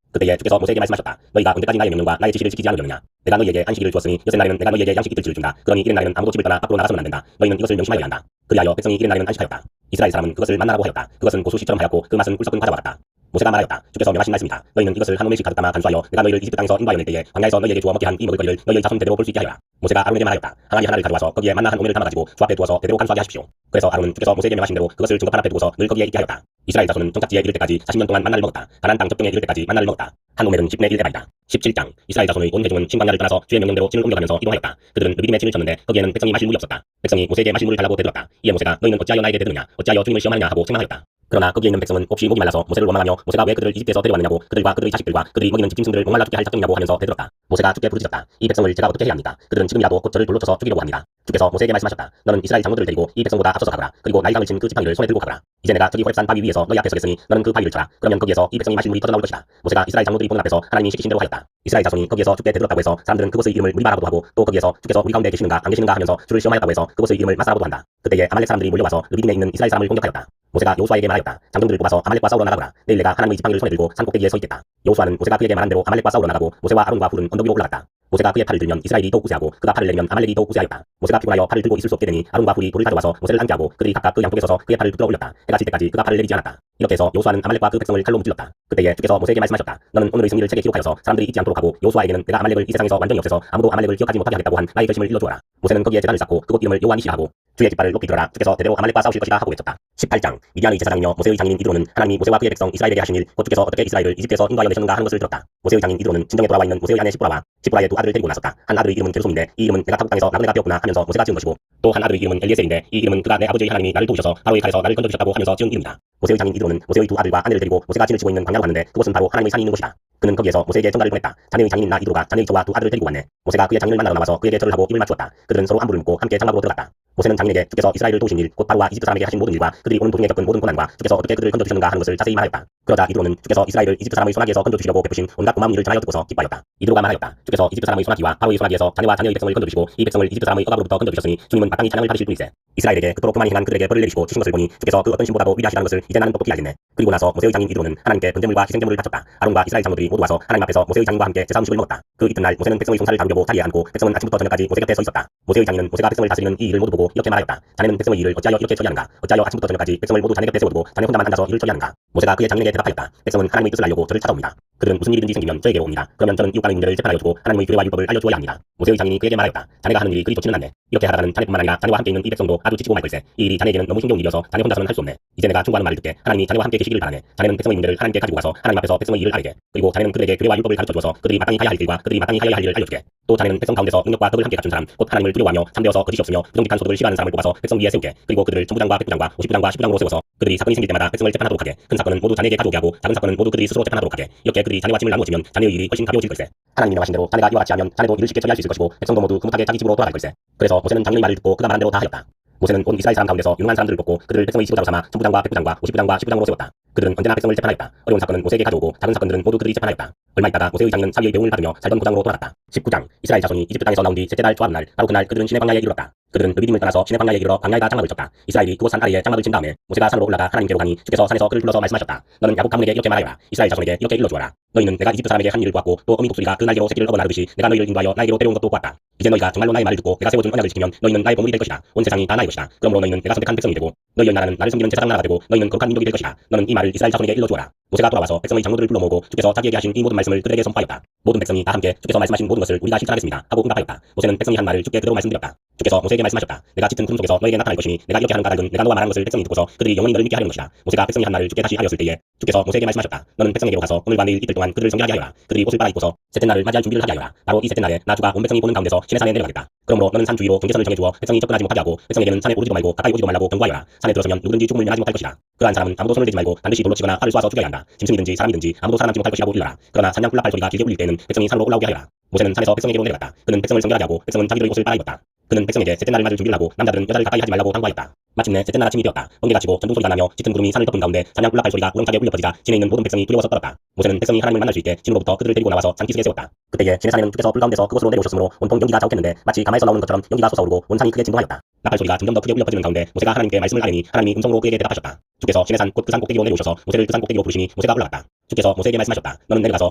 그때에 주께서 모세에게 말씀하셨다. 너희가 언제까지 나의 명령과 나의 지시를 지키지 않으려느냐. 내가 너희에게 안식일을 주었으니 여섯 날에는 내가 너희에게 양식 이틀째를 준다. 그러니 이른 날에는 아무도 집을 떠나 밖으로 나가서는 안 된다. 너희는 이것을 명심하여야 한다. 그리하여 백성이 이른 날에는 안식하였다. 이스라엘 사람은 그것을 만나라고 하였다. 그것은 고수시처럼 하였고 그 맛은 꿀 섞은 과자와 같다. 모세가 말하였다. 주께서 명하신 말씀이다. 너희는 이것을 한 오멜씩 가득 담아 간수하여 내가 너희를 이집트 땅에서 인도하여 낼 때에 광야에서 너희에게 주어 먹게 한 이 먹을거리를 너희의 자손 대대로 볼 수 있게 하여라. 모세가 아론에게 말하였다. 항아리 하나를 가져와서 거기에 만나 한 오멜을 담아가지고 주 앞에 두어서 대대로 간수하게 하십시오. 그래서 아론은 주께서 모세에게 명하신 대로 그것을 증거판 앞에 두고서 늘 거기에 있게 하였다. 이스라엘 자손은 정착지에 이를 때까지 40년 동안 만나를 먹었다. 가나안 땅 접경에 이를 때까지 만나를 먹었다. 한 오멜은 10분의 1대가이다. 17장 이스라엘 자손의 온 회중은 신광야를 떠나서 주의 명령대로 진을 옮겨가면서 이동하였다. 그들은 르비딤에 진을 쳤는데 거기에는 백성이 마실 물이 없었다. 백성이 모세에게 마실 물을 달라고 대들었다. 이에 모세가 너희는 어찌하여 나에게 대드느냐 어찌하여 주님을 시험하느냐 하고 책망하였다. 그러나 거기에 있는 백성은 몹시 목이 말라서 모세를 원망하며 모세가 왜 그들을 이집트에서 데려왔느냐고 그들과 그들의 자식들과 그들이 먹이는 집짐승들을 목말라 죽게 할 작정이냐고 하면서 대들었다. 모세가 주께 부르짖었다. 이 백성을 제가 어떻게 해야 합니까? 그들은 지금이라도 곧 저를 돌로 쳐서 죽이려고 합니다. 주께서 모세에게 말씀하셨다. 너는 이스라엘 장로들을 데리고 이 백성보다 앞서서 가거라. 그리고 나이강을 친 그 지팡이를 손에 들고 가거라. 이제 내가 저기 호렙산 바위 위에서 너희 앞에 서겠으니 너는 그 바위를 쳐라. 그러면 거기에서 이 백성이 마실 물이 터져나올 것이다. 모세가 이스라엘 장로들이 보는 앞에서 하나님이 시키신 대로 하였다. 이스라엘 자손이 거기에서 주께 대들었다고 해서 사람들은 그것의 이름을 무리바라고도 하고 또 거기에서 주께서 우리 가운데 계시는가 안 계시는가 하면서 주를 시험하였다고 해서 그것의 이름을 마사라고도 한다. 그때에 아말렉 사람들이 몰려와서 르비딤에 있는 이스라엘 사람을 공격하였다. 모세가 여호수아에게 말하였다. 장정들을 뽑아서 아말렉과 싸우러 나가거라. 내일 내가 하나님의 지팡이를 손에 들고 산 꼭대기에 서 있겠다. 여호수아는 모세가 그에게 말한 대로 아말렉과 싸우러 나가고 모세와 아론과 훌은 언덕 위로 올라갔다. 모세가 그의 팔을 들면 이스라엘이 더욱 우세하고 그가 팔을 내리면 아말렉이 더욱 우세하였다. 모세가 피곤하여 팔을 들고 있을 수 없게 되니 아론과 훌이 돌을 가져와서 모세를 앉게 하고 그들이 각각 그 양쪽에 서서 그의 팔을 붙들어 올렸다. 해가 질 때까지 그가 팔을 내리지 않았다. 이렇게 해서 여호수아는 아말렉과 그 백성을 칼로 무찔렀다. 그때에 주께서 모세에게 말씀하셨다. 너는 오늘의 승리를 책에 기록하여서 사람들이 잊지 않도록 하고 여호수아에게는 내가 아말렉을 이 세상에서 완전히 없애서 아무도 아말렉을 기억하지 못하게 하겠다고 한 나의 결심을 일러주어라. 모세는 거기에 제단을 쌓고 그곳 이름을 여호와 니시라 하고 주의 깃발을 높이 들어라. 주께서 대대로 아말렉과 싸우실 것이다 하고 외쳤다. 18장 미디안의 제사장이며 모세의 장인인 이드로는 하나님이 모세와 그의 백성 이스라엘에게 하신 일 곧 주께서 어떻게 이스라엘을 이집트에서 인도하여 내셨는가 하는 것을 들었다. 모세의 장인 이드로는 진정에 돌아와 있는 모세의 아내 시브라와 시브라의 두 아들을 데리고 나섰다. 한 아들의 이름은 게르솜인데 이 이름은 내가 타국 땅에서 나그네가 되었구나 하면서 모세가 지은 것이고 또 한 아들의 이름은 엘리에셀인데 이 이름은 그가 내 아버지의 하나님이 나를 도우셔서 바로의 칼에서 나를 건져주셨다고 하면서 지은 이름이다. 모세의 장인 이드로는 모세의 두 아들과 아내를 데리고 모세가 진을 치고 있는 광야로 갔는데 그곳은 바로 하나님의 산이 있는 곳이다. 그는 거기에서 모세에게 전가를 보냈다. 자네의 장인인 나 이드로가 자네의 저와 두 아들을 데리고 왔네. 모세가 그의 장인을 만나러 나와서 그에게 절을 하고 입을 맞추었다. 그들은 서로 안부를 묻고 함께 장막으로 들어갔다. 모세는 장인에게 주께서 이스라엘을 도우신 일, 곧 바로와 이집트 사람에게 하신 모든 일과 그들이 오는 도중에 겪은 모든 고난과 주께서 어떻게 그들을 건져주셨는가 하는 것을 자세히 말하였다. 그러자 이드로는 주께서 이스라엘을 이집트 사람의 손아귀에서 건져주시려고 베푸신 온갖 고마운 일을 전하여 듣고서 기뻐하였다. 이드로가 말하였다. 주께서 이집트 사람의 손아귀와 바로의 손아귀에서 자네와 자네의 백성을 건져주시고 이 백성을 이집트 사람의 억압으로부터 건져주셨으니 주님은 마땅히 찬양을 받으실 분이세. 이스라엘에게 그토록 그만히 행한 그들에게 벌을 내리시고 주신 것을 보니 주께서 그 어떤 신보다도 위대하시다는 것을 이제 나는 똑똑히 알겠네. 그리고 나서 모세의 장인 이드로는 하나님께 번제물과 희생제물을 바쳤다. 아론과 이스라엘 장로들이 모두 와서 하나님 앞에서 모세의 장인과 함께 제사 음식을 먹었다. 그 이튿날 모세는 백성의 송사를 다루려고 자리에 앉고 백성은 아침부터 저녁까지 모세 곁에 서 있었다. 모세의 장인은 모세가 백성을 다스리는 이 일을 모두 보고 이렇게 말하였다. 자네는 백성의 일을 어찌하여 이렇게 처리하는가? 어찌하여 아침부터 저녁까지 백성을 모두 자네 곁에 세워두고 자네 혼자만 앉아서 일을 처리하는가? 모세가 그의 장인에게 대답하였다. 백성은 하나님의 뜻을 알려고 저를 찾아옵니다. 그들은 무슨 일이든지 생기면 저에게로 옵니다. 그러면 저는 이웃간의 문제를 재판하여 주고 하나님의 규례와 율법을 알려주어야 합니다. 모세의 장인이 그에게 말하였다. 자네가 하는 일이 그리 좋지는 않네. 이렇게 하다가는 자네뿐만 아니라 자네와 함께 있는 이 백성도 아주 지치고 말 걸세. 이 일이 자네에게는 너무 힘겨운 일이어서 자네 혼자서는 할 수 없네. 이제 내가 충고하는 말을 듣게 하나님이 자네와 함께 계시기를 바라네. 자네는 백성의 문제를 하나님께 가지고 가서 하나님 앞에서 백성의 일을 알게. 그리고 자네는 그들에게 규례와 율법을 가르쳐 주어서 그들이 마땅히 가야 할 길과 그들이 마땅히 하여야 할 일을 알려주게. 또 자네는 백성 가운데서 능력과 덕을 함께 갖춘 사람, 곧 하나님을 두려워하며 참되어서 거짓이 없으며 부정직한 소득을 싫어하는 사람을 뽑아서 백성 위에 세우게. 그리고 그들을 전부장과 백부장과 50부장과 10부장으로 세워서 그들이 사건이 생길 때마다 백성을 재판하도록 하게. 큰 사건은 모두 자네에게 가져오게 하고 작은 사건은 모두 그들이 스스로 재판하도록 하게. 이렇게 그들이 자네와 짐을 나누어지면 자네의 일이 훨씬 가벼워질 걸세. 하나님이 명하신 대로 자네가 이와 같이 하면 자네도 일을 쉽게 처리할 수 있을 것이고 백성도 모두 흐뭇하게 자기 집으로 돌아갈 걸세. 그래서 모세는 장인의 말을 듣고 그가 말한 대로 다 하였다. 모세는 온 이스라엘 사람 가운데서 유능한 사람들을 뽑고 그들을 백성의 지도자로 삼아 천부장과 백부장과 50부장과 10부장으로 세웠다. 그들은 언제나 백성을 재판하였다. 어려운 사건은 모세에게 가져오고 작은 사건들은 모두 그들이 재판하였다. 얼마 있다가 모세의 장인은 사위의 배웅을 받으며 살던 고장으로 돌아갔다. 19장 이스라엘 자손이 이집트 땅에서 나온 뒤 셋째 달 조합 날 바로 그날 그들은 시내 광야에 이르렀다. 그들은 르비딤을 떠나서 시내 광야에 이르러 광야에다 장막을 쳤다. 이스라엘이 그곳 산 아래에 장막을 친 다음에 모세가 산으로 올라가 하나님께로 가니 주께서 산에서 그를 불러서 말씀하셨다. 너는 야곱 가문에게 이렇게 말하여라. 이스라엘 자손에게 이렇게 일러주어라. 너희는 내가 이집트 사람에게 한 일을 보았고 또 어미 독수리가 그 날개로 새끼를 얻어나르듯이 내가 너희를 인도하여 나에게로 데려온 것도 보았다. 이제 너희가 정말로 나의 말을 듣고 내가 세워준 언약을 지키면 너희는 나의 보물이 될 것이다. 온 세상이 다 나의 것이다. 그러므로 너희는 내가 선택한 백성이 되고 너희의 나라는 나를 섬기는 제사장 나라가 되고 너희는 거룩한 민족이 될 것이다. 너는 이 말을 이스라엘 자손에게 일러주어라. 모세가 돌아와서 백성의 장로들을 불러 모으고 주께서 자기에게 하신 이 모든 말씀을 그들에게 선포하였다. 모든 백성이 다 함께 주께서 말씀하신 모든 것을 우리가 실천하겠습니다 하고 응답하였다. 모세는 백성이 한 말을 주께 그대로 말씀드렸다. 주께서 모세에게 말씀하셨다. 내가 짙은 구름 속에서 너에게 나타날 것이니 내가 이렇게 하는 까닭은 내가 너와 말한 것을 백성이 듣고서 그들이 영원히 너를 믿게 하려는 것이다. 모세가 백성이 한 말을 주께 다시 하였을 때에 주께서 모세에게 말씀하셨다. 너는 백성에게로 가서 오늘과 내일 이틀 동안 그들을 성결하게 하여라. 그들이 옷을 빨아입고서 셋째 날을 맞이할 준비를 하게 하여라. 바로 이 셋째 날에 나 주가 온 백성이 보는 가운데서 시내산에 내려가겠다. 그러므로 너는 산 주위로 경계선을 정해주어 백성이 접근하지 못하게 하고 백성에게는 산에 오르지도 말고 가까이 오지도 말라고 경고하여라. 산에 들어서면 누구든지 죽음을 면하지 못할 것이다. 그러한 사람은 아무도 손을 대지 말고 반드시 돌로 치거나 활을 쏘아서 죽여야 한다. 짐승이든지 사람이든지 아무도 살아남지 못할 것이라고 일러라. 그러나 사냥 굴락할 소리가 길게 울릴 때에는 백성이 산으로 올라오게 하여라. 모세는 산에서 백성에게로 내려갔다. 그는 백성을 성결하게 하고 백성은 자기들의 옷을 빨아입었다. 그는 백성에게 셋째 날을 맞을 준비를 하고 남자들은 여자를 가까이 하지 말라고 당부하였다. 마침내 셋째 날 아침이 되었다. 번개가 치고 전등소리가 나며 짙은 구름이 산을 덮은 가운데 사냥 굴락할 소리가 우렁차게 울려 퍼지자 진에 있는 모든 백성이 두려워서 떨었다. 모세는 백성이 하나님을 만날 수 있게 진으로부터 그들을 데리고 나와서 장기석에 세웠다. 그때에 시내산에는 주께서 불 가운데서 그곳으로 내려오셨으므로 온통 연기가 자욱했는데 마치 가마에서 나오는 것처럼 연기가 솟아오르고 온 산이 크게 진동하였다. 나팔 소리가 점점 더 크게 울려 퍼지는 가운데 모세가 하나님께 말씀을 아뢰니 하나님이 음성으로 그에게 대답하셨다. 주께서 시내산 곧 그 산 꼭대기로 내려오셔서 모세를 그 산 꼭대기로 부르시니 모세가 올라갔다. 주께서 모세에게 말씀하셨다. 너는 내려가서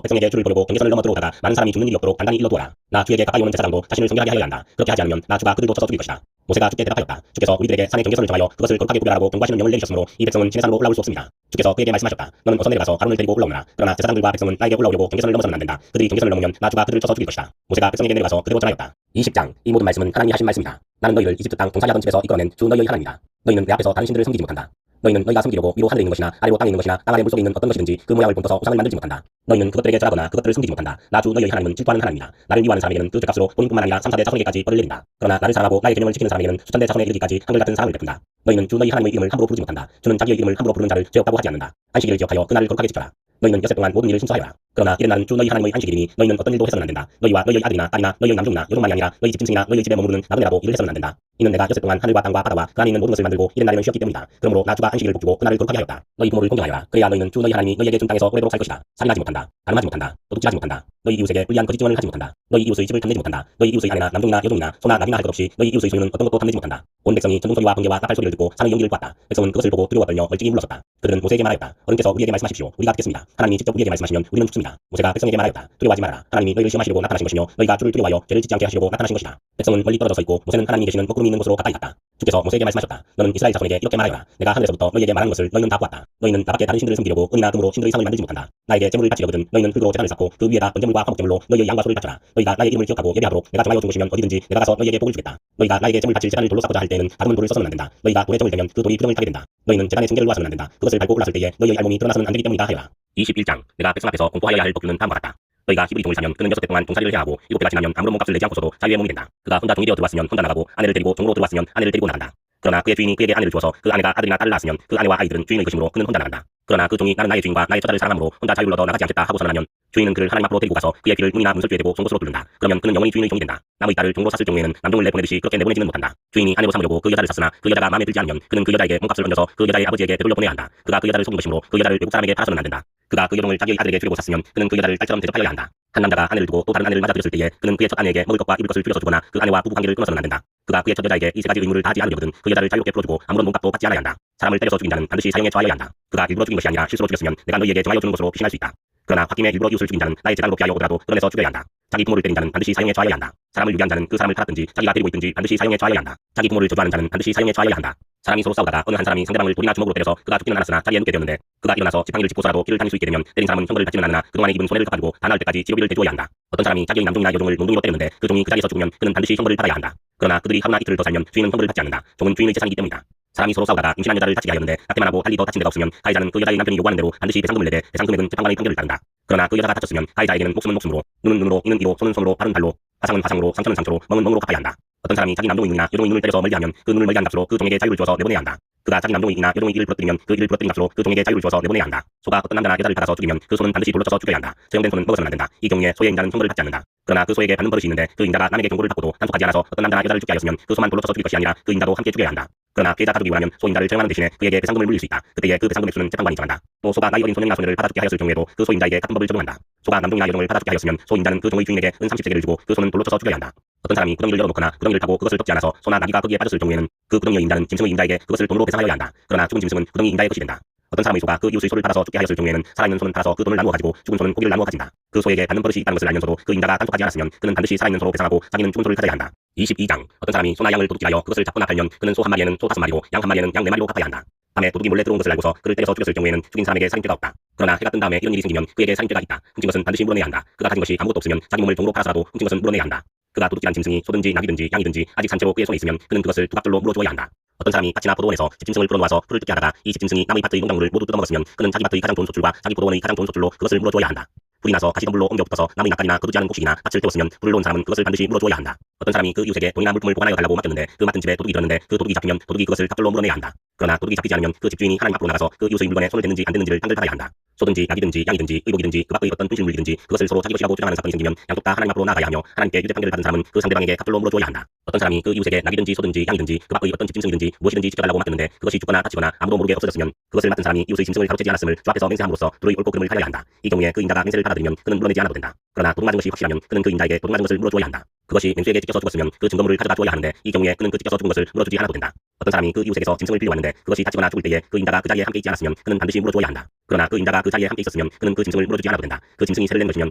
백성에게 줄을 보내고 경계선을 넘어 들어오다가 많은 사람이 죽는 일이 없도록 단단히 일러두어라. 나 주에게 가까이 오는 제사장도 자신을 성결하게 하여야 한다. 그렇게 하지 않으면 나 주가 그들도 쳐서 죽일 것이다. 모세가 주께 대답하였다. 주께서 우리들에게 산의 경계선을 정하여 그것을 거룩하게 구별하라고 경고하시는 명을 내리셨으므로 이 백성은 시내산으로 올라올 수 없습니다. 주께서 그에게 말씀하셨다. 너는 어서 내려가서 아론을 데리고 올라오너라. 그러나 제사장들과 백성은 나에게 올라오려고 경계선을 넘어서는 안 된다. 그들이 경계선을 넘으면 나 주가 그들을 쳐서 죽일 것이다. 모세가 백성에게 내려가서 그대로 전하였다. 20장 이 모든 말씀은 하나님이 하신 말씀이다. 나는 너희를 이집트 땅 동살이하던 집에서 이끌어낸 주 너희의 하나님이다. 너희는 내 앞에서 다른 신들을 섬기지 못한다. 너희는 너희가 섬기려고 위로 하늘에 있는 것이나 아래로 땅에 있는 것이나 땅 아래 물속에 있는 어떤 것이든지 그 모양을 본떠서 우상을 만들지 못한다. 너희는 그것들에게 절하거나 그것들을 숨기지 못한다. 나 주 너희의 하나님은 질투하는 하나님이다. 나를 미워하는 사람에게는 그 죄값으로 본인뿐만 아니라 3, 4대 자손에게까지 벌을 내린다. 그러나 나를 사랑하고 나의 계명을 지키는 사람에게는 수천대 자손에 이르기까지 한결같은 사랑을 베푼다. 너희는 주 너희 하나님의 이름을 함부로 부르지 못한다. 주는 자기의 이름을 함부로 부르는 자를 죄 없다고 하지 않는다. 안식일을 기억하여 그 날을 거룩하게 지켜라. 너희는 여섯 동안 모든 일을 순서하여라. 그러나 이른 날은 주 너희 하나님의 안식일이니 너희는 어떤 일도 해서는 안 된다. 너희와 너희의 아들이나 딸이나 너희의 남종이나 여종만이 아니라 너희 집 짐승이나 너희 집에 머무르는 나그네라도 일을 해서는 안 된다. 이는 내가 여섯 동안 하늘과 땅과 바다와 그 안에 있는 모든 것을 만들고 이른 날에는 쉬었기 때문이다. 그러므로 나 주가 안식일을 복주고 그 날을 거룩하게 하였다. 너희 부모를 공경하여라. 그래야 너희는 주 너희 하나님이 너희에게 준 땅에서 오래도록 살 것이다. 살인하지 못한다. 가늠하지 못한다. 도둑질하지 못한다. 너희 이웃에게 불리한 거짓 증언을 하지 못한다. 너희 이웃의 집을 탐내지 못한다. 너희 이웃의 아내나 남종이나 여종이나 소나 나귀나 할 것 없이 너희 이웃의 소유는 어떤 것도 탐내지 못한다. 온 백성이 전동소리와 번개와 나팔 소리를 듣고 산의 연기를 보았다. 백성은 그것을 보고 두려워 떨며 멀찍이 물러섰다. 그들은 모세에게 말하였다. 어른께서 우리에게 말씀하십시오. 우리가 듣겠습니다. 하나님이 직접 우리에게 말씀하시면 우리는 죽습니다. 모세가 백성에게 말하였다. 두려워하지 말아라. 하나님이 너희를 시험하시려고 나타나신 것이며 너희가 주를 두려워하여 죄를 짓지 않게 하시려고 나타나신 것이다. 백성은 멀리 떨어져 서 있고 모세는 하나님이 계시는 먹구름이 있는 곳으로 가까이 갔다. 주께서 모세에게 말씀하셨다. 너는 이스라엘 자손에게 이렇게 말하여라. 내가 하늘에서부터 너희에게 말한 것을 너희는 다 보았다. 너희는 나밖에 다른 신들을 섬기려고 은이나 금으로 신들의 상을 만들지 못한다. 나에게 제물을 바치려거든 너희는 흙으로 제단을 쌓고 그 위에다 번제물과 화목제물로 너희의 양과 소를 바쳐라. 너희가 나의 이름을 기억하고 예배하도록 내가 정하여 준 것이면 어디든지 내가 가서 너희에게 복을 주겠다. 너희가 나에게 제물 바칠 제단을 돌로 쌓고자 할 때에는 다듬은 돌을 써서는 안 된다. 너희가 돌에 점을 대면 그 돌이 부정을 타게 된다. 너희는 제단의 증개를 놓아서는 안 된다. 그것을 밟고 올랐을 때에 너희의 알몸이 드러나서는 안 되기 때문이다 하여라. 21장 내가 백성 앞에서 공포하여야 할 법규는 다음과 같다. 너희가 히브리 종을 사면 그는 6대 동안 종살이를 해야 하고 7대가 지나면 아무런 몸값을 내지 않고서도 자유의 몸이 된다. 그가 혼자 종이 되어 들어왔으면 혼자 나가고 아내를 데리고 종으로 들어왔으면 아내를 데리고 나간다. 그러나 그의 주인이 그에게 아내를 주어서 그 아내가 아들이나 딸을 낳았으면 그 아내와 아이들은 주인의 것이므로 그는 혼자 나간다. 그러나 그 종이 나는 나의 주인과 나의 처자를 사랑함으로 혼자 자유를 얻어 나가지 않겠다 하고 선언하면 주인은 그를 하나님 앞으로 데리고 가서 그의 귀를 문이나 문설주에 대고 송곳으로 뚫는다. 그러면 그는 영원히 주인의 종이 된다. 남의 딸을 종으로 샀을 경우에는 남종을 내보내듯이 그렇게 내보내지는 못한다. 주인이 아내로 삼으려고 그 여자를 샀으나 그 여자가 마음에 들지 않으면 그는 그 여자에게 몸값을 얹어서 그 여자의 아버지에게 되돌려 보내야 한다. 그가 그 여자를 속인 것이므로 그 여자를 외국 사람에게 팔아서는 안 된다. 그가 그 여종을 자기의 아들에게 주려고 샀으면 그는 그 여자를 딸처럼 대접하여야 한다. 한 남자가 아내를 두고 또 다른 아내를 맞아들였을 때에 그는 그의 첫 아내에게 먹을 것과 입을 것을 줄여서 주거나 그 아내와 부부 관계를 끊어서는 안 된다. 그가 그의 첫 여자에게 이 세 가지 의무를 다하지 않으려거든 그 여자를 자유롭게 풀어주고 아무런 몸값도 받지 않아야 한다. 사람을 때려서 죽인 자는 반드시 사형에 처하여야 한다. 그가 일부러 죽인 것이 아니라 실수로 죽였으면 내가 너희에게 정하여 주는 것으로 피신할 수 있다. 그러나 홧김에 일부러 이웃을 죽인 자는 나의 재단으로 피하여 오더라도 끌어내서 죽여야 한다. 자기 부모를 때린 자는 반드시 사형에 처하여야 한다. 사람을 유기한 자는 그 사람을 팔았든지 자기가 데리고 있든지 반드시 사형에 처하여야 한다. 자기 부모를 저주하는 자는 반드시 사형에 처하여야 한다. 사람이 서로 싸우다가 어느 한 사람이 상대방을 돌이나 주먹으로 때려서 그가 죽지는 않았으나 자리에 눕게 되었는데 그가 일어나서 지팡이를 짚고서라도 길을 다닐 수 있게 되면 때린 사람은 형벌을 받지는 않으나 그동안에 입은 손해를 갚아주고 다 나을 때까지 치료비를 대주어야 한다. 어떤 사람이 자기의 남종이나 여종을 몽둥이로 때렸는데 그 종이 그 자리에서 죽으면 그는 반드시 형벌을 받아야 한다. 그러나 그들이 하루나 이틀을 더 살면 주인은 형벌을 받지 않는다. 종은 주인의 재산이기 때문이다. 사람이 서로 싸우다가 임신한 여자를 다치게 하였는데 낙태만 하고 할 리 더 다친 데가 없으면 가해자는 그 여자의 남편이 요구하는 대로 반드시 배상금을 내되 배상 금액은 재판관의 판결을 따른다. 그러나 그 여자가 다쳤으면 가해자에게는 목숨은 목숨으로, 눈은 눈으로, 이는 이로, 손은 손으로, 발은 발로, 화상은 화상으로, 상처는 상처로, 멍은 멍으로 갚아야 한다. 어떤 사람이 자기 남종의 눈이나 여종의 눈을 때려서 멀리하면 그 눈을 멀리한 값으로 그 종에게 자유를 주어서 내보내야 한다. 그가 자기 남종의 이나 여종의 이를 부러뜨리면 그 이를 부러뜨린 값으로 그 종에게 자유를 주어서 내보내야 한다. 소가 어떤 남자나 여자를 받아서 죽이면 그 소는 반드시 돌로 쳐서 죽여야 한다. 소형된 소는 먹어서는 안 된다. 이 경우에 소의 인자는 형벌을 받지 않는다. 그러나 그 소에게 받는 버릇이 있는데 그 인자가 남에게 경고를 받고도 단속하지 않아서 어떤 남자나 여자를 죽게 하였으면 그 소만 돌로 쳐서 죽일 것이 아니라 그 인자도 함께 죽여야 한다. 그러나 피해자 가족이 원하면 소 인자를 처형하는 대신에 그에게 배상금을 물릴 수 있다. 그때에 그 배상금의 수는 재판관이 정한다. 또 소가 나이 어린 소년이나 소녀를 받아 죽게 하였을 경우에도 그 소 인자에게 같은 법을 적용한다. 소가 남종이나 여종을 받아 죽게 하였으면 소 임자는 그 종의 주인에게 은 30세겔을 주고 그 소는 돌로 쳐서 죽여야 한다. 어떤 사람이 구덩이를 열어놓거나 구덩이를 타고 그것을 덮지 않아서 소나 나귀가 거기에 빠졌을 경우에는 그 구덩이의 임자는 짐승의 임자에게 그것을 돈으로 배상하여야 한다. 그러나 죽은 짐승은 구덩이 임자의 것이 된다. 어떤 사람의 소가 그 이웃의 소를 팔아서 죽게 하였을 경우에는 살아있는 소는 팔아서 그 돈을 나누어 가지고 죽은 소는 고기를 나누어 가진다. 그 소에게 받는 버릇이 있다는 것을 알면서도 그 임자가 단속하지 않았으면 그는 반드시 살아있는 소로 배상하고 자기는 죽은 소를 가져야 한다. 22장 어떤 사람이 소나 양을 도둑질하여 그것을 잡거나 팔면 그는 소 한 마리에는 소 5마리고 양 한 마리에는 양 4마리로 갚아야 한다. 밤에 도둑이 몰래 들어온 것을 알고서 그를 때려서 죽였을 경우에는 죽인 사람에게 살인죄가 없다. 그러나 해가 뜬 다음에 이런 일이 생기면 그에게 살인죄가 있다. 훔친 것은 반드시 물어내야 한다. 그가 가진 것이 아무것도 없으면 자기 몸을 종으로 팔아서라도 훔친 것은 물어내야 한다. 그가 도둑질한 짐승이 소든지 나귀든지 양이든지 아직 산채로 그의 손에 있으면 그는 그것을 두각줄로 물어주어야 한다. 어떤 사람이 밭이나 포도원에서 집짐승을 풀어놓아서 풀을 뜯게 하다가 이 집짐승이 남의 밭의 농작물을 모두 뜯어먹었으면 그는 자기 밭의 가장 좋은 소출과 자기 포도원의 가장 좋은 소출로 그것을 물어주어야 한다. 불이 나서 가시던 불로 옮겨 붙어서 남의 낫갈이나 거두지 않은 곡식이나 밭을 태웠으면 불을 놓은 사람은 그것을 반드시 물어주어야 한다. 어떤 사람이 그 이웃에게 돈이나 물품을 보관하여 달라고 맡겼는데 그 맡은 집에 도둑이 들었는데 그 도둑이 잡히면 도둑이 그것을 갑줄로 물어내야 한다. 그러나 도둑이 잡히지 않으면 그 집주인이 하나님 앞으로 나가서 그 이웃의 물건에 손을 댔는지 안 댔는지를 판결받아야 한다. 소든지 나귀든지 양이든지 의복이든지 그 밖의 어떤 분실물이든지 그것을 서로 자기 것이라고 주장하는 사건이 생기면 양쪽 다 하나님 앞으로 나가야 하며 하나님께 유죄 판결을 받은 사람은 그 상대방에게 갑줄로 물어주어야 한다. 어떤 사람이 그 이웃에게 나귀든지 소든지 양이든지 그 밖의 어떤 집짐승이든지 무엇이든지 지켜달라고 맡겼는데 그것이 죽거나 다치거나 아무도 모르게 없어졌으면 그것을 맡은 사람이 이웃의 짐승을 가로채지 않았음을 주 앞에서 맹세함으로써 불의 옳고 그름을 가려야 한다. 이 경우에 그 인자가 맹세를 받아들이면 그는 물어내지 않아도 된다. 그러나 도둑 맞은 것이 확실하면 그는 그 인자에게 도둑 맞은 것을 물어주어야 한다. 그것이 맹수에게 찢겨서 죽었으면 그 증거물을 가져다 주어야 하는데 이 경우에 그는 그 찢겨서 죽은 것을 물어주지 않아도 된다. 어떤 사람이 그 이웃에게서 짐승을 빌려왔는데 그것이 다치거나 죽을 때에 그 인자가 그 자리에 함께 있지 않았으면 그는 반드시 물어주어야 한다. 그러나 그 인자가 그 자리에 함께 있었으면 그는 그 짐승을 물어주지 않아도 된다. 그 짐승이 세를 낸 것이면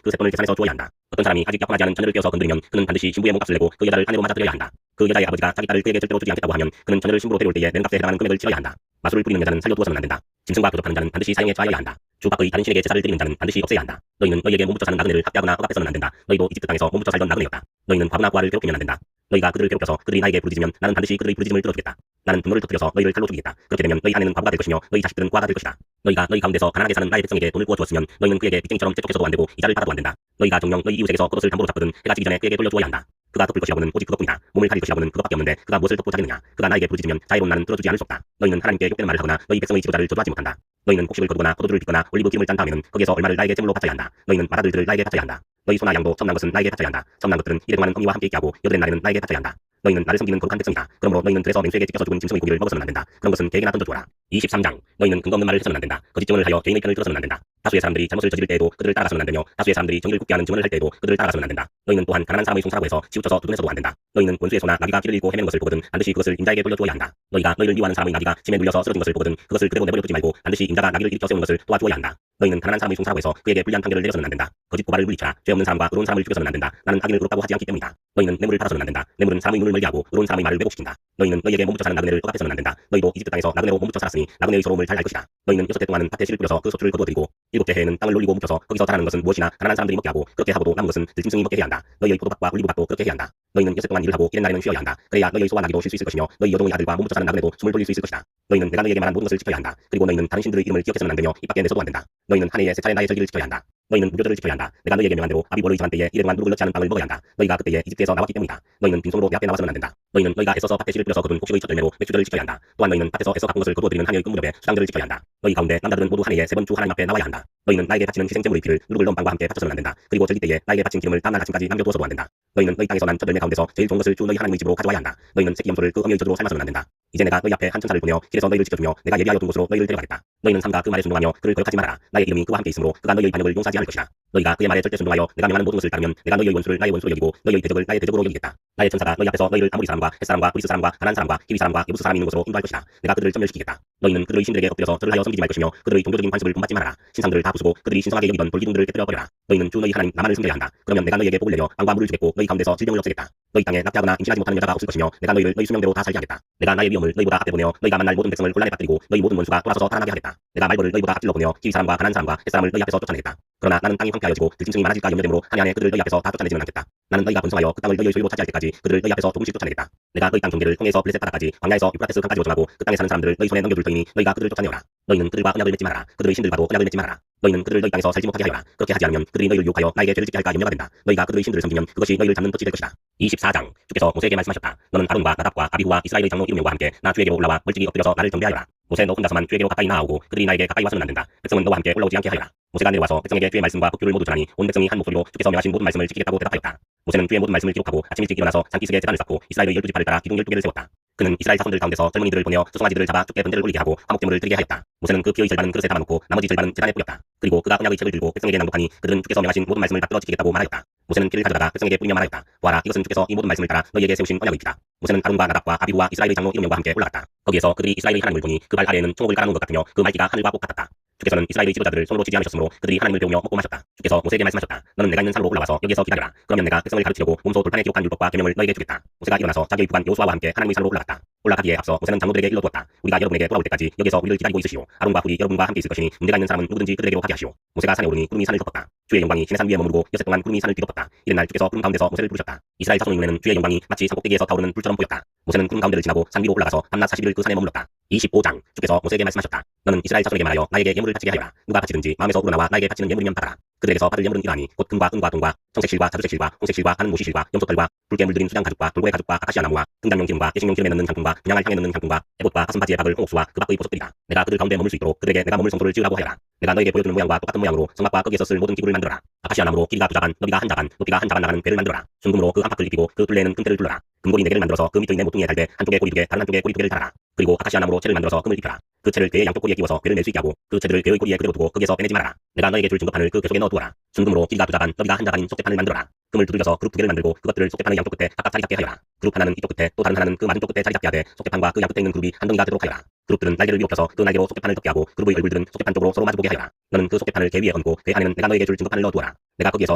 그 세돈을 계산해서 주어야 한다. 어떤 사람이 아직 약혼하지 않은 자녀를 떼어서 건드리면 그는 반드시 신부의 몸값을 내고 그 여자를 아내로 맞아들여야 한다. 그 여자의 아버지가 자기 딸을 그에게 절대로 주지 않겠다고 하면 그는 자녀를 신부로 데려올 때에 낸 값에 해당하는 금액을 치러야 한다. 마술을 부리는 여자는 살려두어서는 안 된다. 짐승과 교접하는 자는 반드시 사형에 처하여야 한다. 주 밖의 다른 신에게 제사를 드리는 자는 반드시 없애야 한다. 너희는 너희에게 몸붙여 사는 나그네를 학대하거나 억압해서는 안 된다. 너희도 이집트 땅에서 몸붙여 살던 나그네였다. 너희는 과부나 고아를 괴롭히면 안 된다. 너희가 그들을 괴롭혀서 그들이 나에게 부르짖으면 나는 반드시 그들의 부르짖음을 들어주겠다. 나는 분노를 터뜨려서 너희를 칼로 죽이겠다. 그렇게 되면 너희 아내는 과부가 될 것이며 너희 자식들은 고아가 될 것이다. 너희가 너희 가운데서 가난하게 사는 나의 백성에게 돈을 구워 주었으면 너희는 그에게 빚쟁이처럼 재촉해서도 안 되고 이자를 받아도 안 된다. 너희가 정녕 너희 이웃에게서 그것을 담보로 잡거든 해가 지기 전에 그에게 돌려주어야 한다. 그가 덮을 것이라고는 오직 그것뿐이다. 몸을 가릴 것이라고는 그것밖에 없는데 그가 무엇을 덮고 자겠느냐. 그가 나에게 부르짖으면 자유로운 나는 들어주지 않을 수 없다. 너희는 하나님께 욕되는 말을 하거나 너희 백성의 지도자를 저주하지 못한다. 너희는 곡식을 거두거나 포도주를 빚거나 올리브 기름을 짠 다음에는 거기에서 얼마를 나에게 제물로 바쳐야 한다. 너희는 맏아들들을 나에게 바쳐야 한다. 너희 소나 양도 첨난 것은 나에게 바쳐야 한다. 첨난 것들은 이래 동안은 어미와 함께 있게 하고 여드렛 날에는 나에게 바쳐야 한다. 너희는 나를 섬기는 거룩한 백성이다. 그러므로 너희는 들에서 맹수에게 찢겨서 죽은 짐승의 고기를 먹어서는 안 된다. 그런 것은 개에게나 던져주어라. 23장 너희는 근거 없는 말을 해서는 안 된다. 거짓 증언을 하여 개인의 편을 들어서는 안 된다. 다수의 사람들이 잘못을 저지를 때에도 그들을 따라가서는 안 되며 다수의 사람들이 정의를 굽게 하는 증언을 할 때에도 그들을 따라가서는 안 된다. 너희는 또한 가난한 사람의 송사라고 해서 치우쳐서 두둔해서도 안 된다. 너희는 원수의 소나 나귀가 길을 잃고 헤매는 것을 보거든 반드시 그것을 임자에게 돌려주어야 한다. 너희가 너희를 미워하는 사람의 나귀가 짐에 눌려서 쓰러진 것을 보거든 그것을 그대로 내버려 두지 말고 반드시 임자가 나귀를 일으켜 세우는 것을 도와주어야 한다. 너희는 가난한 사람의 송사라고 해서 그에게 불리한 판결을 내려서는 안 된다. 거짓 고발을 물리쳐라. 죄 없는 사람과 의로운 사람을 죽여서는 안 된다. 나는 악인을 의롭다고 하지 않기 때문이다. 너희는 뇌물을 팔아서는 안 된다. 뇌물은 사람의 눈을 멀게 하고 의로운 사람의 말을 왜곡시킨다. 너희는 너희에게 몸붙여 사는 나그네를 억압해서는 안 된다. 너희도 이집트 땅에서 나그네로 몸붙여 살았으니 나그네의 서러움을 잘 알 것이다. 너희는 6대 동안은 밭에 씨를 뿌려서 그 소출을 거두어들이고 7대 해에는 땅을 놀리고 묵혀서 거기서 자라는 것은 무엇이나 가난한 사람들이 먹게 하고 그렇게 하고도 남은 것은 들짐승이 먹게 해야 한다. 너희의 포도밭과 올리브밭도 그렇게 해야 한다. 너희는 6대 동안 일을 하고 7의 날에는 쉬어야 한다. 그래야 너희의 소와 나귀도 쉴 수 있을 것이며 너희 여종의 아들과 몸붙여 사는 나그네도 숨을 돌릴 수 있을 것이다. 너희는 내가 너희에게 말한 모든 것을 지켜야 한다. 그리고 너희는 다른 신들의 이름을 기억해서는 안 되며 입 밖에 내서도 안 된다. 너희는 한 해에 세 차례 나의 절기를 지켜야 한다. 너희는 무교절을 지켜야 한다. 내가 너희에게 명한 대로 아비월의 정한 때에 이래 동안 누룩을 넣지 않은 빵을 먹어야 한다. 너희가 그때에 이집트에서 나왔기 때문이다. 너희는 빈손으로 내 앞에 나와서는 안 된다. 너희는 너희가 애써서 밭에 씨를 뿌려서 거둔 곡식의 첫 열매로 맥주절을 지켜야 한다. 또한 너희는 밭에서 애써 가꾼 것을 거두어들이는 한 해의 끝무렵에 수당절을 지켜야 한다. 너희 가운데 남자들은 모두 한 해에 3번 주 하나님 앞에 나와야 한다. 너희는 나에게 바치는 희생제물의 피를 누룩을 넣은 빵과 함께 바쳐서는 안 된다. 그리고 절기 때에 나에게 바친 기름을 다음날 아침까지 남겨두어서도 안 된다. 너희는 너희 땅에서 난 첫 열매 가운데서 제일 좋은 것을 주 너희 하나님의 집으로 가져와야 한다. 너희는 새끼 염소를 그 어미의 젖으로 삶아서는 안 된다. 이제 내가 너희 앞에 한 천사를 보내어 길에서 너희를 지켜주며 내가 예비하여 둔 곳으로 너희를 데려가겠다. 너희는 삼가 그 말에 순종하며 그를 거역하지 말아라. 나의 이름이 그와 함께 있으므로 그가 너희의 반역을 용서하지 않을 것이다. 너희가 그의 말에 절대 순종하여 내가 명하는 모든 것을 따르면 내가 너희의 원수를 나의 원수로 여기고 너희의 대적을 나의 대적으로 여기겠다. 나의 천사가 너희 앞에서 너희를 아모리 사람과 헷 사람과 브리스 사람과 가난 사람과 히위 사람과 예부스 사람이 있는 곳으로 인도할 것이다. 내가 그들을 점멸시키겠다. 너희는 그들의 신들에게 엎드려서 절을 하여 섬기지 말 것이며 그들의 종교적인 관습을 본받지 말아라. 신상들을 다 부수고 그들이 신성하게 여기던 돌기둥들을 깨뜨려 버려라. 너희는 주 너희 하나님 나만을 섬겨야 한다. 그러면 내가 너희에게 복을 내려 빵과 물을 주겠고 너희 가운데서 질병을 없애겠다. 너희 땅에 낙태하거나 임신하지 못하는 여자가 없을 것이며 내가 너희를 너희 수명대로 다 살게 하겠다. 내가 나의 위엄을 너희보다 앞에 보내어 너희가 만날 모든 백성을 곤란에 빠뜨리고 너희 모든 원수가 돌아서서 달아나게 하겠다. 내가 말벌을 너희보다 앞질러 보내어 히위 사람과 가난 사람과 헷 사람을 너희 앞에서 쫓아내겠다. 그러나 나는 땅이 황폐하여지고 들짐승이 많아질까 염려되므로 한 해 안에 그들을 너희 앞에서 다 쫓아내지는 않겠다. 나는 너희가 번성하여 그 땅을 너희의 소유로 차지할 때까지 그들을 너희 앞에서 조금씩 쫓아내겠다. 내가 너희 땅 경계를 홍해에서 블레셋 바다까지 광야에서 유프라테스 강까지 오정하고 그 땅에 사는 사람들을 너희 손에 넘겨줄 터이니 너희가 그들을 쫓아내어라. 너희는 그들과 언약을 맺지 말아라. 그들의 신들과도 언약을 맺지 말아라. 너희는 그들을 너희 땅에서 살지 못하게 하여라. 그렇게 하지 않으면 그들이 너희를 유혹하여 나에게 죄를 짓게 할까 염려가 된다. 너희가 그들의 신들을 섬기면 그것이 너희를 잡는 덫이 될 것이다. 24장 주께서 모세에게 말씀하셨다. 너는 아론과 나답과 아비후와 이스라엘의 장로 이름과 함께 나 주에게로 올라와 멀찍이 엎드려서 나를 경배하여라. 모세 너 혼자서만 주에게로 가까이 나아오고 그들이 나에게 가까이 와서는 안 된다. 백성은 너와 함께 올라오지 않게 하여라. 모세가 내려와서 백성에게 주의 말씀과 법규를 모두 전하니 온 백성이 한 목소리로 주께서 명하신 모든 말씀을 지키겠다고 대답하였다. 모세는 주의 모든 말씀을 기록하고 아침 일찍 일어나서 산기슭에 제단을 쌓고 이스라엘의 12지파를 따라 기둥 12개를 세웠다. 그는 이스라엘 자손들 가운데서 젊은이들을 보내어 수송아지들을 잡아 주께 번제를 올리게 하고 화목제물을 드리게 하였다. 모세는 그 피의 절반은 그릇에 담아놓고 나머지 절반은 제단에 뿌렸다. 그리고 그가 언약의 책을 들고 백성에게 낭독하니 그들은 주께서 명하신 모든 말씀을 받들어 지키겠다고 말하였다. 모세는 피를 가져다가 백성에게 뿌리며 말하였다. 보아라, 이것은 주께서 이 모든 말씀을 따라 너희에게 세우신 언약의 피다. 모세는 아론과 나답과 아비후와 이스라엘의 장로 7명과 함께 올라갔다. 거기에서 그들이 이스라엘의 하나님을 보니 그 발 아래에는 총옥을 깔아놓은 것 같으며 그 말기가 하늘과 똑같았다. 주께서는 이스라엘의 지도자들을 손으로 치지 않으셨으므로 그들이 하나님을 배우며 먹고 마셨다. 주께서 모세에게 말씀하셨다. 너는 내가 있는 산으로 올라와서 여기에서 기다려라. 그러면 내가 백성을 가르치려고 몸소 돌판에 기록한 율법과 계명을 너에게 주겠다. 모세가 일어나서 자기의 부관 요수아와 함께 하나님의 산으로 올라갔다. 올라가기에 앞서 모세는 장로들에게 일러두었다. 우리가 여러분에게 돌아올 때까지 여기서 우리를 기다리고 있으시오. 아론과 훌이 여러분과 함께 있을 것이니 문제가 있는 사람은 누구든지 그들에게로 가게 하시오. 모세가 산에 오르니 구름이 산을 덮었다. 주의 영광이 시내산 위에 머무르고 여섯 동안 구름이 산을 뒤덮었다. 이른 날 주께서 구름 가운데서 모세를 부르셨다. 이스라엘 자손의 눈에는 주의 영광이 마치 산꼭대기에서 타오르는 불처럼 보였다. 모세는 구름 가운데를 지나고 산 위로 올라가서 밤낮 40일 그 산에 머물렀다. 25장 주께서 모세에게 말씀하셨다. 너는 이스라엘 자손에게 말하여 나에게 예물을 바치게 하여라. 누가 바치든지 마음에서 우러나와 나에게 바치는 예물이면 받아라. 그들에게서 받을 예물은 이러하니 곧 금과 은과 동과 청색실과 자주색실과 홍색실과 가는 모시실과 염소털과 붉게 물들인 수장 가죽과 돌고의 가죽과 아카시아 나무와 등잔용 기름과 예식용 기름에 넣는 향품과 분향할 향에 넣는 향품과 에봇과 가슴바지에 박을 홍옥수와 그 밖의 보석들이다. 내가 그들 가운데 머물 수 있도록 그들에게 내가 머물 성소를 지으라고 하여라. 내가 너에게 보여주는 모양과 똑같은 모양으로 성막과 거기에서 쓸 모든 기구를 만들어라. 아카시아 나무로 길이가 2자반, 너비가 1자반, 높이가 1자반 나가는 배를 만들어라. 순금으로 그 안팎을 입히고 그 둘레에는 금테를 둘러라. 금고리 4개를 만들어서 그 밑의 네 모퉁이에 달되 한쪽에 고리 2개, 다른 한쪽에 고리 2개를 달아라. 그리고 아카시아 나무로 채를 만들어서 금을 입혀라. 그 채를 배의 양쪽 고리에 끼워서 배를 낼 수 있게 하고 그 채들을 배의 고리에 그대로 두고 거기에서 빼내지 말아라. 내가 너에게 줄 증거판을 그 궤속에 넣어두어라. 순금으로 길이가 2자반, 너비가 1자반인 속대판을 만들어라. 금을 두들겨서 그룹 2개를 만들고 그것들을 속대판의 양쪽 끝에 각각 자리 잡게 하여라. 그룹 하나는 이쪽 끝에 또 다른 하나는 그 맞은쪽 끝에 자리 잡게 하되 속대판과 그 양끝에 있는 그룹이 한 덩이가 되도록 하여라. 그룹들은 날개를 위협해서 그 날개로 속대판을 덮게 하고 그룹의 얼굴들은 속대판 쪽으로 서로 마주보게 하여라. 너는 그 속대판을 궤 위에 얹고 궤 안에는 내가 너에게 줄 증거판을 넣어두어라. 내가 거기에서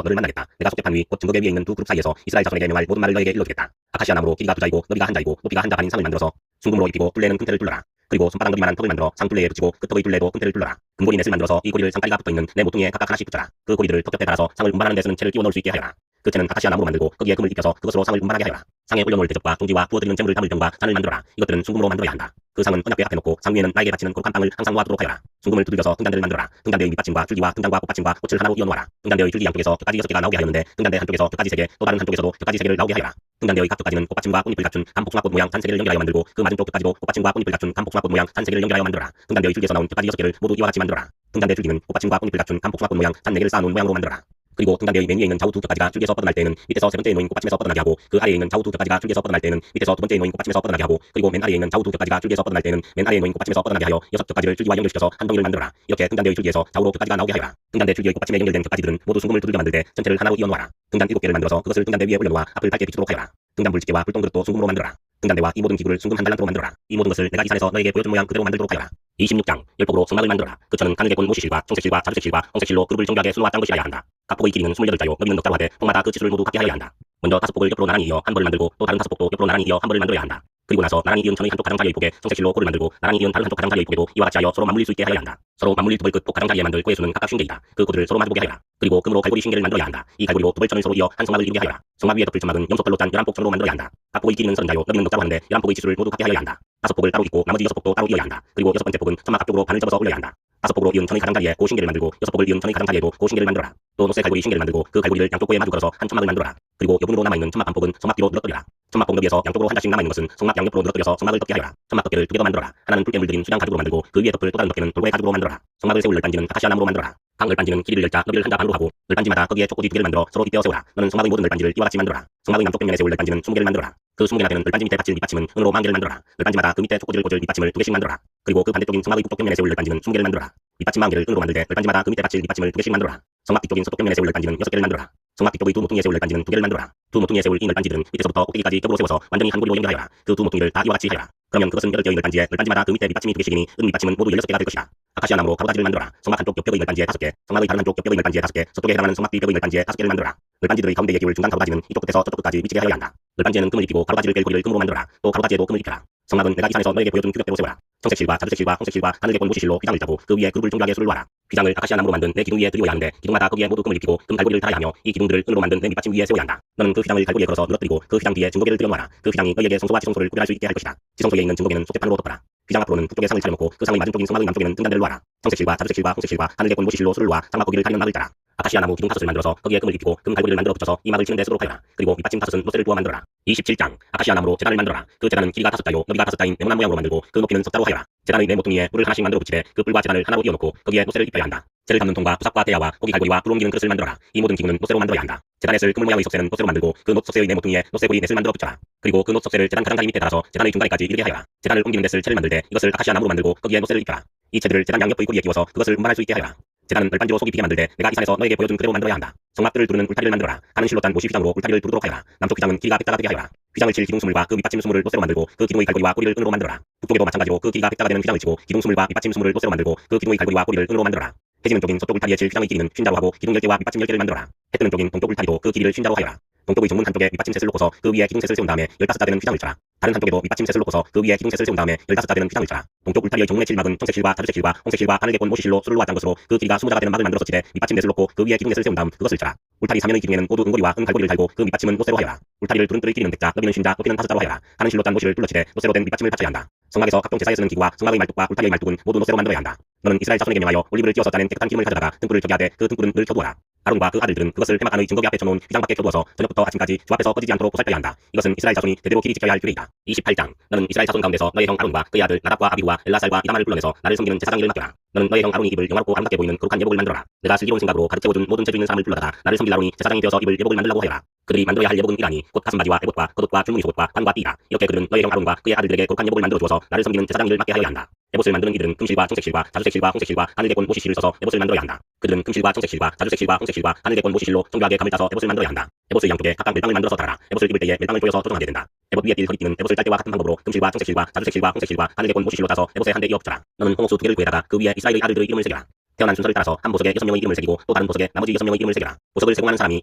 너를 만나겠다. 내가 속대판 위 곧 증거궤 위에 있는 두 그룹 사이에서 이스라엘 자손에게 명할 모든 말을 너에게 일러주겠다. 아카시아 나무로 길이가 2자이고 너비가 1자이고 높이가 1자반인 상을 만들어서 순금으로 입히고 둘레는 금테를 둘러라. 그리고 손바닥 너비만한 턱을 만들어 상 둘레에 붙이고 그 턱의 둘레도 금테를 둘러라. 금고리 넷을 만들어서 이 고리를 상다리가 붙어있는 네 모퉁이에 각각 하나씩 붙여라. 그 고리들을 턱 곁에 달아서 상을 운반하는 데 쓰는 채를 끼워 넣을 수 있게 하여라. 그 채는 아카시아 나무로 만들고 거기에 금을 입혀서 그것으로 상을 운반하게 하여라. 상에 올려놓을 대접과 종지와 부어드리는 재물을 담을 병과 잔을 만들어라. 이것들은 순금으로 만들어야 한다. 그 상은 언약궤 앞에 놓고 상 위에는 나에게 바치는 거룩한 빵을 항상 모아두도록 하여라. 순금을 두들겨서 등잔대를 만들어라. 등잔대의 밑받침과 줄기와 등잔과 꽃받침과 꽃을 하나로 이어놓아라. 등잔대의 줄기 양쪽에서 곁가지 6개가 나오게 하였는데 등잔대 한쪽에서 곁가지 3개, 또 다른 한쪽에서도 곁가지 3개를 나오게 하여라. 등잔대의 각 곁가지는 꽃받침과 꽃잎을 갖춘 감복숭아꽃 모양 잔 3개를 연결하여 만들고 그 맞은쪽 곁가지도 꽃받침과 꽃잎을 갖춘 감복숭아꽃 모양 잔 3개를 연결하여 만들어라. 등잔대의 줄기에서 나온 곁가지 6개를 모두 이와 같이 만들어라. 등잔대 줄기는 꽃받침과 꽃잎을 갖춘 감복숭아꽃 모양 잔 4개를 쌓아놓은 모양으로 만들어라. 그리고 등잔대의 맨 위에 있는 좌우 두 곁가지가 줄기에서 뻗어날 때에는 밑에서 세 번째에 놓인 꽃받침에서 뻗어나게 하고 그 아래에 있는 좌우 두 곁가지가 줄기에서 뻗어날 때에는 밑에서 두 번째에 놓인 꽃받침에서 뻗어나게 하고 그리고 맨 아래에 있는 좌우 두 곁가지가 줄기에서 뻗어날 때에는 맨 아래에 놓인 꽃받침에서 뻗어나게 하여 6곁가지를 줄기와 연결시켜서 한 덩이를 만들어라. 이렇게 등잔대의 줄기에서 좌우로 곁가지가 나오게 하여라. 등잔대 줄기의 꽃받침에 연결된 곁가지들은 모두 순금을 두들겨 만들 때 전체를 하나로 이어놓아라. 등잔 7개를 만들어서 그것을 등잔대 위에 올려놓아 앞을 밝게 비추도록 하여라. 등잔 불집게와 불똥그릇도 순금으로 만들어라. 등잔대와 이 모든 기구를 순금 한 달란트로 만들어라. 이 모든 것을 내가 이 산에서 너에게 보여준 모양 그대로 만들도록 하여라. 26장 열법으로 성막을 만들어라. 그 천은 가늘게 꼰 모시실과 청색실과 자주색실과 홍색실로 그룹을 정교하게 수놓아 짠 것이어야 한다. 각 폭의 길이는 28자요 너비는 넉자로 하되 폭마다 그 치수를 모두 같게 하여야 한다. 먼저 5폭을 옆으로 나란히 이어 한 벌을 만들고 또 다른 5폭도 옆으로 나란히 이어 한 벌을 만들어야 한다. 그리고 나서 나란히 이은 천의 한쪽 가장자리의 폭에 청색실로 고를 만들고 나란히 이은 다른 한쪽 가장자리의 폭에도 이와 같이 하여 서로 맞물릴 수 있게 하여야 한다. 서로 맞물릴 두벌 끝 폭 가장자리에 만들 고의 수는 각각 50개이다. 그 고들을 서로 마주보게 하여라. 그리고 금으로 갈고리 신개를 만들어야 한다. 이 갈고리로 두벌천을 서로 이어 한 성막을 이루게 하여라. 성막 위에 덮을 점막은 염소털로 짠 11폭 천으로 만들어야 한다. 각 폭의 길이는 30자요 너비는 넉자로 하는데 11폭의 치수를 모두 같게 하여야 한다. 5폭을 따로 잇고 나머지 6폭도 따로 이어야 한다. 그리고 6번째 폭은 천막 앞쪽으로 반을 접어서 올려야 한다. 5폭으로 이은 천의 가장자리에 고 신개를 만들고 6폭을 이은 천의 가장자리에도 고 신개를 만들어라. 또 노쇠 갈고리 신개를 만들고 그 갈고리를 양쪽 고에 마주 걸어서 한 천막을 만들어라. 그리고 여분으로 남아있는 천막 한 폭은 성막 뒤로 늘어뜨려라. 천막 폭너비에서 양쪽으로 한 자씩 남아있는 것은 성막 양옆으로 늘어뜨려서 성막을 덮게 하여라. 천막 덮개를 2개 더 만들어라. 하나는 붉게 물들인 수장 가죽으로 만들고 그 위에 덮을 또 다른 덮개는 돌고의 가죽으로 만들어라. 성막을 세울 널빤지는 아카시아 나무로 만들어라. 각 널빤지는 길이를 10자, 너비를 1자 반으로 하고 널빤지마다 거기에 촉고지 2개를 만들어 서로 빗대어 세우라. 너는 성막의 모든 널빤지를 이와 같이 만들어라. 성막의 남쪽 벽면에 세울 널빤지는 20개를 만들어라. 그 20개나 되는 널빤지 밑에 받칠 밑받침은 은으로 10개를 만들어라. 널빤지마다 그 밑에 촉고지를 꽂을 밑받침을 2개씩 만들어라. 그리고 그 반대쪽인 성막의 북쪽 벽면에 세울 널빤지는 20개를 만들어라. 밑받침 10개를 은으로 만들 때 널빤지마다 그 밑에 받칠 밑받침을 2개씩 만들어라. 성막 뒤쪽인 서쪽 벽면에 세울 널빤지는 6개를 만들어라. 성막 뒤쪽의 두 모퉁이에 세울 널빤지는 2개를 만들어라. 두 모퉁이에 세울 이 널빤지들은 밑에서부터 꼭대기까지 겹으로 세워서 완전히 한 고리로 연결하여라. 그 두 모퉁이를 다 이와 같이 하여라. 그러면 그것은 8개의 널빤지에 널빤지마다 그 밑에 밑받침이 2개씩이니 은 밑받침은 모두 16개가 될 것이다. 아카시아 나무로 가로가지를 만들어라. 성막 한쪽 옆벽의 널빤지에 5개, 성막의 다른 한쪽 옆벽의 널빤지에 5개, 서쪽에 해당하는 성막 뒤벽의 널빤지에 5개를 만들어라. 널빤지들의 가운데에 끼울 중간 가로가지는 이쪽 끝에서 저쪽 끝까지 미치게 하여야 한다. 널빤지에는 금을 입히고 가로가지를 꿰 고리를 금으로 만들어라. 또 가로가지에도 금을 입혀라. 성막은 내가 이 산에서 너에게 보여준 규격대로 세워라. 청색실과 자주색실과 홍색실과 하늘게 꼰 모시실로 휘장을 짜고 그 위에 그룹을 정교하게 수를 놓아라. 휘장을 아카시아 나무로 만든 내 기둥 위에 드리워야 하는데 기둥마다 거기에 모두 금을 입히고 금 갈고리를 달아야 하며 이 기둥들을 은으로 만든 내 밑받침 위에 세워야 한다. 너는 그 휘장을 갈고리에 걸어서 늘어뜨리고 그 휘장 뒤에 증거계를 들여놓아라. 그 휘장이 너에게 성소와 지성소를 구별할 수 있게 할 것이다. 지성소에 있는 증거계는 속대판으로 덮어라. 휘장 앞으로는 북쪽에 상을 차려놓고 그 상의 맞은쪽인 성막의 남쪽에는 등잔대를 놓아라. 청색실과 자주색실과 홍색실과 하늘게 꼰 모시실로 수를 놓아 장막 거기를 가리는 막을 따라. 아카시아 나무 기둥 5을 만들어서 거기에 금을 입히고 금 갈고리를 만들어 붙여서 이 막을 치는 데 쓰도록 하여라. 그리고 밑받침 5은 노쇠를 부어 만들어라. 27장 아카시아 나무로 제단을 만들어라. 그 제단은 길이가 5자요 너비가 5자인 네모난 모양으로 만들고 그 높이는 석자로 하여라. 제단의 네 모퉁이에 뿔을 하나씩 만들어 붙이되 그 뿔과 제단을 하나로 이어놓고 거기에 노쇠를 입혀야 한다. 재를 담는 통과 부삭과 대야와 고기 갈고리와 불 옮기는 그릇을 만들어라. 이 모든 기구는 노쇠로 만들어야 한다. 재단에 쓸 그물 모양의 석쇠는 놋쇠로 만들고 그 놋 석쇠의 네 모퉁이에 놋쇠고리 넷을 만들어 붙여라. 그리고 그 놋 석쇠를 재단 가장자리 밑에 달아서 재단의 중간에까지 이르게 하여라. 재단을 옮기는 데 쓸 채를 만들 때 이것을 아카시아 나무로 만들고 거기에 놋쇠를 입혀라. 이 채들을 재단 양옆의 고리에 끼워서 그것을 운반할 수 있게 하여라. 재단은 얼반지로 속이 비게 만들 때 내가 이 산에서 너에게 보여준 그대로 만들어야 한다. 성막들을 두르는 울타리를 만들어라. 가는 실로 짠 모시 휘장으로 울타리를 두르도록 하여라. 남쪽 휘장은 길이가 100자가 되게 하여라. 휘장을 칠 기둥수물과 그 밑받침 수물을 놋쇠로 만들고 그 기둥의 갈고리와 꼬리를 은으로 만들어라. 북쪽에도 마찬가지로 그 길이가 100자가 되는 휘장을 치고 기둥수물과 밑받침 수물을 놋쇠로 만들고 그 기둥의 갈고리와 꼬리를 은으로 만들어라. 해지는 쪽인 서쪽 울타리에 칠 휘장의 길이는 쉰자로 하고 기둥 10개와 밑받침 10개를 만들어라. 해 뜨는 쪽인 동쪽 울타리도 그 길이를 쉰자로 하여라. 동쪽의 정문 한쪽에 밑받침 셋을 놓고서 그 위에 기둥 셋을 세운 다음에 15자 되는 휘장을 쳐라. 다른 한쪽에도 밑받침 셋을 놓고서 그 위에 기둥 셋을 세운 다음에 15자 되는 휘장을 쳐라. 동쪽 울타리의 정문의 칠막은 청색 실과 자주색 실과 홍색 실과 하늘개 꼰 모시실로 수를 놓았던 것으로 그 길이가 20자가 되는 막을 만들어서 치되 밑받침 넷을 놓고 그 위에 기둥 넷을 세운 다음 그것을 쳐라. 울타리 사면의 기둥에는 모두 은고리와 은갈고리를 달고 그 밑받침은 놋쇠로 하여라. 울타리를 두른 뜰의 길이는 100자, 너비는 50자, 높이는 5자로 하여라. 가는 실로 짠 모시를 둘러치되 놋쇠로 된 밑받침을 받쳐야 한다. 성막에서 각종 제사에 쓰는 기구와 성막의 말뚝과 울타리의 말뚝은 모두 놋쇠로 만들어야 한다. 너는 이스라엘 자손에게 명하여 올리브를 찧어서 짜낸 깨끗한 기름을 가져다가 등불을 켜게 하되 그 등불은 늘 켜두어라. 아론과 그 아들들은 그것을 회막 안의 증거기 앞에 쳐놓은 휘장 밖에 켜두어서 저녁부터 아침까지 주 앞에서 꺼지지 않도록 보살펴야 한다. 이것은 이스라엘 자손이 대대로 길이 지켜야 할 규례이다. 28장 너는 이스라엘 자손 가운데서 너의 형 아론과 그의 아들 나답과 아비후와 엘라살과 이다말을 불러내서 나를 섬기는 제사장 일을 맡겨라. 너는 너의 형 아론이 입을 영화롭고 아름답게 보이는 거룩한 예복을 만들어라. 내가 슬기로운 생각으로 가르쳐준 모든 재주 있는 사람을 불러다가 나를 섬길 아론이 제사장이 되어서 입을 예복을 만들라고 하여라. 그들이 만들어야 할 예복은 이라니 곧 가슴바지와 에봇과 겉옷과 줄무늬 속옷과 관과 띠라. 이렇게 그들은 너의 형 아론과 그의 아들들에게 거룩한 예복을 만들어 주어서 나를 섬기는 제사장 일을 맡게 하여야 한다. 에봇을 만드는 이들은 금실과 청색실과 자주색실과 홍색실과 하늘개곤 모시실을 써서 에봇을 만들어야 한다. 그들은 금실과 청색실과 자주색실과 홍색실과 하늘개곤 모시실로 정교하게 감을 짜서 에봇을 만들어야 한다. 에봇의 양쪽에 각각 멜빵을 만들어서 달아라. 에봇을 입을 때에 멜빵을 조여서 조정하게 된다. 에봇 위에 띌 허리띠는 에봇을 딸 때와 같은 방법으로 금실과 청색실과 자주색실과 홍색실과 하늘개곤 모시실로 짜서 에봇에 한데 이어 붙여라. 너는 홍옥수 2개를 구해다가 그 위에 이스라엘의 아들들의 이름을 새겨라. 태어난 순서를 따라서 한 보석에 6명의 이름을 새기고 또 다른 보석에 나머지 6명의 이름을 새겨라. 보석을 세공하는 사람이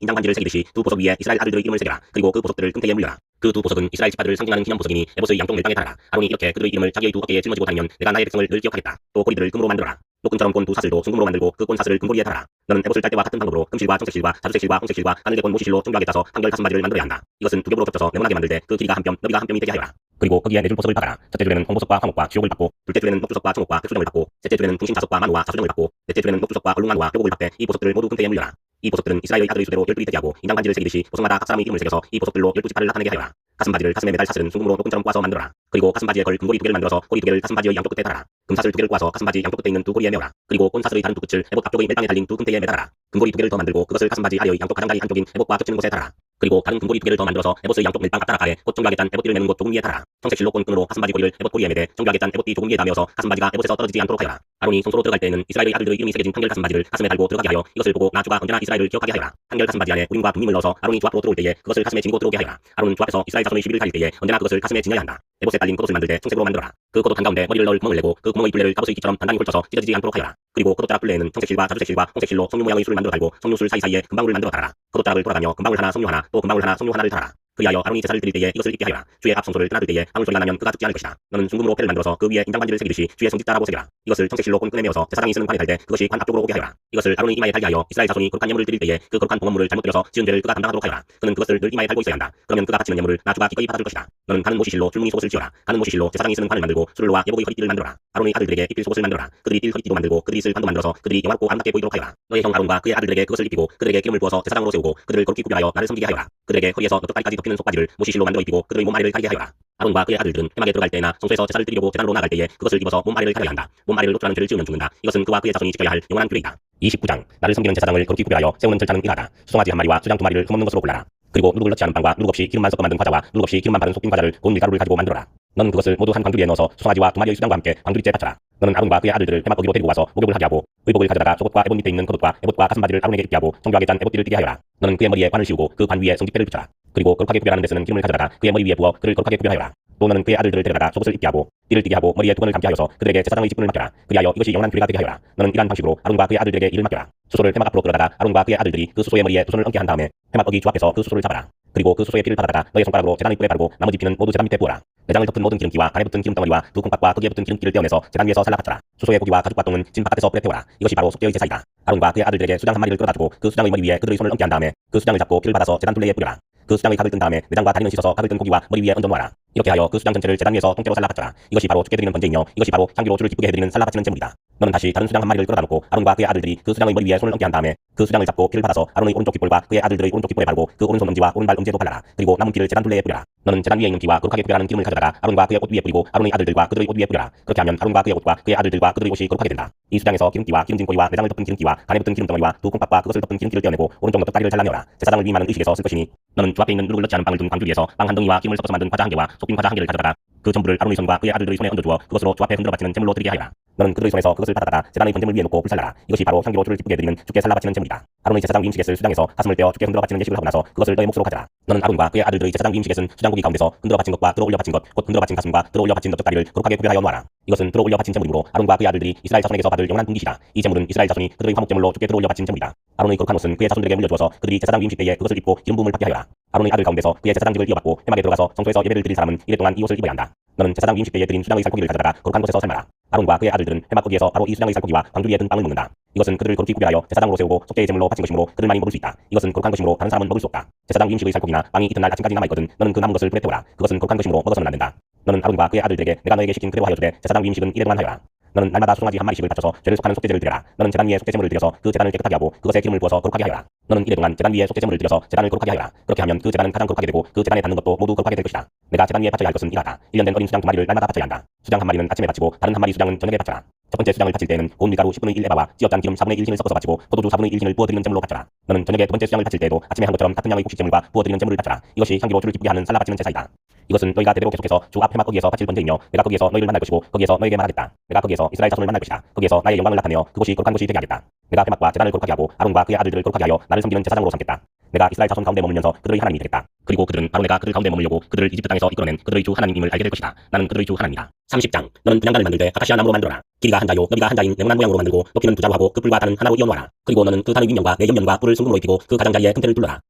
인장 반지를 새기듯이 두 보석 위에 이스라엘 아들들의 이름을 새겨라. 그리고 그 보석들을 끈태에 물려라. 그 두 보석은 이스라엘 지파들을 상징하는 기념 보석이니 에봇의 양쪽 멜빵에 달아라. 아론이 이렇게 그들의 이름을 자기의 두 어깨에 짊어지고 다니면 내가 나의 백성을 늘 기억하겠다. 또 고리들을 금으로 만들어라. 노끈처럼 꼰 두 사슬도 순금으로 만들고 그 꼰 사슬을 금고리에 달아라. 너는 에봇을 딸 때와 같은 방법으로 금실과 청색실과 자주색실과 홍색실과 하늘개곤 모시실로 정교하게 짜서 한결 가슴바지를 만들어야 한다. 이것은 두 겹으로 겹쳐서 네모나게 만들 때 그 길이가 한 뼘, 너비가 한 뼘이 되게 하여라. 그리고 거기에 네 줄 보석을 박아라. 첫째 줄에는 홍보석과 황옥과 주옥을 박고, 둘째 줄에는 녹주석과 청옥과 흑수정을 박고, 셋째 줄에는 풍신자석과 만우와 자수정을 박고, 넷째 줄에는 녹주석과 얼룩만우와 교복을 박되 이 보석들을 모두 끈태에 물려라. 이 보석들은 이스라엘의 아들의 수대로 12이 되게 하고 인장 반지를 새기듯이 보석마다 각 사람의 이름을 새겨서 이 보석들로 12지파를 나타내게 하여라. 가슴바지를 가슴에 매달 사슬은 순금으로 노끈처럼 꼬아서 만들어라. 그리고 가슴바지에 걸 금고리 2개를 만들어서 고리 2개를 가슴바지의 양쪽 끝에 달아라. 금사슬 2개를 꼬아서 가슴바지 양쪽 끝에 있는 두 고리에 메어라. 그리고 꼰 사슬의 다른 두 끝을 에봇 앞쪽의 멜빵에 달린 두 끈대에 매달아라. 금고리 2개를 더 만들고 그것을 가슴바지 아래의 양쪽 가장자리 한쪽인 에봇과 겹치는 곳에 달아라. 그리고 다른 금고리 2개를 더 만들어서 에봇의 양쪽 멜빵 앞다라 가에 곧 정교하게 짠 에봇띠를 매는 곳 조금 위에 달아라. 청색실로 꼰 끈으로 가슴바지 고리를 에봇 고리에 매대 정교하게 짠 에봇띠 조금 위에 다메어서 가슴바지가 에봇에서 떨어지지 않도록 하여라. 아론이 성소로 들어갈 때에는 이스라엘의 아들들의 이름이 새겨진 한결 가슴바지를 가슴에 달고 들어가게 하여 이것을 보고 나 주가 언제나 이스라엘을 기억하게 하여라. 한결 가슴바지 안에 우림과 둠밈을 넣어서 아론이 주 앞으로 들어올 때에 그것을 가슴에 지니고 들어오게 하여라. 아론은 주 앞에서 이스라엘 자손의 시비를 가릴 때에 언제나 그것을 가슴에 지녀야 한다. 에봇에 달린 겉옷을 만들 때 청색으로 만들어라. 그 겉옷 한가운데 머리를 넣을 구멍을 내고 그 구멍의 둘레를 갑옷의 기처럼 단단히 홀쳐서 찢어지지 않도록 하여라. 그리고 겉옷자락 둘레에는 청색실과 자주색실과 홍색실로 석류 모양의 술을 만들어 달고 석류술 사이사이에 금방울을 만들어 달아라. 겉옷자락을 돌아가며 금방울 하나 석류 하나 또 금방울 하나 석류 하나를 달아라. 그리하여 아론이 제사를 드릴 때에 이것을 입게 하여라. 주의 앞 성소를 떠나들 때에 아무 소리가 나면 그가 죽지 않을 것이다. 너는 순금으로 패를 만들어서 그 위에 인장 반지를 새기듯이 주의 성직자라고 새겨라. 이것을 청색실로 꼰끈에 메어서 제사장이 쓰는 관에 달 때 그것이 관 앞쪽으로 오게 하여라. 이것을 아론이 이마에 달게 하여 이스라엘 자손이 거룩한 예물을 드릴 때에 그 거룩한 봉헌물을 잘못 드려서 지은 죄를 그가 담당하도록 하여라. 그는 그것을 늘 이마에 달고 있어야 한다. 그러면 그가 바치는 예물을 나 주가 기꺼이 받아줄 것이다. 너는 가는 모시실로 줄무늬 속옷을 지어라. 가는 모시실로 제사장이 쓰는 관을 만들고 술을 놓아 예복의 허리띠를 만들어라. 아론의 아들들에게 입힐 속옷을 만들어라. 그들이 띌 허리띠도 만들고 그들이 쓸 관도 만들어서 그들이 영화롭고 아름답게 보이도록 하여라. 너의 형 아론과 그의 아들들에게 그것을 입히고 그들에게 기름을 부어서 제사장으로 세우고 그들을 거룩히 구별하여 나를 섬기게 하여라. 그들에게 허리에서 너쪽다리까지 덮이는 속바지를 모시실로 만들어 입히고 그들의 몸 아래를 가리게 하여라. 아론과 그의 아들들은 회막에 들어갈 때나 성소에서 제사를 드리려고 제단으로 나갈 때에 그것을 입어서 몸 아래를 가려야 한다. 몸 아래를 노출하는 죄를 지으면 죽는다. 이것은 그와 그의 자손이 지켜야 할 영원한 규례이다. 29장 나를 섬기는 제사장을 거룩히 구별하여 세우는 절차는 이하다. 수송아지 한 마리와 수장 두 마리를 흠없는 것으로 골라라. 그리고 누룩을 넣지 않은 빵과 누룩 없이 기름만 섞어 만든 과자와 누룩 없이 기름만 바른 속긴 과자를 곧 밀가루를 가지고 만들어라. 너는 그것을 모두 한 광주리에 넣어서 수송아지와 두 마리의 수장과 함께 광주리째 바쳐라. 너는 아론과 그의 아들들을 회막 거기로 데리고 와서 목욕을 하게 하고 의복을 가져다가 속옷과 에봇 밑에 있는 겉옷과 에봇과 가슴바지를 아론에게 입게 하고 정교하게 짠 에봇띠를 띠게 하여라. 너는 그의 머리에 관을 씌우고 그 관 위에 성직배를 붙여라. 그리고 거룩하게 구별하는 데 쓰는 기름을 가져다가 그의 머리 위에 부어 그를 거룩하게 구별하여라. 또 너는 그의 아들들을 데려다가 속옷을 입게 하고 띠를 띠게 하고 머리에 두건을 감게 하여서 그들에게 제사장의 직분을 맡겨라. 그리하여 이것이 영원한 규례가 되게 하여라. 너는 이러한 방식으로 아론과 그의 아들들에게 일을 맡겨라. 수소를 회막 앞으로 끌어다가 아론과 그의 아들들이 그 수소의 머리에 두 손을 얹게 한 다음에 회막 어기 주 앞에서 그 수소를 잡아라. 그리고 그 수소의 피를 받아다가 너의 손가락으로 제단 입구에 바르고 나머지 피는 모두 제단 밑에 부어라. 내장을 덮은 모든 기름기와 안에 붙은 기름덩어리와 두 콩깍과 거기에 붙은 기름기를 떼어내서 제단 위에서 살라바쳐라. 수소의 고기와 가죽과 똥은 진 바깥에서 뿌려 태워라. 이것이 바로 속죄의 제사이다. 아론과 그의 아들들에게 수장 한 마리를 끌어다주고 그 수장의 머리 위에 그들의 손을 얹게 한 다음에 그 수장을 잡고 피를 받아서 제단 둘레에 뿌려라. 그 수장의 각을 뜬 다음에 내장과 다리는 씻어서 각을 뜬 고기와 머리 위에 얹어 놓아라. 이렇게 하여 그 수장 전체를 제단 위에서 통째로 살라 바쳐라. 이것이 바로 죽게 드리는 번제이며 이것이 바로 향기로 주를 기쁘게 해드리는 살라 바치는 제물이다. 너는 다시 다른 수장 한 마리를 끌어다 놓고 아론과 그의 아들들이 그 수장의 머리 위에 손을 얹게 한 다음에 그 수장을 잡고 피를 받아서 아론의 오른쪽 깃볼과 그의 아들들의 오른쪽 깃볼에 바르고 그 오른손 엄지와 오른발 엄지에도 발라라. 그리고 남은 피를 제단 둘레에 뿌려라. 너는 제단 위에 있는 피와 거룩하게 구별하는 기름을 가져다가 아론과 그의 옷 위에 뿌리고 아론의 아들들과 그들의 옷 위에 뿌려라. 그렇게 하면 아론과 그의 옷과 그의 아들들과 그들의 옷이 거룩하게 된다. 이 수장에서 기름기와 기름진 꼬리와 내장을 덮은 기름기와 간에 붙은 기름덩어리와 두 콩밥과 그것을 덮은 기름기를 떼어내고 오른쪽 넓적다리를 잘라내어라. 제사장을 위임하는 의식에서 쓸 것이니 너는 주 앞에 있는 누룩을 넣지 않은 빵을 둔 광주 위에서 빵 한 덩이와 기름을 섞어서 만든 과자 한 개와 섞인 과자 한 개를 가져다가 그 전부를 아론의 손과 그의 아들들의 손에 얹어주어 그것으로 주 앞에 흔들어 바치는 제물로 드리게 하여라. 너는 그들의 손에서 그것을 받아다가 제단의 번제물 위에 놓고 불살라라. 이것이 바로 향기로 주를 기쁘게 드리는 주께 살라 바치는 제물이다. 아론의 제사장 위임식에 쓸 수장에서 가슴을 떼어 주께 흔들어 바치는 예식을 하고 나서 그것을 너의 몫으로 가져라. 너는 아론과 그의 아들들의 제사장 위임식에 쓴 수장고기 가운데서 흔들어 바친 것과 들어 올려 바친 것, 곧 흔들어 바친 가슴과 들어 올려 바친 넓적다리를 거룩하게 구별하여 놓아라. 이것은 들어 올려 바친 제물이므로 아론과 그의 아들들이 이스라엘 자손에게서 받을 영원한 분깃이다. 이 제물은 이스라엘 자손이 그들의 화목제물로 주께 들어 올려 바친 제물이다. 아론의 거룩한 옷은 그의 자손들에게 물려주어서 그들이 제사장 위임식 때에 그것을 입고 기름 부음을 받게 하여라. 아론의 아들 가운데서 그의 제사장직을 이어받고 회막에 들어가서 성소에서 예배를 드릴 사람은 이래 동안 이 옷을 입어야 한다. 너는 제사장 위임식 때에 드린 수장의 살코기를 가져다가 거룩한 곳에서 삶아라. 아론과 그의 아들들은 회막 거기에서 바로 이 수장의 살코기와 광주 위에 든 빵을 먹는다. 이것은 그들을 거룩히 구별하여 제사장으로 세우고 속죄의 제물로 바친 것이므로 그들만이 먹을 수 있다. 이것은 거룩한 것이므로 다른 사람은 먹을 수 없다. 제사장 위임식의 살코기나 빵이 이튿날 아침까지 남아있거든 너는 그 남은 것을 불에 태우라. 그것은 거룩한 것이므로 먹어서는 안 된다. 너는 아론과 그의 아들들에게 내가 너에게 시킨 그대로 하여 주되 제사장 위임식은 이래 동안 하여라. 너는 날마다 소송아지 한 마리씩을 바쳐서 죄를 속하는 속죄제를 드려라. 너는 제단 위에 속죄제물을 드려서 그 제단을 깨끗하게 하고 그것에 기름을 부어서 거룩하게 하여라. 너는 이래 동안 제단 위에 속죄제물을 드려서 제단을 거룩하게 하여라. 그렇게 하면 그 제단은 가장 거룩하게 되고 그 제단에 닿는 것도 모두 거룩하게 될 것이다. 내가 제단 위에 바쳐야 할 것은 이하다. 1년 된 어린 수장 2마리를 날마다 바쳐야 한다. 수장 한 마리는 아침에 바치고 다른 한 마리 수장은 저녁에 바쳐라. 첫 번째 수장을 바칠 때에는 고운 밀가루 10분의 1 에바와 찌었단 기름 4분의 1 흰을 섞어서 바치고 포도주 4분의 1 흰을 부어드리는 제물로 바쳐라. 너는 저녁에 두 번째 수장을 바칠 때에도 아침에 한 것처럼 같은 양의 곡식제물과 부어드리는 제물을 바쳐라. 이것이 향기로 주를 기쁘게 하는 살라 바치는 제사이다. 이것은 너희가 대대로 계속해서 주 앞 회막 거기에서 바칠 번제이며 내가 거기에서 너희를 만날 것이고 거기에서 너에게 말하겠다. 내가 거기에서 이스라엘 자손을 만날 것이다. 거기에서 나의 영광을 나타내어 그곳이 거룩한 곳이 되게 하겠다. 내가 회막과 제단을 거룩하게 하고 아론과 그의 아들들을 거룩하게 하여 나를 섬기는 제사장으로 삼겠다. 내가 이스라엘 자손 가운데 머물면서 그들의 하나님이 되겠다. 그리고 그들은 바로 내가 그들 가운데 머물려고 그들을 이집트 땅에서 이끌어낸 그들의 주 하나님임을 알게 될 것이다. 나는 그들의 주 하나님이다. 30장 너는 분향단을 만들 때 아카시아 나무로 만들어라. 길이가 한 자요 너비가 한 자인 네모난 모양으로 만들고 높이는 두 자로 하고 그 뿔과 단은 하나로 이어놓아라. 그리고 너는 그 단의 윗면과 내 옆면과 뿔을 순금으로 입히고 그 가장자리에 금태를 둘러라.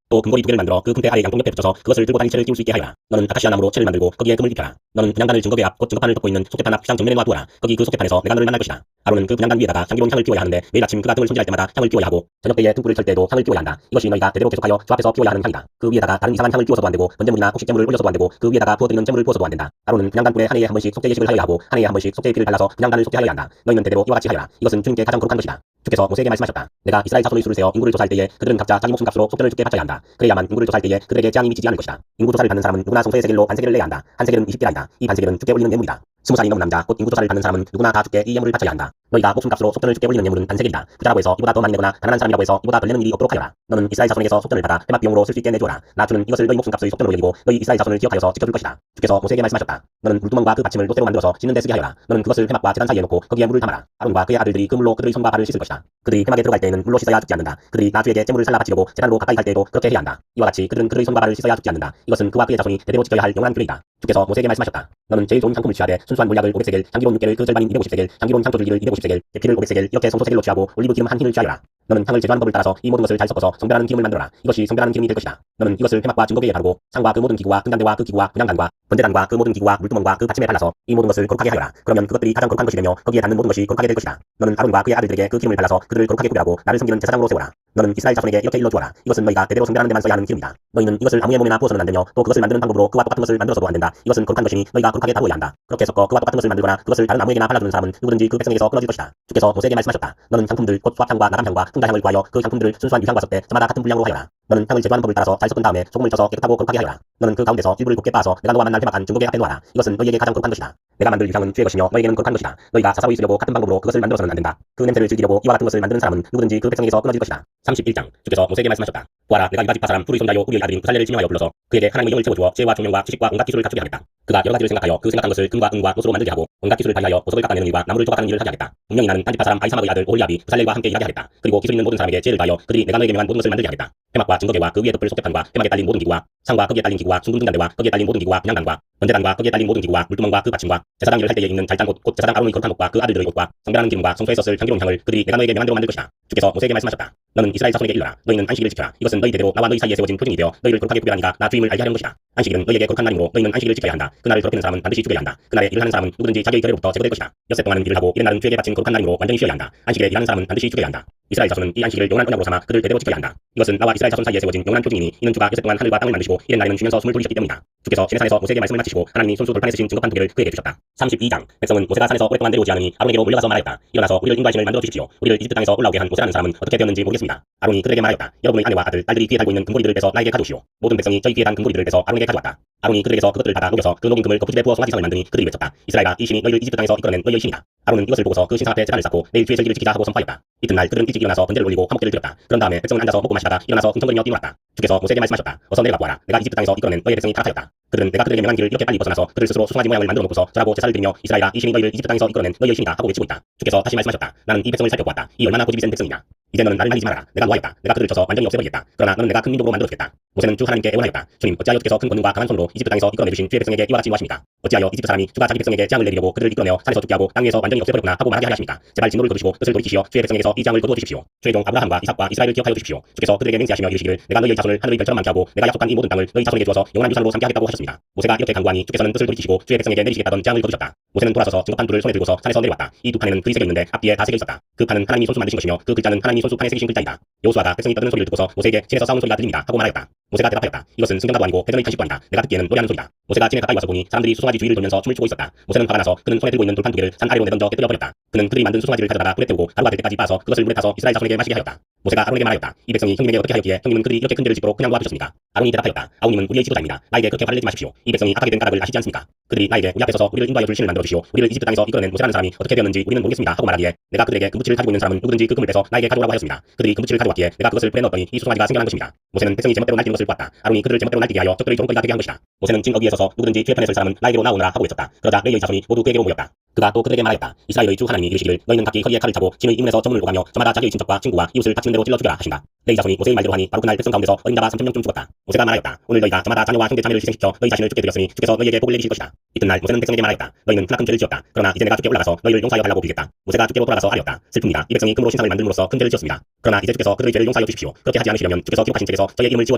또 금고리 2개를 만들어 그 금태 아래 양쪽 옆에 붙여서 그것을 들고 다닐 채를 띄울 수 있게 하여라. 너는 아카시아 나무로 채를 만들고 거기에 금을 입혀라. 너는 분향단을 증거궤 앞 곧 증거판을 덮고 있는 소개판 앞 휘장 정면에 놔두어라. 거기 그 소개판에서 내가 너를 만날 것이다. 아론은 그 분향단 위에다가 향기로운 향을 띄워야 하는데 매일 아침 그가 등을 손질할 때마다 향을 띄워야 하고 저녁 때에 등불을 켤 때도 향을 띄워야 한다. 이것이 너희가 대대로 계속하여 주 앞에서 띄워야 하는 향이다. 그 위에다가 다른 이상한 향을 띄워서도 안 되고 번제물이나 곡식제물을 올려서도 안 되고 그 위에다가 부어드리는 제물을 부어서도 안 된다. 아론은 분향단 뿔에 한 해에 한 번씩 속죄 예식을 하여야 하고 한 해에 한 번씩 속죄의 피를 발라서 분향단을 속죄하여야 한다. 너희는 대대로 이와 같이 하여라. 이것은 주님께 가장 거룩한 것이다. 주께서 모세에게 말씀하셨다. 내가 이스라엘 자손의 수를 세어 인구를 조사할 때에 그들은 각자 자기 목숨값으로 속죄를 주께 바쳐야 한다. 그래야만 인구를 조사할 때에 그들에게 재앙이 미치지 않을 것이다. 인구 조사를 받는 사람은 누구나 성소의 세겔로 반세겔을 내야 한다. 한 세겔은 20개라이다. 이 반세겔은 주께 올리는 예물이다. 20살이 넘은 남자 곧 인구 조사를 받는 사람은 누구나 다 주께 이 예물을 바쳐야 한다. 너희가 목숨값으로 속전을 주께 올리는 예물은 반세겔이다. 부자라고 해서 이보다 더 많이 내거나 가난한 사람이라고 해서 이보다 덜 내는 일이 없도록 하여라. 너는 이스라엘 자손에게서 속전을 받아 회막 비용으로 쓸 수 있게 내주어라. 나 주는 이것을 너희 목숨값의 속전으로 여기고 너희 이스라엘 자손을 기억하여서 지켜줄 것이다. 주께서 모세에게 말씀하셨다. 너는 물두멍과 그 받침을 노쇠로 만들어서 씻는 데 쓰게 하여라. 너는 그것을 회막과 제단 사이에 놓고 거기에 물을 담아라. 아론과 그의 아들들이 그 물로 그들의 손과 발을 씻을 것이다. 그들이 회막에 들어갈 때에는 물로 씻어야 죽지 않는다. 그들이 나 주에게 제물을 살라 바치려고 제단으로 가까이 갈 때에도 그렇게 해야 한다. 이와 같이 그들은 그들의 손과 발을 씻어야 죽지 않는다. 이것은 그와 그의 자손이 대대로 지켜야 할 영원한 규례이다. 주께서 모세에게 말씀하셨다. 너는 제일 좋은 상품을 취하되 순수한 몰약을 500세겔, 향기로운 육개를 그 절반인 250세겔, 향기로운 향초줄기를 250세겔, 계피를 500세겔, 이렇게 성소세겔로 취하고 올리브 기름 한 흰을 취하여라. 너는 향을 제조하는 법을 따라서 이 모든 것을 잘 섞어서 성별하는 기름을 만들어라. 이것이 성별하는 기름이 될 것이다. 너는 이것을 회막과 증거궤에 바르고 상과 그 모든 기구와 등잔대와 그 기구와 분향단과 번제단과 그 모든 기구와 물두멍과 그 받침에 발라서 이 모든 것을 거룩하게 하여라. 그러면 그것들이 가장 거룩한 것이 되며 거기에 닿는 모든 것이 거룩하게 될 것이다. 너는 아론과 그의 아들들에게 그 기름을 발라서 그들을 거룩하게 구별하고 나를 섬기는 제사장으로 세워라. 너는 이스라엘 자손에게 이렇게 일러주어라. 이것은 너희가 대대로 성별하는 데만 써야 하는 기름이다. 너희는 이것을 아무의 몸에나 부어서는 안 되며 또 그것을 만드는 방법으로 그와 똑같은 것을 만들어서도 안 된다. 이것은 거룩한 것이니 너희가 거룩하게 다루어야 한다. 그렇게 섞어 그와 똑같은 것을 만들거나 그것을 다른 아무에게나 발라주는 사람은 누구든지 그 백성에게서 끊어질 것이다. 주께서 모세에게 말씀하셨다. 너는 향품들 곧 수합향과 나감향과 풍자향을 구하여 그 향품들을 순수한 유향과 섞되 저마다 같은 분량으로 하여라. 너는 향을 제조하는 법을 따라서 잘 섞은 다음에 소금을 쳐서 깨끗하고 거룩하게 하여라. 너는 그 가운데서 일부를 곱게 빻아서 내가 너와 만날 회막한 증거궤 앞에 놓아라. 이것은 너희에게 가장 거룩한 것이다. 내가 만들 유향은 주의 것이며 너희에게는 거룩한 것이다. 너희가 사사로이 쓰려고 같은 방법으로 그것을 만들어서는 안 된다. 그 냄새를 즐기려고 이와 같은 것을 만드는 사람은 누구든지 그 백성에게서 끊어질 것이다. 31장 주께서 모세에게 말씀하셨다. 보아라, 내가 유다지파 사람 푸르의 손자요 우리의 아들인 구살레를 지명하여 불러서 그에게 하나님의 영을 채워주어 지혜와 총명과 지식과 온갖 기술을 갖추게 하겠다. 그가 여러 가지를 생각하여 그 생각한 것을 금과 은과 노스로 만들게 하고 온갖 기술을 발휘하여 보석을 깎아내는 일과 나무를 조각하는 일을 하게 하겠다. 분명히 나는 단지파 사람 아이사막의 아들 오홀리압이 구살렐과 함께 일하게 하겠다. 그리고 기술 있는 모든 사람에게 지혜를 다하여 그들이 내가 너에게 명한 모든 것을 만들게 하겠다. 회막과 증거궤와 그 위에 덮을 소개판과 회막에 달린 모든 기구와 상과 거기에 달린 기구와 숭근 등잔대와 거기에 달린 모든 기구와 분향단과 번제단과 거기에 달린 모든 기구와 물두멍과 그 받침과 제사장 일을 할 때에 입는 잘짠 옷 곧 제사장 아론의 거룩한 옷과 그 아들들의 옷과 성별하는 기름과 성소에서 쓸 향기로운 향을 그들이 내가 너에게 명한 대로 만들 것이다. 주께서 모세에게 말씀하셨다. 너는 이스라엘 자손에게 일러라. 너희는 안식일을 지켜라. 이것은 너희 대대로 나와 너희 사이에 세워진 표징이 되어 너희를 거룩하게 구별하니까 나 주임을 알게 하는 것이다. 안식일은 너희에게 거룩한 날이므로 너희는 안식일을 지켜야 한다. 그날을 더럽히는 사람은 반드시 죽여야 한다. 그날에 일을 하는 사람은 누구든지 자기의 결례로부터 제거될 것이다. 엿새 동안은 일을 하고 이른 날은 주에게 바친 거룩한 날이므로 완전히 쉬어야 한다. 안식일에 일하는 사람은 반드시 죽여야 한다. 이스라엘 자손은 이 안식일을 영원한 언약으로 삼아 그를 대대로 지켜야 한다. 이것은 나와 이스라엘 자손 사이에 세워진 영원한 표징이니 이는 주가 여섯 동안 하늘과 땅을 만드시고 이른 날에는 쉬면서 숨을 돌리셨기 때문이다. 주께서 시내산에서 모세에게 말씀을 마치시고 하나님이 손수 돌판에 쓰신 증거판 두 개를 그에게 주셨다. 32장 백성은 모세가 산에서 오랫동안 내려오지 않으니 아론에게로 몰려가서 말하였다. 일어나서 우리를 인도하심을 만들어 주십시오. 우리를 이집트 땅에서 올라오게 한 모세라는 사람은 어떻게 되었는지 모르겠습니다. 아론이 그들에게 말하였다. 여러분의 아내와 아들, 딸들이 귀에 달고 있는 금고리들을 빼서 나에게 가져오시오. 모든 백성이 저희 귀에 단 금고리들을 빼서 아론에게 가져왔다. 아론이 그들에게서 그것들을 받아 녹여서 그 녹인 금을 거푸집에 부어 송아지상을 만드니 그들이 외쳤다. 이스라엘아, 이 신이 너희를 이집트 땅에서 이끌어낸 너희의 신이다. 아론은 이것을 보고서 그 신상 앞에 제단을 쌓고 내일 주의 절기를 지키자 하고 선포하였다. 이튿날 그들은 일찍 일어나서 번제를 올리고 화목제를 드렸다. 그런 다음에 백성은 앉아서 먹고 마시다가 일어나서 흥청거리며 뛰놀았다. 주께서 모세에게 말씀하셨다. 어서 내려가 보아라. 내가 이집트 땅에서 이끌어낸 너희 백성이 타락하였다. 그들은 내가 그들에게 명한 길을 이렇게 빨리 벗어나서 그들 스스로 수송아지 모양을 만들어 놓고서 절하고 제사를 드리며 이스라엘아, 이 신이 너희를 이집트 땅에서 이끌어낸 너희의 신이다 하고 외치고 있다. 주께서 다시 말씀하셨다. 나는 이 백성을 살펴보았다. 이 얼마나 고집이 센 백성이냐. 이제 너는 나를 말리지 말아라. 내가 노하였다. 내가 그들을 쳐서 완전히 없애버리겠다. 그러나 너는 내가 큰 민족으로 만들어주겠다. 모세는 주 하나님께 애원하였다. 주님, 어찌하여 주께서 큰 권능과 강한 손으로 이집트 땅에서 이끌어내주신 주의 백성에게 이와 같이 노하십니까? 어찌하여 이집트 사람이 주가 자기 백성에게 재앙을 내리려고 그들을 이끌어내어 산에서 죽게 하고 땅 위에서 완전히 없애버렸구나 하고 말하게 하십니까? 제발 진노를 거두시고 뜻을 돌이키시어 주의 백성에게서 이 재앙을 거두어 주십시오. 주의 종 아브라함과 이삭과 이스라엘을 기억하여 주십시오. 주께서 그들에게 맹세하시며 이르시기를 내가 너희의 자손을 하늘의 별처럼 많게 하고 내가 약속한 이 모든 땅을 너희 자손에게 주어서 영원한 유산으로 삼게 하겠다고 하셨습니다. 모세가 이렇게 간구하니 주께서는 뜻을 돌이키시고 주의 백성에게 내리시겠다던 재앙을 거두셨다. 모세는 돌아서서 증거판 둘을 손에 들고서 산에서 내려왔다. 이 두 판에는 글이 새겨 있는데 앞뒤에 다 새겨 있었다. 그 판은 하나님이 손수 만드신 것이며 그 글자는 하나님이 손수 판에 새기신 글자이다. 여호수아가 백성이 떠드는 소리를 듣고서 모세에게 진에서 싸우는 소리가 들립니다 하고 말하였다. 모세가 대답하였다. 이것은 승전가도 아니고 대전의 탄식도 아니다. 내가 듣기에는 노래하는 소리다. 모세가 진에 가까이 와서 보니 사람들이 수송아지 주위를 돌면서 춤을 추고 있었다. 모세는 화가 나서 그는 손에 들고 있는 돌판 두 개를 산 아래로 내던져 깨뜨려 버렸다. 그는 그들이 만든 수송아지를 가져다가 불에 태우고 하루가 될 때까지 빻아서 그것을 물에 타서 이스라엘 자손에게 마시게 하였다. 모세가 아론에게 말하였다. 이 백성이 형님에게 어떻게 하였기에 형님은 그들이 이렇게 큰 죄를 짓도록 그냥 놓아두셨습니까? 아론이 대답하였다. 아우님은 우리의 지도자입니다. 나에게 그렇게 화를 내지 마십시오. 이 백성이 악하게 된 까닭을 아시지 않습니까? 그들이 나에게 우리 앞에 서서 우리를 인도하여 줄 신을 만들어 주시오. 우리를 이집트 땅에서 이끌어낸 모세라는 사람이 어떻게 되었는지 우리는 모르겠습니다 하고 말하기에 내가 그들에게 금붙이를 가지고 있는 사람은 누구든지 그 금을 빼서 나에게 가져오라고 하였습니다. 그들이 금붙이를 가져왔기에 내가 그것을 불에 넣었더니 이 수송아지가 생겨난 것입니다. 모세는 백성이 제멋대로 날뛰는 것을 보았다. 아론이 그들을 제멋대로 날뛰게 하여 적들의 조롱거리가 되게 한 것이다. 모세는 진 어귀에 서서 누구든지 주의 편에 설 사람은 나에게로 나오느라 하고 외쳤다. 그러자 레위의 자손이 모두 그에게로 모였다. 그가 또 그들에게 말하였다. 이스라엘의 주 하나님이 이르시기를 너희는 각기 허리에 칼을 차고 진의 이문에서 저문을 오가며 저마다 자기의 친척과 친구와 이웃을 닥치는 대로 찔러 죽여라 하신다. 레위 자손이 모세의 말대로 하니 바로 그날 백성 가운데서 어린 자가 3,000명쯤 죽었다. 모세가 말하였다. 오늘 너희가 저마다 자녀와 형제 자매를 희생시켜 너희 자신을 죽게 드렸으니 주께서 너희에게 복을 내리실 것이다. 이튿날 모세는 백성에게 말하였다. 너희는 크나큰 죄를 지었다. 그러나 이제 내가 주께 올라가서 너희를 용서하여 달라고 빌겠다. 모세가 주께로 돌아가서 아뢰었다. 슬픕니다. 이 백성이 금으로 신상을 만듦으로써 큰 죄를 지었습니다. 그러나 이제 주께서 그들의 죄를 용서하여 주십시오. 그렇게 하지 않으시려면 주께서 기록하신 책에서 저희의 이름을 지워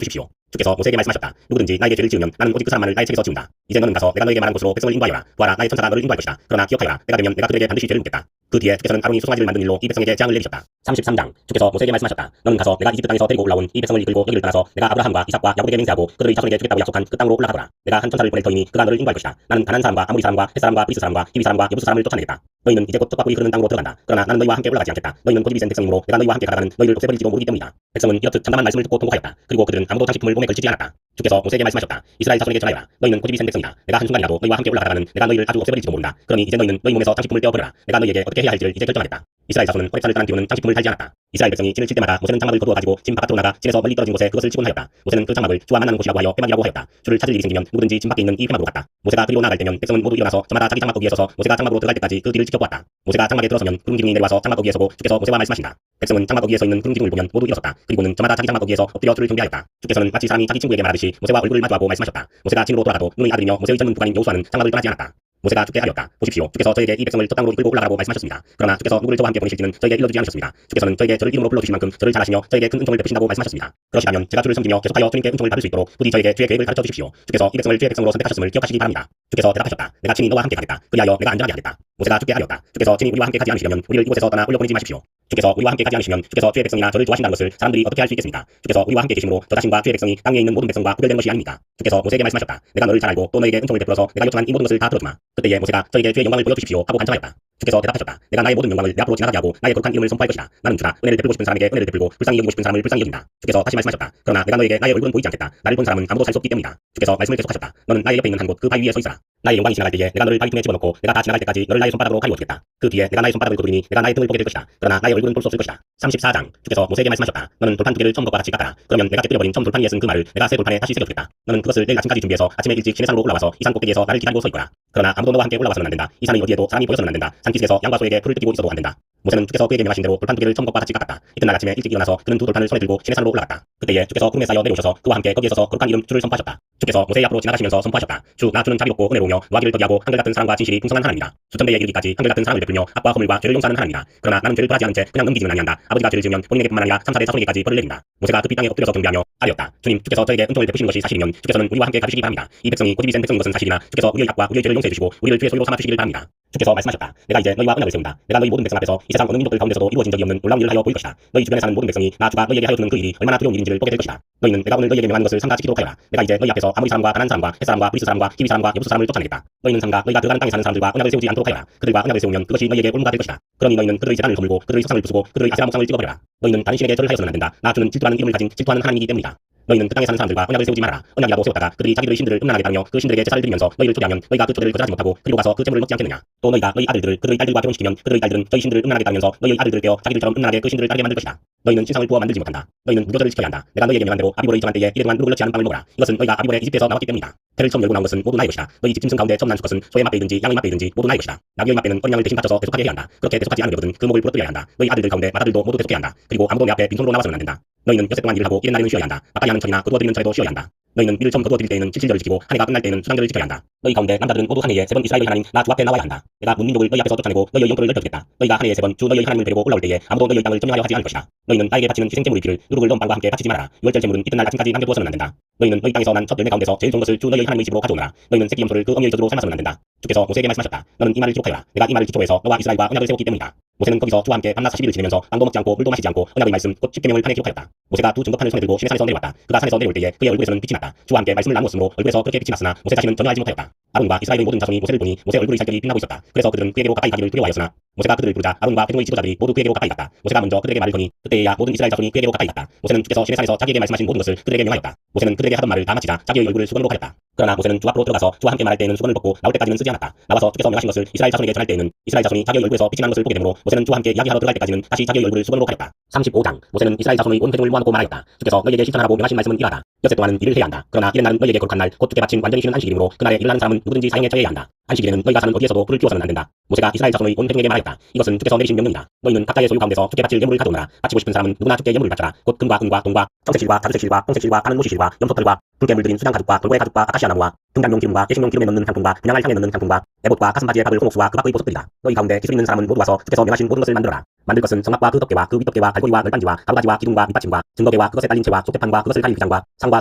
주십시오. 주께서 모세에게 말씀하셨다. 누구든지 나에게 죄를 지으면 나는 오직 그 사람만을 나의 책에서 지운다. 이제 너는 가서 내가 너에게 말한 곳으로 백성을 인도하여라. 보아라, 나의 천사가 너를 인도할 것이다. 그러나 기억하여라. 때가 되면 내가 그들에게 반드시 죄를 묻겠다. 그 뒤에 주께서는 아론이 수송아지를 만든 일로 이 백성에게 재앙을 내리셨다. 33장 주께서 모세에게 말씀하셨다. 너는 가서 내가 이집트 땅에서 데리고 올라온 이 백성을 이끌고 여기를 떠나서 내가 아브라함과 이삭과 야곱에게 맹세하고 그들의 자손에게 주겠다고 약속한 그 땅으로 올라가거라. 내가 한 천사를 보낼 터이니 그가 너를 인도할 것이다. 나는 가나안 사람과 아모리 사람과 헷 사람과 브리스 사람과 히위 사람과 여부스 사람을 쫓아내겠다. 너희는 이제 곧 떡과 꿀이 흐르는 땅으로 들어간다. 그러나 나는 너희와 함께 올라가지 않겠다. 너희는 고집이 센 백성이므로 내가 너희와 함께 가다가는 너희를 없애버릴지도 모르기 때문이다. 백성은 이렇듯 참담한 말씀을 듣고 통곡하였다. 그리고 그들은 아무도 장식품을 몸에 걸치지 않았다. 주께서 모세에게 말씀하셨다. 이스라엘 자손에게 전하여라. 너희는 고집이 센 백성이다. 내가 한순간이라도 너희와 함께 올라가다가는 내가 너희를 아주 없애버릴지도 모른다. 그러니 이제 너희는 너희 몸에서 장식품을 떼어버려라. 내가 너희에게 어떻게 해야 할지를 이제 결정하겠다. 이스라엘 자손은 호렙산을 떠난 뒤로는 장식품을 달지 않았다. 이스라엘 백성이 진을 칠 때마다 모세는 장막을 거두어 가지고 진 바깥으로 나가 진에서 멀리 떨어진 곳에 그것을 치곤 하였다. 모세는 그 장막을 주와 만나는 곳이라고 하여 회막이라고 하였다. 주를 찾을 일이 생기면 누구든지 진 밖에 있는 이 회막으로 갔다. 모세가 그리로 나갈 때면 백성은 모두 일어나서 저마다 자기 장막 거기에 서서 모세가 장막으로 들어갈 때까지 그 뒤를 지켜보았다. 모세가 장막에 들어서면 구름 기둥이 내려와서 장막 거기에 서고 주께서 모세와 말씀하신다. 백성은 장막 거기에 서 있는 구름 기둥을 보면 모두 일어섰다. 그리고는 저마다 자기 장막 거기에서 엎드려 주를 경배하였다. 주께서는 마치 사람이 자기 친구에게 말하듯이 모세와 얼굴을 마주하고 말씀하셨다. 모세가 진으로 돌아가도 눈의 아들이며 모세의 젊은 부관인 여호수아는 장막을 떠나지 않았다. 모세가 주께 하였다. 보십시오. 주께서 저에게 이 백성을 저 땅으로 이끌고 올라가라고 말씀하셨습니다. 그러나 주께서 누구를 저와 함께 보내실지는 저에게 일러주지 않으셨습니다. 주께서는 저에게 저를 이름으로 불러주신 만큼 저를 잘 아시며 저에게 큰 은총을 베푸신다고 말씀하셨습니다. 그러시다면 제가 주를 섬기며 계속하여 주님께 은총을 받을 수 있도록 부디 저에게 주의 계획을 가르쳐 주십시오. 주께서 이 백성을 주의 백성으로 선택하셨음을 기억하시기 바랍니다. 주께서 대답하셨다. 내가 친히 너와 함께 가겠다. 그리하여 내가 안전하게 하겠다. 모세가 주께 하였다. 주께서 친히 우리와 함께 가지 않으시려면 우리를 이곳에서 떠나 올려보내지 마십시오. 주께서 우리와 함께 가지 않으시면 주께서 주의 백성이나 저를 좋아하신다는 것을 사람들이 어떻게 할 수 있겠습니까? 주께서 우리와 함께 계심으로 저 자신과 주의 백성이 땅 위에 있는 모든 백성과 구별된 것이 아닙니까? 주께서 모세에게 말씀하셨다. 내가 너를 잘 알고 또 너에게 은총을 베풀어서 내가 요청한 이 모든 것을 다 들어주마. 그때에 모세가 저에게 주의 영광을 보여주십시오 하고 간청하였다. 주께서 대답하셨다. 내가 나의 모든 영광을 내 앞으로 지나가게 하고 나의 거룩한 이름을 선포할 것이다. 나는 주다. 은혜를 베풀고 싶은 사람에게 은혜를 베풀고 불쌍히 여기고 싶은 사람을 불쌍히 여긴다. 주께서 다시 말씀하셨다. 그러나 내가 너에게 나의 얼굴은 보이지 않겠다. 나를 본 사람은 아무도 살 수 없기 때문이다. 주께서 말씀을 계속하셨다. 너는 나의 옆에 있는 한 곳 그 바위 위에 서 있으라. 나의 영광이 지나갈 때에 내가 너를 바위틈에 집어넣고 내가 다 지나갈 때까지 너를 나의 손바닥으로 가리워주겠다. 그 뒤에 내가 나의 손바닥을 거두리니 내가 나의 등을 보게 될 것이다. 그러나 나의 얼굴은 볼 수 없을 것이다. 34장 주께서 모세에게 말씀하셨다. 너는 돌판 두 개를 처음과 같이 깎아라. 그러면 내가 깨뜨려버린 처음 돌판 위에 쓴 그 말을 내가 새 돌판에 다시 새겨주겠다. 너는 그것을 내일 아침까지 준비해서 아침에 일찍 시내산으로 올라와서 이 산 꼭대기에서 나를 기다리고 서 있거라. 그러나 아무도 너와 함께 올라와서는 안 된다. 이 산의 어디에도 사람이 보여서는 안 된다. 산기슭에서 양과 소에게 풀을 뜯기고 있어도 안 된다. 모세는 주께서 그에게 명하신 대로 돌판 두 개를 처음과 같이 깎았다. 이튿날 아침에 일찍 일어나서 그는 두 돌판을 손에 들고 시내산으로 올라갔다. 그때에 주께서 구름에 쌓여 내려오셔서 그와 함께 거기에 서서 거룩한 이름 주를 선포하셨다. 주께서 모세의 앞으로 지나가시면서 선포하셨다. 주 나 주는 자비롭고 은혜로우며 노하기를 더디하고 한결같은 사랑과 진실이 풍성한 하나님이다. 수천대에 이르기까지 한결같은 사랑을 베풀며 악과 허물과 죄를 용서하는 하나님이다. 그러나 나는 죄를 벌하지 않은 채 그냥 넘기지는 아니한다. 아버지가 죄를 지으면 본인에게뿐만 아니라 3, 4대 자손에게까지 벌을 내린다. 모세가 급히 땅에 엎드려서 경배하며 아뢰었다. 주님, 주께서 저에게 은총을 베푸시는 것이 사실이면 주께서는 우리와 함께 가주시기 바랍니다. 이 백성이 고집이 센 백성인 것은 사실이나 주께서 우리의 악과 우리의 죄를 용서해 주시고 우리를 주의 소유로 삼아 주시기를 바랍니다. 주께서 말씀하셨다. 내가 이제 너희와 언약을 세운다. 내가 너희 모든 백성 앞에서 이 세상 어느 민족들 가운데서도 이루어진 적이 없는 놀라운 일을 하여 보일 것이다. 너희 주변에 사는 모든 백성이 나 주가 너희에게 하여 주는 그 일이 얼마나 두려운 일인지를 보게 될 것이다. 너희는 내가 오늘 너희에게 명한 것을 삼가 지키도록 하여라. 내가 이제 너희 앞에서 아모리 사람과 가나안 사람과 헷 사람과 브리스 사람과 히비 사람과 여부스 사람을 쫓아내겠다. 너희는 삼가 너희가 들어가는 땅에 사는 사람들과 언약을 세우지 않도록 하여라. 그들과 언약을 세우면 그것이 너희에게 올무가 될 것이다. 그러니 너희는 그들의 제단을 거물고 그들의 석상을 부수고 그들의 아세라 목상을 찍어버려라. 너희는 다른 신에게 절을 하여서는 안 된다. 나 주는 질투하는 이름을 가진 질투하는 하나님이기 때문이다. 너희는 그 땅에 사는 사람들과 언약을 세우지 말아라. 언약이라도 세웠다가 그들이 자기들의 신들을 음란하게 따르며 그 신들에게 제사를 드리면서 너희를 초대하면 너희가 그 초대를 거절하지 못하고 그리고 가서 그 제물을 먹지 않겠느냐. 또 너희가 너희 아들들을 그들의 딸들과 결혼시키면 그들의 딸들은 저희 신들을 음란하게 따르면서 너희의 아들들을 떼어 자기들처럼 음란하게 그 신들을 따르게 만들 것이다. 너희는 신상을 부어 만들지 못한다. 너희는 무교절을 지켜야 한다. 내가 너희에게 명한 대로 아비월의 정한 때에 이래 동안 누룩을 넣지 않은 빵을 먹어라. 이것은 너희가 아비월에 이집트에서 나왔기 때문이다. 배를 처음 열고 나온 것은 모두 나의 것이다. 너희 집 짐승 가운데 처음 난 수컷은 소의 맛배이든지 양의 맛배이든지 모두 나의 것이다. 나귀의 맛배는 어린 양을 대신 바쳐서 대속하게 해야 한다. 그렇게 대속하지 않으려거든 그 목을 부러뜨려야 한다. 너희 아들들 가운데 맏아들도 모두 대속해야 한다. 그리고 아무도 내 앞에 빈손으로 나와서는 안 된다. 너희는 엿새 동안 일을 하고 이른 날에는 쉬어야 한다. 가까이 하는 철이나 거두어드리는 철에도 쉬어야 한다. 너희는 밀을 처음 거두어드릴 때에는 칠칠절을 지키고 한 해가 끝날 때에는 수장절을 지켜야 한다. 너희 가운데 남자들은 모두 한 해에 세 번 이스라엘의 하나님 나 주 앞에 나와야 한다. 내가 문민족을 너희 앞에서 쫓아내고 너희의 영토를 넓혀주겠다. 너희가 한 해에 세 번 주 너희의 하나님을 데리고 올라올 때에 아무도 너희의 땅을 점령하여 하지 않을 것이다. 너희는 나에게 바치는 희생제물의 피를 누룩을 넣은 빵과 함께 바치지 말아라. 유월절 제물은 이튿날 아침까지 남겨두어서는 안 된다. 너희는 너희 땅에서 난 첫 열매 가운데서 제일 좋은 것을 주 너희의 하나님의 집으로 가져오너라. 너희는 새끼 염소를 그 어미의 젖으로 삶아서는 안 된다. 주께서 모세에게 말씀하셨다. 너는 이 말을 기록하여라. 내가 이 말을 기초해서 너와 이스라엘과 언약을 세웠기 때문이다. 모세는 거기서 주와 함께 밤낮 40일을 지내면서 빵도 먹지 않고 물도 마시지 않고 언약의 말씀 곧 십계명을 판에 기록하였다. 모세가 두 증거판을 손에 들고 시내 산에서 내려왔다. 그가 산에서 내려올 때에 그의 얼굴에서는 빛이 났다. 주와 함께 말씀을 나누었으므로 얼굴에서 그렇게 빛이 났으나 모세 자신은 전혀 알지 못하였다. 아론과 이스라엘의 모든 자손이 모세를 보니 모세 얼굴의 살결이 빛나고 있었다. 그래서 그들은 그에게로 가까이 가기를 두려워하였으나 모세가 그들을 부르자 아론과 회중의 지도자들이 모두 그에게로 가까이 갔다. 모세가 먼저 그들에게 말을 거니 그때에야 모든 이스라엘 자손이 그에게로 가까이 갔다. 모세는 주께서 시내 산에서 자기에게 말씀하신 모든 것을 그들에게 명하였다. 모세는 그들에게 하던 말을 다 마치자 자기의 얼굴을 수건으로 가렸다. 그러나 모세는 주 앞으로 들어가서 주와 함께 말할 때에는 수건을 벗고 나올 때까지는 쓰지 않았다. 나와서 주께서 명하신 것을 이스라엘 자손에게 전할 때에는 이스라엘 자손이 자기의 얼굴에서 빛이 나는 것을 보게 되므로 모세는 주와 함께 이야기하러 들어갈 때까지는 다시 자기의 얼굴을 수건으로 가렸다. 35장 모세는 이스라엘 자손의 온 회중을 모아놓고 말하였다. 주께서 너희에게 실천하라고 명하신 말씀은 이러하다. 엿새 동안은 일을 해야 한다. 그러나 이른 날은 너희에게 거룩한 날 곧 주께 바친 완전히 쉬는 안식일이므로 그날에 일을 하는 사람은 누구든지 사형에 처해야 한다. 안식일에는 너희가 사는 어디에서도 불을 피워서는 안 된다. 모세가 이스라엘 자손의 온 회중에게 말했다. 이것은 주께서 내리신 명령이다. 너희는 각자의 소유 가운데서 주께 바칠 예물을 가져오너라. 바치고 싶은 사람은 누구나 주께 예물을 바쳐라. 곧 금과 은과 동과 청색실과 자주색실과 홍색실과 가는 모시실과 염소털과 붉게 물들인 수장 가죽과 돌고의 가죽과 아카시아 나무와 등단용 기름과 예식용 기름에 넣는 향품과 그냥할 향에 넣는 향품과 에봇과 가슴바지에 박을 홍옥수와 그 밖의 보석들이다. 너희 가운데 기술 있는 사람은 모두 와서 주께서 명하신 모든 것을 만들어라. 만들 것은 성막과 그 덮개와 그 윗덮개와 갈고리와 널빤지와 가루가지와 기둥과 밑받침과 증거개와 그것에 딸린 채와 솥대판과 그것을 가린 휘장과 상과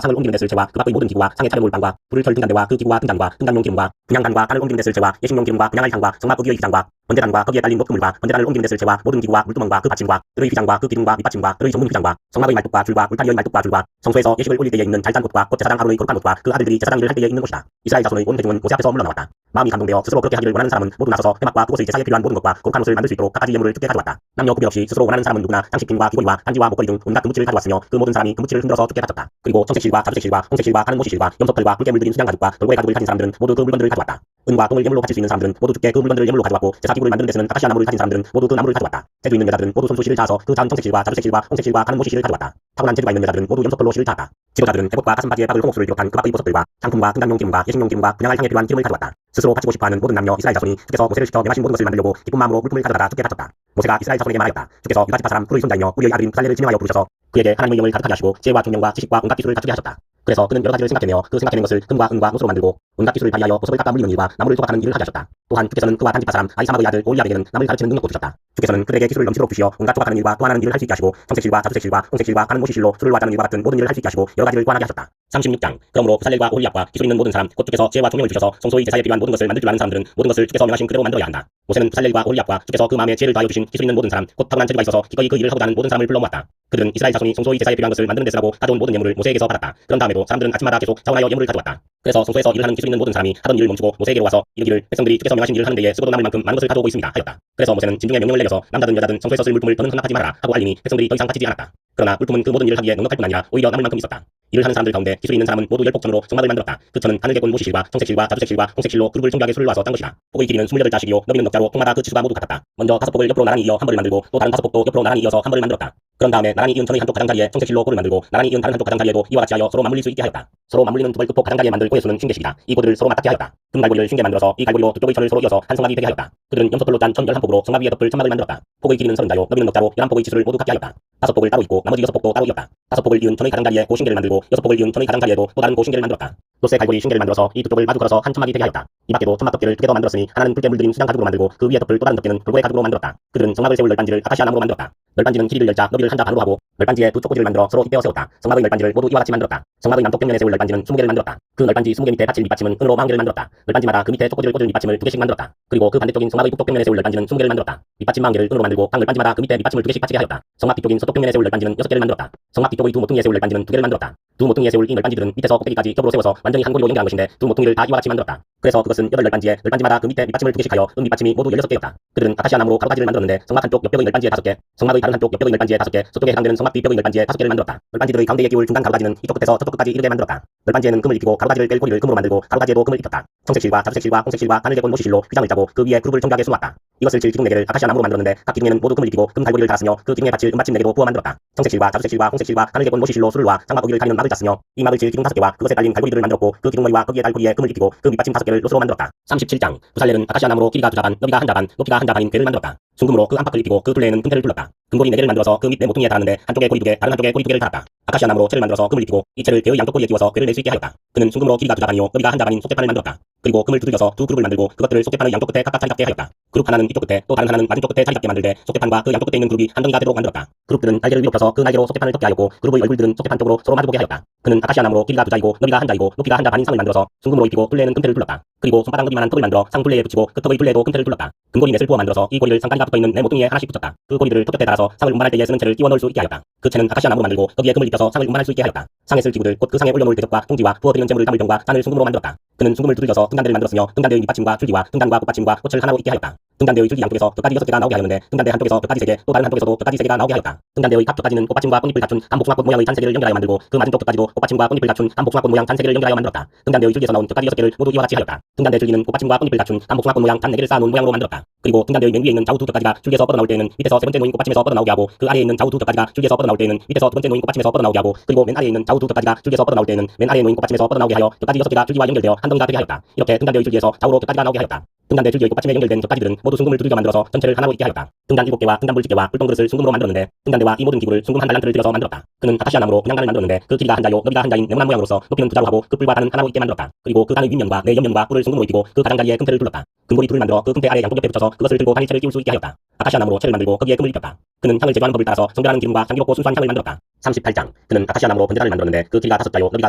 상을 옮기는 데 쓸 채와 그 밖의 모든 기구와 상에 차려놓을 빵과 불을 털 등잔대와 그 기구와 등잔과 등잔용 기름과 분향단과 간을 옮기는 데 쓸 채와 예식용 기름과 분향할 향과 성막 거기의 휘장과 번제단과 거기에 딸린 녹그물과 번제단을 옮기는 데 쓸 채와 모든 기구와 물두멍과 그 받침과 그의 휘장과 그 기둥과 밑받침과 그의 전문 휘장과 성막의 말뚝과 줄과 울타리의 말뚝과 줄과 성소에서 예식을 올릴 때에 있는 잘짠 옷과 곧 제사장 아론의 거룩한 옷과 그 아들들이 제사장 일을 할 때에 입는 것이다. 이스라엘 자손의 온 회중은 모세 앞에서 물러나왔다. 마음이 감동되어 스스로 그렇게 하기를 원하는 사람은 모두 나서서 회막과 그곳의 제사에 필요한 모든 것과 거룩한 옷을 만들 수 있도록 각가지 예물을 주께 가져왔다. 남녀 구별 없이 스스로 원하는 사람은 누구나 장식핀과 귀걸이와 반지와 목걸이 등 온갖 금붙이를 가져왔으며 그 모든 사람이 금붙이를 흔들어서 주께 바쳤다. 그리고 청색실과 자주색실과 홍색실과 가는 모시실과 염소털과 붉게 물들인 수장 가죽과 돌고의 가죽을 가진 사람들은 모두 그 물건들을 가져왔다. 은과 동을 예물로 바칠 수 있는 사람들은 모두 주께 그 물건들을 예물로 가져왔고 제사기구를 만드는 데 쓰는 아카시아 나무를 가진 사람들은 모두 그 나무를 가져왔다. 재주 있는 여자들은 모두 손수 실을 자서 그 자은 청색실과 자주색실과 홍색실과 가는 모시실을 가져왔다. 타고난 재주가 있는 여자들은 모두 염소털로 실을 자았다. 지도자들은 에봇과 가슴바지에 박을 홍옥수를 비롯한 그 밖의 보석들과 상품과 등단용 기름과 예식용 기름과 분향할 향에 필요한 기름을 가져왔다. 스스로 바치고 싶어하는 모든 남녀 이스라엘 자손이 주께서 모세를 시켜 명하신 모든 것을 만들려고 기쁜 마음으로 물품을 가져다가 주께 바쳤다. 모세가 이스라엘 자손에게 말하였다. 주께서 유다지파 사람 푸르의 손자이며 우리의 아들인 부살레를 지명하여 부르셔서 그에게 하나님의 영을 가득하게 하시고 지혜와 총명과 지식과 온갖 기술을 갖추게 하셨다. 그래서 그는 여러 가지를 생각해내어 그 생각해낸 것을 금과 은과 노소로 만들고 온갖 기술을 발휘하여 보석을 깎아 물리는 일과 나무를 조각하는 일을 하게 하셨다. 또한 주께서는 그와 단지파 사람 아이사막의 아들 올리압에게는 나무를 가르치는 능력도 주셨다. 주께서는 그들에게 기술을 넘치도록 주시어 온갖 조각하는 일과 또 하나는 일을 할 수 있게 하시고 청색실과 자주색실과 홍색실과 가는 모시실로 술을 와자는 일과 같은 모든 일을 할 수 있게 하시고 여러 가지를 구하게 하셨다. 36장 그러므로 부살렐과 올리압과 기술 있는 모든 사람 곧 주께서 지혜와 총명을 주셔서 성소의 제사에 필요한 모든 것을 만들 줄 아는 사람들은 모든 것을 주께서 명하신 그대로 만들어야 한다. 모세는 부살렐과 올리압과 주께서 그 마음에 지혜를 더하여 주신 기술 있는 모든 사람 곧 타고난 재주가 있어서 기꺼이 그 일을 하고자 하는 모든 사람을 불러 모았다. 그들은 이스라엘 자손이 성소의 제사에 필요한 것을 만드는 데 쓰라고 가져온 모든 예물을 모세에게서 받았다. 그런 다음에도 사람들은 아침마다 계속 자원하여 예물을 가져왔다. 그래서 성소에서 일을 하는 기술 있는 모든 사람이 하던 일을 멈추고 모세에게로 와서 이르기를 백성들이 주께서 명하신 일을 하는 데에 쓰고도 남을 만큼 많은 것을 가져오고 있습니다 하였다. 그래서 모세는 진중에 명령을 내려서 남자든 여자든 성소에서 쓸 물품을 더는 헌납하지 말아라 하고 알리니 백성들이 더 이상 바치지 않았다. 그러나 물품은 그 모든 일을 하기에 넉넉할 뿐 아니라 오히려 남을 만큼 있었다. 일을 하는 사람들 가운데 기술이 있는 사람은 모두 열폭천으로 성막을 만들었다. 그 천은 하늘계 꼰 모시실과 청색실과 자주색실과 홍색실로 그룹을 청결하게 술을 놔서 짠 것이다. 폭의 길이는 28자씩이요 너비는 넉자로 폭마다 그 치수가 모두 같았다. 먼저 5폭을 옆으로 나란히 이어 한 벌을 만들고 또 다른 5폭도 옆으로 나란히 이어서 한 벌을 만들었다. 그런 다음에 나란히 이은 천의 한쪽 가장자리에 청색실로 골을 만들고 나란히 이은 다른 한쪽 가장자리에도 이와 같이 하여 서로 맞물릴 수 있게 하였다. 서로 맞물리는 두벌 끝폭 가장자리에 만들 고의 수는 쉰개씩이다. 이 고들을 서로 맞닿게 하였다. 금갈고리를 쉰개 만들어서 이 갈고리로 두 쪽의 천을 서로 이어서 한 성막이 되게 하였다. 그들은 염소털로 짠 천 11폭으로 성막 위에 덮을 천막을 만들었다. 폭의 길이는 30자요 너비는 넉자로 11폭의 치수를 모두 같게 하였다. 5폭을 따로 있고 나머지 6폭도 따로 이었다. 5폭을 이은 천의 가장자리에 고신계를 만들고 6폭을 이은 천의 가장자리에도 또 다른 고신계를 만들었다. 롯새 갈고리 신계를 만들어서 이 두 쪽을 마주 걸어서 한 천막이 되게 하였다. 이 밖에도 천막 덮개를 두 개 더 만들었으니 하나는 붉게 물들인 수장 가죽으로 만들고 그 위에 덮을 또 다른 덮개는 돌고의 가죽으로 만들었다. 그들은 성막을 세울 널빤지를 아카시아 나무로 만들었다. 널빤지는 길이를 열자 너비를 한자 반으로 하고 널빤지에 두 쪼꼬지를 만들어 서로 잇대어 세웠다. 성막의 널빤지를 모두 이와 같이 만들었다. 성막의 남쪽 벽면에 세울 널빤지는 20개를 만들었다. 그 널빤지 20개 밑에 받칠 밑받침은 은으로 40개를 만들었다. 널빤지마다 그 밑에 쪽꽂이를 꽂을 밑받침을 2개씩 만들었다. 그리고 그 반대쪽인 성막의 북쪽 벽면에 세울 널빤지는 20개를 만들었다. 밑받침 40개를 은으로 만들고 각 널빤지마다 그 밑에 밑받침을 2개씩 받치게 하였다. 성막 뒤쪽인 서쪽 벽면에 세울 널빤지는 6개를 만들었다. 성막 뒤쪽의 두 모퉁이에 세울 널빤지는 2개를 만들었다. 두 모퉁이에 세울 이 널빤지들은 밑에서 꼭대기까지 겹으로 세워서 완전히 한 고리로 연결한 것인데 두 모퉁이를 다 이와 같이 만들었다. 그래서 그것은 8널빤지에 널빤지마다 그 밑에 밑받침을 2개씩 하여 밑받침이 모두 16개였다. 그들은 아카시아 나무로 가로가지를 만들었는데 성막 한쪽 옆벽의 널빤지에 5개, 성막의 다른 한쪽 옆벽의 널빤지에 5개, 서쪽에 해당되는 성막 뒤벽의 널빤지에 5개를 만들었다. 널빤지들의 가운데에 끼울 중간 가로가지는 이쪽 끝에서 저쪽 끝까지 이르게 만들었다. 널빤지에는 금을 입히고 가로가지를 뺄 고리를 금으로 만들고 가로가지에도 금을 입혔다. 청색실과 자주색실과 홍색실과 바늘개 꼰 모시실로 휘장을 짜고 그 위에 그룹을 정교하게 수놓았다. 이것을 질 기둥 4개를 아카시아 나무로 만들었는데 각 기둥에는 모두 금을 입히고 금 갈고리를 달았으며 그 기둥에 받칠 은받침 4개도 부어 만들었다. 청색실과 자주색실과 홍색실과 바늘개 꼰 모시실로 수를 놓아 장막 거기를 가리는 막을 짰으며 이 막을 질 기둥 5개와 그것에 달린 갈고리들을 만들었고 그 기둥머리와 거기에 달고리에 금을 입히고 그 밑받침 5개를 롯으로 만들었다. 37장 부살렐은 아카시아 나무로 길이가 2자반, 너비가 1자반, 높이가 1자반인 궤를 만들었다. 순금으로 그 안팎을 입히고 그 둘레에는 금테를 둘렀다. 금고리 4개를 만들어서 그 밑 네 모퉁이에 달았는데 한쪽에 고리 2개, 다른 한쪽에 고리 2개를 달았다. 아카시아 나무로 채를 만들어서 금을 입히고 이 채를 개의 양쪽 고리에 끼워서 궤를 낼 수 있게 하였다. 그는 순금으로 길이가 2자반이요 너비가 1자반인 속개판을 만들었다. 그리고 금을 두들겨서 두 그룹을 만들고 그것들을 속개판의 양쪽 끝에 각각 자리 잡게 하였다. 그룹 하나는 이쪽 끝에 또 다른 하나는 맞은쪽 끝에 자리 잡게 만들되 속개판과 그 양쪽 끝에 있는 그룹이 한 덩이가 되도록 만들었다. 그룹들은 날개를 위협해서 그 날개로 속개판을 덮게 하였고 그룹의 얼굴들은 속개판 쪽으로 서로 마주보게 하였다. 그는 아카시아 나무로 길이가 2자이고 너비가 1자이고 높이가 1자반인 상을 만들어서 순금으로 입히고 둘레에는 금테를 둘렀다. 그리고 손바닥 너비만한 턱을 만들어 상 둘레에 붙이고 그 턱의 둘레에도 금테를 둘렀다. 금고리 넷을 부어 만들어서 이 고리를 상까지가 붙어있는 네 모퉁이에 하나씩 붙였다. 그 고리들을 턱 곁에 달아서 상을 운반할 때에 쓰는 채를 끼워 넣을 수 있게 하였다. 그 채는 아카시아 나무로 만들고 거기에 금을 입혀서 상을 운반할 수 있게 하였다. 상에 쓸 기구들 곧 그 상에 올려놓을 대접과 통지와 부어드리는 재물을 담을 병과 잔을 순금으로 만들었다. 그는 순금을 두들겨서 등잔대를 만들었으며 등잔대의 밑받침과 줄기와 등단과 꽃받침과 꽃을 하나로 있게 하였다. 등잔대의 줄기 양쪽에서 벽까지 6개가 나오게 하였는데 등잔대 한쪽에서 벽까지 3개 또 다른 한쪽에서도 벽까지 3개가 나오게 하였다. 등잔대의 각 벽까지는 꽃받침과 꽃잎을 갖춘 한복숭아꽃 모양의 잔 3개를 연결하여 만들고 그 맞은쪽 벽까지도 꽃받침과 꽃잎을 갖춘 한복숭아꽃 모양 잔 3개를 연결하여 만들었다. 등잔대의 줄기에서 나온 벽까지 6개를 모두 이와 같이 하였다. 등잔대 줄기는 꽃받침과 꽃잎을 갖춘 한복숭아꽃 모양 잔 4개를 쌓아놓은 모양으로 만들었다. 그리고 등잔대의 맨 위에 있는 좌우 두 벽까지가 줄기에서 뻗어나올 때에는 밑에서 세 번째 놓인 꽃받침에서 뻗어나오게 하고 그 아래에 있는 좌우 두 벽까지가 줄기에서 뻗어나올 때에는 밑에서 두 번째 놓인 꽃받침에서 뻗어나오게 하고 그리고 맨 아래에 있는 좌우 두 벽까지가 줄기에서 뻗어나올 때에는 맨 아래에 놓인 꽃받침에서 뻗어나오게 하여 벽까지 6개가 줄기와 연결되어 한 덩이가 되게 하였다. 이렇게 등잔대의 줄기에서 좌우로 벽까지가 나오게 하였다. 등잔대 줄기의 꽃받침에 연결된 벽까지들은 모두 순금을 두들겨 만들어서 전체를 하나로 있게 하였다. 등잔 7개와 등잔 물집게와 꿀똥그릇을 순금으로 만들었는데 등잔대와 이 모든 기구를 순금 한 달란트를 들여서 만들었다. 그는 아카시아 나무로 분양단을 만들었는데 그 길이가 1자요 너비가 1자인 네모난 모양으로서 높이는 2자로 하고 그 뿔과 단은 하나로 있게 만들었다. 그리고 그 단의 윗면과 내 옆면과 뿔을 순금으로 입히고 그 가장자리에 금테를 둘렀다. 금고리 둘을 만들어 그 금테 아래 양쪽 옆에 붙여서 그것을 들고 단일체를 끼울 수 있게 하였다. 아카시아 나무로 채를 만들고 거기에 금을 입혔다. 그는 향을 제조하는 법을 따라서 정결하는 기름과 향기롭고 순수한 향을 만들었다. 38장 그는 아카시아 나무로 번제단을 만들었는데 그 길이가 5자요 너비가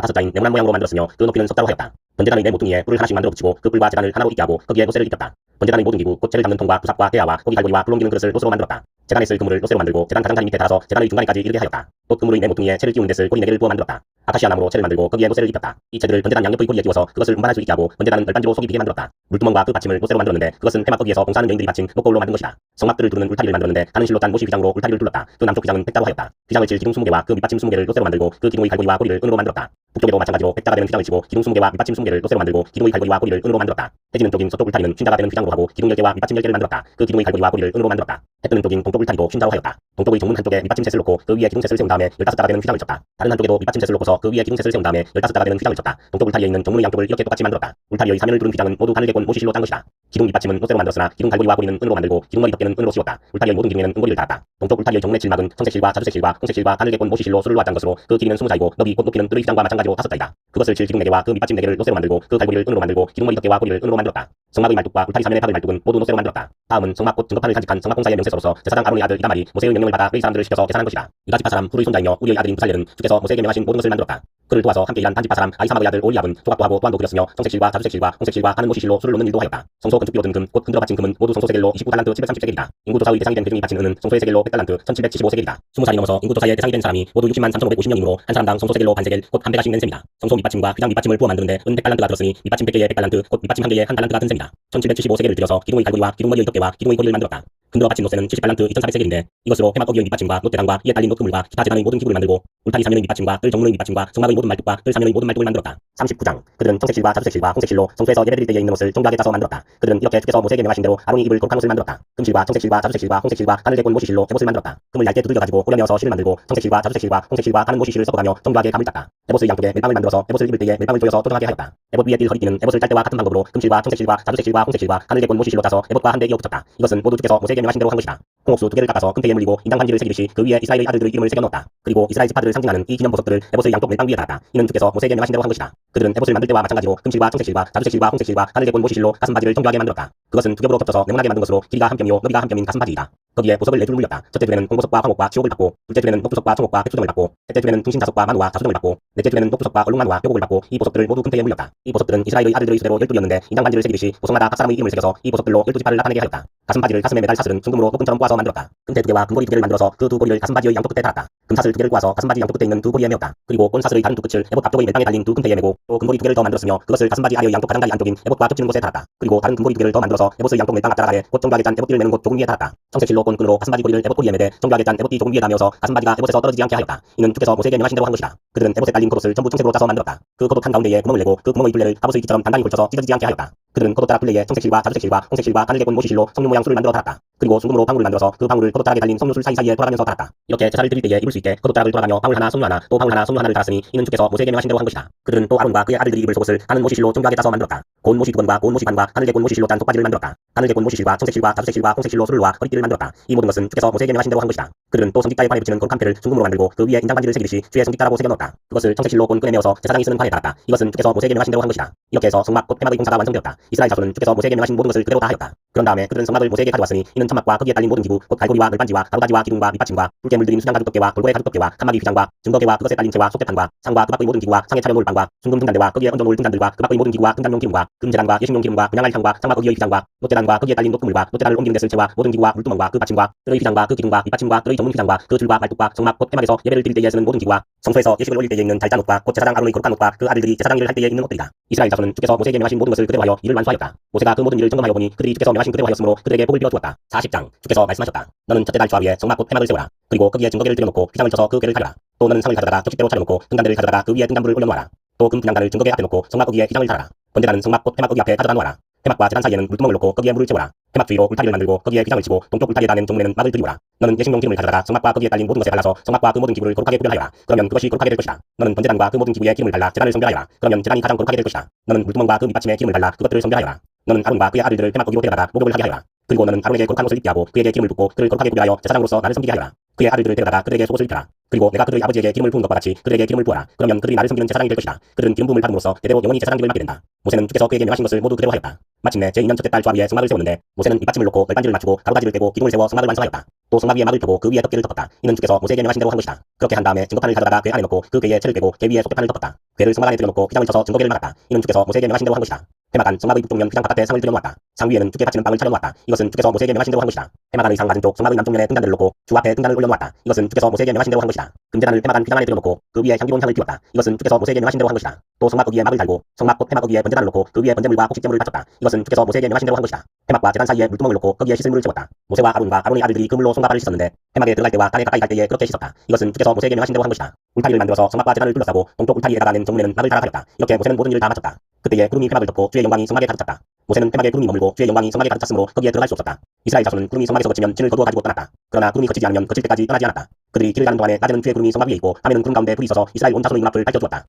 5자인 네모난 모양으로 만들었으며 그 높이는 석자로 하였다. 번제단의 네 모퉁이에 뿔을 하나씩 만들어 붙이고 그 뿔과 제단을 하나로 있게 하고 거기에 노쇠를 입혔다. 번제단의 모든 기구, 꽃채를 담는 통과, 부삽과 대야와 고기 갈고리와 불 옮기는 그릇을 노쇠로 만들었다. 제단에 쓸 그물을 노쇠로 만들고 제단 가장자리 밑에 달아서 제단의 중간에까지 이르게 하였다. 또 그물의 네 모퉁이에 채를 끼운 데 쓸 고리 4개를 부어 만들었다. 아카시아 나무로 채를 만들고 거기에 노쇠를 입혔다. 이 채들을 번제단 양옆의 고리에 끼워서 그것을 운반할 수 있게 하고 번제단은 널빤지로 속이 비게 만들었다. 물두멍과 그 받침을 노쇠로 만들었는데 그것은 해막 거기에서 봉사하는 여인들이 받친 목거울로 만든 것이다. 성막들을 두르는 울타리를 만들었는데 다른 실로 짠 모시 휘장으로 울타리를 둘렀다. 그 남쪽 휘장은 백자로 하였다. 휘장을 칠 기둥 20개와 그 밑받침 20개를 노쇠로 만들고 그 기둥의 갈고리와 고리를 은으로 만들었다. 북쪽에도 마찬가지로 백자가 되는 휘장을 치고 기둥 20개와 밑받침 20개를 노쇠로 만들고 기둥의 갈고리와 고리를 은으로 만들었다. 해지는 쪽인 서쪽 울타리는 쉰자가 되는 휘장으로 하고 기둥 10개와 밑받침 10개를 만들었다. 그 기둥의 갈고리와 고리를 은으로 만들었다. 해 뜨는 쪽인 동쪽 울타리도 쉰자로 하였다. 동쪽의 정문 한쪽에 밑받침 셋을 놓고 그 위에 기둥 셋을 세운 다음에 15자가 되는 휘장을 쳤다. 다른 한쪽에도 밑받침 셋을 놓고서 그 위에 기둥 셋을 세운 다음에 15자가 되는 휘장을 쳤다. 동쪽 울타리에 있는 정문의 양쪽을 이렇게 똑같이 만들었다. 울타리의 사면을 두른 휘장은 모두 바늘개 꼰 모시실로 짠 것이다. 기둥 밑받침은 노쇠로 만들었으나 기둥 갈고리와 고리는 은으로 만들고 기둥머리 덮개는 은으로 씌웠다. 울타리의 모든 기둥에는 은고리를 달았다. 동쪽 울타리의 정문의 칠막은 청색실과 자주색실과 홍색실과 바늘개 꼰 모시실로 수를 놓았던 것으로 그 길이는 20자이고 너비 곧 높이는 뜰의 휘장과 마찬가지로 5자이다. 그것을 칠 기둥 4개와 그 밑받침 4개를 노쇠로 만들고 그 갈고리를 은으로 만들고 기둥머리 덮개와 고리를 은으로 만들었다. 성막의 말뚝과 울타리 사면의 박을 말뚝은 모두 노쇠로 만들었다. 다음은 성막꽃 증거판을 간직한 성막공사의 명세서로서 제사장 아론의 아들 이다말이 모세의 명령을 받아 의 사람들을 시켜서 계산한 것이다. 이가 지파 사람 후르의 손자이며 우리의 아들인 부살렐은 주께서 모세에게 명하신 모든 것을 만들었다. 그를 도와서 함께 일한 단지파 사람 아이사막의 아들 올리압은 조각도 하고 또한도 그렸으며 청색실과 자주색실과 홍색실과 하는 모시실로 수를 놓는 일도 하였다. 성소 건축비로 든 금, 곧 흔들어 바친 금은 모두 성소 세겔로 29달란트 730세겔이다. 인구조사의 대상이 된 계중이 바친 은은 성소의 세겔로 100달란트 1775세겔이다. 20살이 넘어서 인구조사의 대상이 된 사람이 모두 60만 3,550명이므로 한 사람당 성소 세겔로 반세겔 곧 한 배가씩 낸 셈이다. 성소 밑받침과 휘장 밑받침을 부어 만드는데 은 100달란트가 들었으니 밑받침 100개에 100달란트 곧 밑받침 1개에 1달란트가 든 셈이다. 1775세겔을 들여서 기둥의 갈고리와 기둥머리의 덮개와 기둥의 고리를 만들었다. 흔들어 바친 노쇠는 70달란트 2400세겔인데 이것으로 해막 거기의 밑받침과 놋대당과 이에 달린 놋그물과 기타 제단의 모든 기구를 만들고 울타리 사면의 밑받침과 뜰 정문의 밑받침과 성막의 모든 말뚝과 뜰 사면의 모든 말뚝을 만들었다. 39장 그들은 청색실과 자주색실과 홍색실로 성소에서 예배드릴 때에 입는 옷을 정교하게 짜서 만들었다. 그들은 이렇게 주께서 모세에게 명하신 대로 아론이 입을 거룩한 옷을 만들었다. 금실과 청색실과 자주색실과 홍색실과 바늘개 꼰 모시실로 에봇을 만들었다. 금을 얇게 두들겨가지고 고려내어서 실을 만들고 청색실과 자주색실과 홍색실과 가는 모시실을 섞어가며 정교하게 감을 짰다. 에봇의 양쪽에 멜빵을 만들어서 에봇을 입을 때에 멜빵을 조여서 조정하게 하였다. 에봇 위에 띌 허리띠는 에봇을 짤 때와 같은 방법으로 금실과 청색실과 자주색실과 홍색실과 바늘개 꼰 모시실로 짜서 에봇과 한데 이어 붙였다. 이것은 모두 주께서 모세에게 명하신 대로 한 것이다. 홍옥수 2개를 깎아서 금태에 물리고 인당 반지를 새기듯이 그 위에 이스라엘의 아들들의 이름을 새겨 넣었다. 그리고 이스라엘 지파들을 상징하는 이 기념 보석들을 에봇의 양쪽 멜빵 위에 달았다. 이는 주께서 모세에게 명하신 대로 한 것이다. 그들은 에봇을 만들 때와 마찬가지로 금실과 청색실과 자주색실과 홍색실과 바늘개 꼰 모시실로 가슴 바지를 정교하게 만들었다. 그것은 두 겹으로 겹쳐서 네모나게 만든 것으로 길이가 한 뼘이요 너비가 한 뼘인 가슴 바지이다. 거기에 보석을 4줄 물렸다. 첫째 줄에는 홍보석과 황옥과 치옥을 받고 둘째 줄에는 녹두석과 청옥과 백수정을 받고 셋째 줄에는 등신자석과 만우와 자수정을 받고 넷째 주에는 녹두석과 얼룩나무와 뼈곡을 받고 이 보석들을 모두 금태에 물렸다. 이 보석들은 이스라엘의 아들들의 수대로 12였는데 인장 반지를 새기듯이 보석마다 각 사람의 이름을 새겨서 이 보석들로 12지파를 나타내게 하였다. 가슴 바지를 가슴에 매달 사슬은 순금으로 목금처럼 꼬아서 만들었다. 금태 2개와 금고리 2개를 만들어서 그 두 고리를 가슴 바지의 양쪽 끝에 달았다. 금사슬 2개를 꼬아서 가슴 바지 양쪽 끝에 있는 두 고리에 메었다. 그리고 꼰사슬의 다른 두 끝을 에봇 앞쪽의 맨땅에 달린 두 금태에 메고 또 금고리 2개를 더 만들었으며 그것을 가슴 바지 아래의 양쪽 가장자리 안쪽인 에봇과 겹치는 곳에 달았다. 그리고 다른 금고리 2개를 더 만들어서 에봇의 양쪽 맨땅 앞자락 아래 곧 정교하게 짠 에봇띠를 매는 곳 조금 위에 달았다. 청색실로 꼰 끈으로 가슴 바지 고리를 에봇 고리에 매대 정교하게 짠 에봇띠 조금 위에다 메어서 가슴 바지가 에봇에서 떨어지지 않게 하였다. 이는 주께서 모세에게 명하신 대로 한 것이다. 그들은 에봇에 달린 겉옷을 전부 청색으로 짜서 만들었다. 그 겉옷 한 가운데에 구멍을 내고 그 구멍의 둘레를 갑옷의 기처럼 단단히 걸쳐서 찢어지지 않게 하였다. 그들은 겉옷 자락 둘레에 청색실과 자주색실과 홍색실과 가늘게 꼰 모시실로 성류 모양 술을 만들어 달았다. 그리고 순금으로 방울을 만들어서 그 방울을 겉옷 자락에 달린 성류술 사이사이에 돌아가면서 달았다. 이렇게 제사를 드릴 때에 입을 수 있게 겉옷 자락을 돌아가며 방울 하나 성류 하나 또 방울 하나 성류 하나를 달았으니 이는 주께서 모세에게 명하신 대로 한 것이다. 그들은 또 아론과 그의 아들들이 입을 속옷을 가는 모시실로 정교하게 짜서 만들었다. 고운 모시 두건과 고운 모시 반과 가늘게 꼰 모시실로 짠 속바지를 만들었다. 가늘게 꼰 모시실과 청색실과 자주색실과 홍색실로 수를와 허리띠를 만들었다. 이 모든 것은 주께서 모세에게 명하신 대로 한 것이다. 그들은 또 성깃가에 관에 붙이는 거룩한 패를 순금으로 만들고 그 위에 인장 반지를 새기듯이 주의 성깃가라고 새겨 넣었다. 그것을 청색실로 꼰 끈에 메어서 제사장이 쓰는 관에 달았다. 이것은 주께서 모세에게 명하신 대로 한 것이다. 이렇게 해서 성막 곧 회막의 공사가 완성되었다. 이스라엘 자손은 주께서 모세에게 명하신 모든 것을 그대로 다 하였다. 그런 다음에 그들은 성막을 모세에게 가져왔으니 이는 천막과 거기에 달린 모든 기구 곧 갈고리와 널빤지와 가로다지와 기둥과 밑받침과 붉게 물들인 수장 가죽덮개와 골고의 가죽덮개와 칸막이 휘장과 증거개와 그것에 달린 채와 속대판과 상과 그 밖의 모든 기구와 상에 차려놓을 방과 순금 등잔대와 거기에 얹어놓을 등잔들과 그 밖의 모든 기구와 등잔용 기름과 금제단과 예식용 기름과 분양할 향과 장막 거기의 휘장과 놋제단과 거기에 달린 놋그물과 놋제단을 옮기는 데 쓸 채와 모든 기구와 물두멍과 그 받침과 뜰의 휘장과 그 기둥과 밑받침과 뜰의 전문 휘장과 그 줄과 말뚝과 성막 곧 회막에서 예배를 드릴 때에 쓰는 모든 기구와 성소에서 예식을 올릴 때에 있는 달자놋과 곧 제사장 아론의 거룩한 옷과 그 아들들이 제사장 일을 할 때에 입는 옷들이다. 이스라엘 자손은 주께서 모세에게 명하신 모든 것을 그대로 하여 이를 완수하였다. 모세가 그 모든 일을 점검하여 보니 그들이 주께서 명하신 그대로 하였으므로 그들에게 복을 비워 주었다. 40장 주께서 말씀하셨다. 너는 첫째 달 좌 위에 성막 곧 회막을 세워라. 그리고 거기에 증거계를 들여놓고 휘장을 쳐서 그 궤를 가려라. 또 너는 상을 가져다가 적식대로 차려놓고 등잔대를 가져다가 그 위에 등잔불을 올려놓아라. 또 금 분향단을 증거계 앞에 놓고 성막 거기에 휘장을 달아라. 번제단은 성막 곧 회막 거기 앞에 가져다 놓아라. 회막과 제단 사이에는 물두멍을 놓고 거기에 물을 채워라. 회막 주위로 울타리를 만들고 거기에 휘장을 치고 동쪽 울타리에다 낸 종문에는 막을 들이우라. 너는 예식용 기름을 가져다가 성막과 거기에 달린 모든 것에 발라서 성막과 그 모든 기구를 거룩하게 구별하여라. 그러면 그것이 거룩하게 될 것이다. 너는 번제단과 그 모든 기구에 기름을 발라 제단을 성별하여라. 그러면 제단이 가장 거룩하게 될 것이다. 너는 물두멍과 그 밑받침에 기름을 발라 그것들을 성별하여라. 너는 아론과 그의 아들들을 회막 거기로 데려다가 목욕을 하게 하여라. 그리고 너는 아론에게 거룩한 옷을 입게 하고 그에게 기름을 붓고 그를 거룩하게 구별하여 제사장으로서 나를 섬기게 하여라. 그의 아들들을 데려다가 그들에게 속옷을 입혀라. 그리고 내가 그들의 아버지에게 기름을 부은 것과 같이 그들에게 기름을 부어라. 그러면 그들이 나를 섬기는 제사장이 될 것이다. 그들은 기름 부음을 받음으로써 대대로 영원히 제사장직을 맡게 된다. 모세는 주께서 그에게 명하신 것을 모두 그대로 하였다. 마침내 제2년 첫째 달 좌 위에 성막을 세웠는데 모세는 밑받침을 놓고 널빤지를 맞추고 가로다지를 떼고 기둥을 세워 성막을 완성하였다. 또 성막 위에 막을 펴고 그 위에 덮개를 덮었다. 이는 주께서 모세에게 명하신 대로 한 것이다. 그렇게 한 다음에 증거판을 가져다가 궤 안에 넣고 그 궤에 채를 떼고 궤 위에 속대판을 덮었다. 궤를 성막 안에 들여놓고 휘장을 쳐서 증거궤를 막았다. 이는 주께서 모세에게 명하신 대로 한 것이다. 회막 안 성막의 북쪽면 휘장 바깥에 상을 들여놓았다. 상 위에는 주께 바치는 빵을 차려놓았다. 이것은 주께서 모세에게 명하신 대로 한 것이다. 회막 안의 상 맞은쪽 성막의 남쪽면에 등잔대를 놓고 주 앞에 등잔을 올려놓았다. 이것은 주께서 모세에게 명하신 대로 한 것이다. 금제단을 회막 안 휘장 안에 들여놓고 그 위에 향기로운 향을 피웠다. 이것은 주께서 모세에게 명하신 대로 한 것이다. 또 성막 거기에 막을 달고 성막 곧 회막 거기에 번제단을 놓고 그 위에 번제물과 곡식제물을 바쳤다. 이것은 주께서 모세에게 명하신 대로 한 것이다. 회막과 제단 사이에 물두멍을 놓고 거기에 씻을 물을 채웠다. 모세와 아론과 아론의 아들들이 그 물로 손과 발을 씻었는데 회막에 들어갈 때와 땅에 가까이 갈 때에 그렇게 씻었다. 이것은 주께서 모세에게 명하신 대로 한 것이다. 울타리를 만들어서 성막과 제단을 둘러싸고 동쪽 울타리에다가 낸 정문에는 막을 달아하였다. 이렇게 모세는 모든 일을 다 마쳤다. 그때에 구름이 회막을 덮고 주의 영광이 성막에 가득 찼다. 모세는 회막에 구름이 머물고 주의 영광이 성막에 가득 찼으므로 거기에 들어갈 수 없었다. 이스라엘 자손은 구름이 성막에서 거치면 진을 거두어 가지고 떠났다. 그러나 구름이 거치지 않으면 거칠 때까지 떠나지 않았다. 그들이 길을 가는 동안에 낮에는 주의 구름이 성막 위에 있고 밤에는 구름 가운데 불이 있어서 이스라엘 온 자손의 눈앞을 밝혀주었다.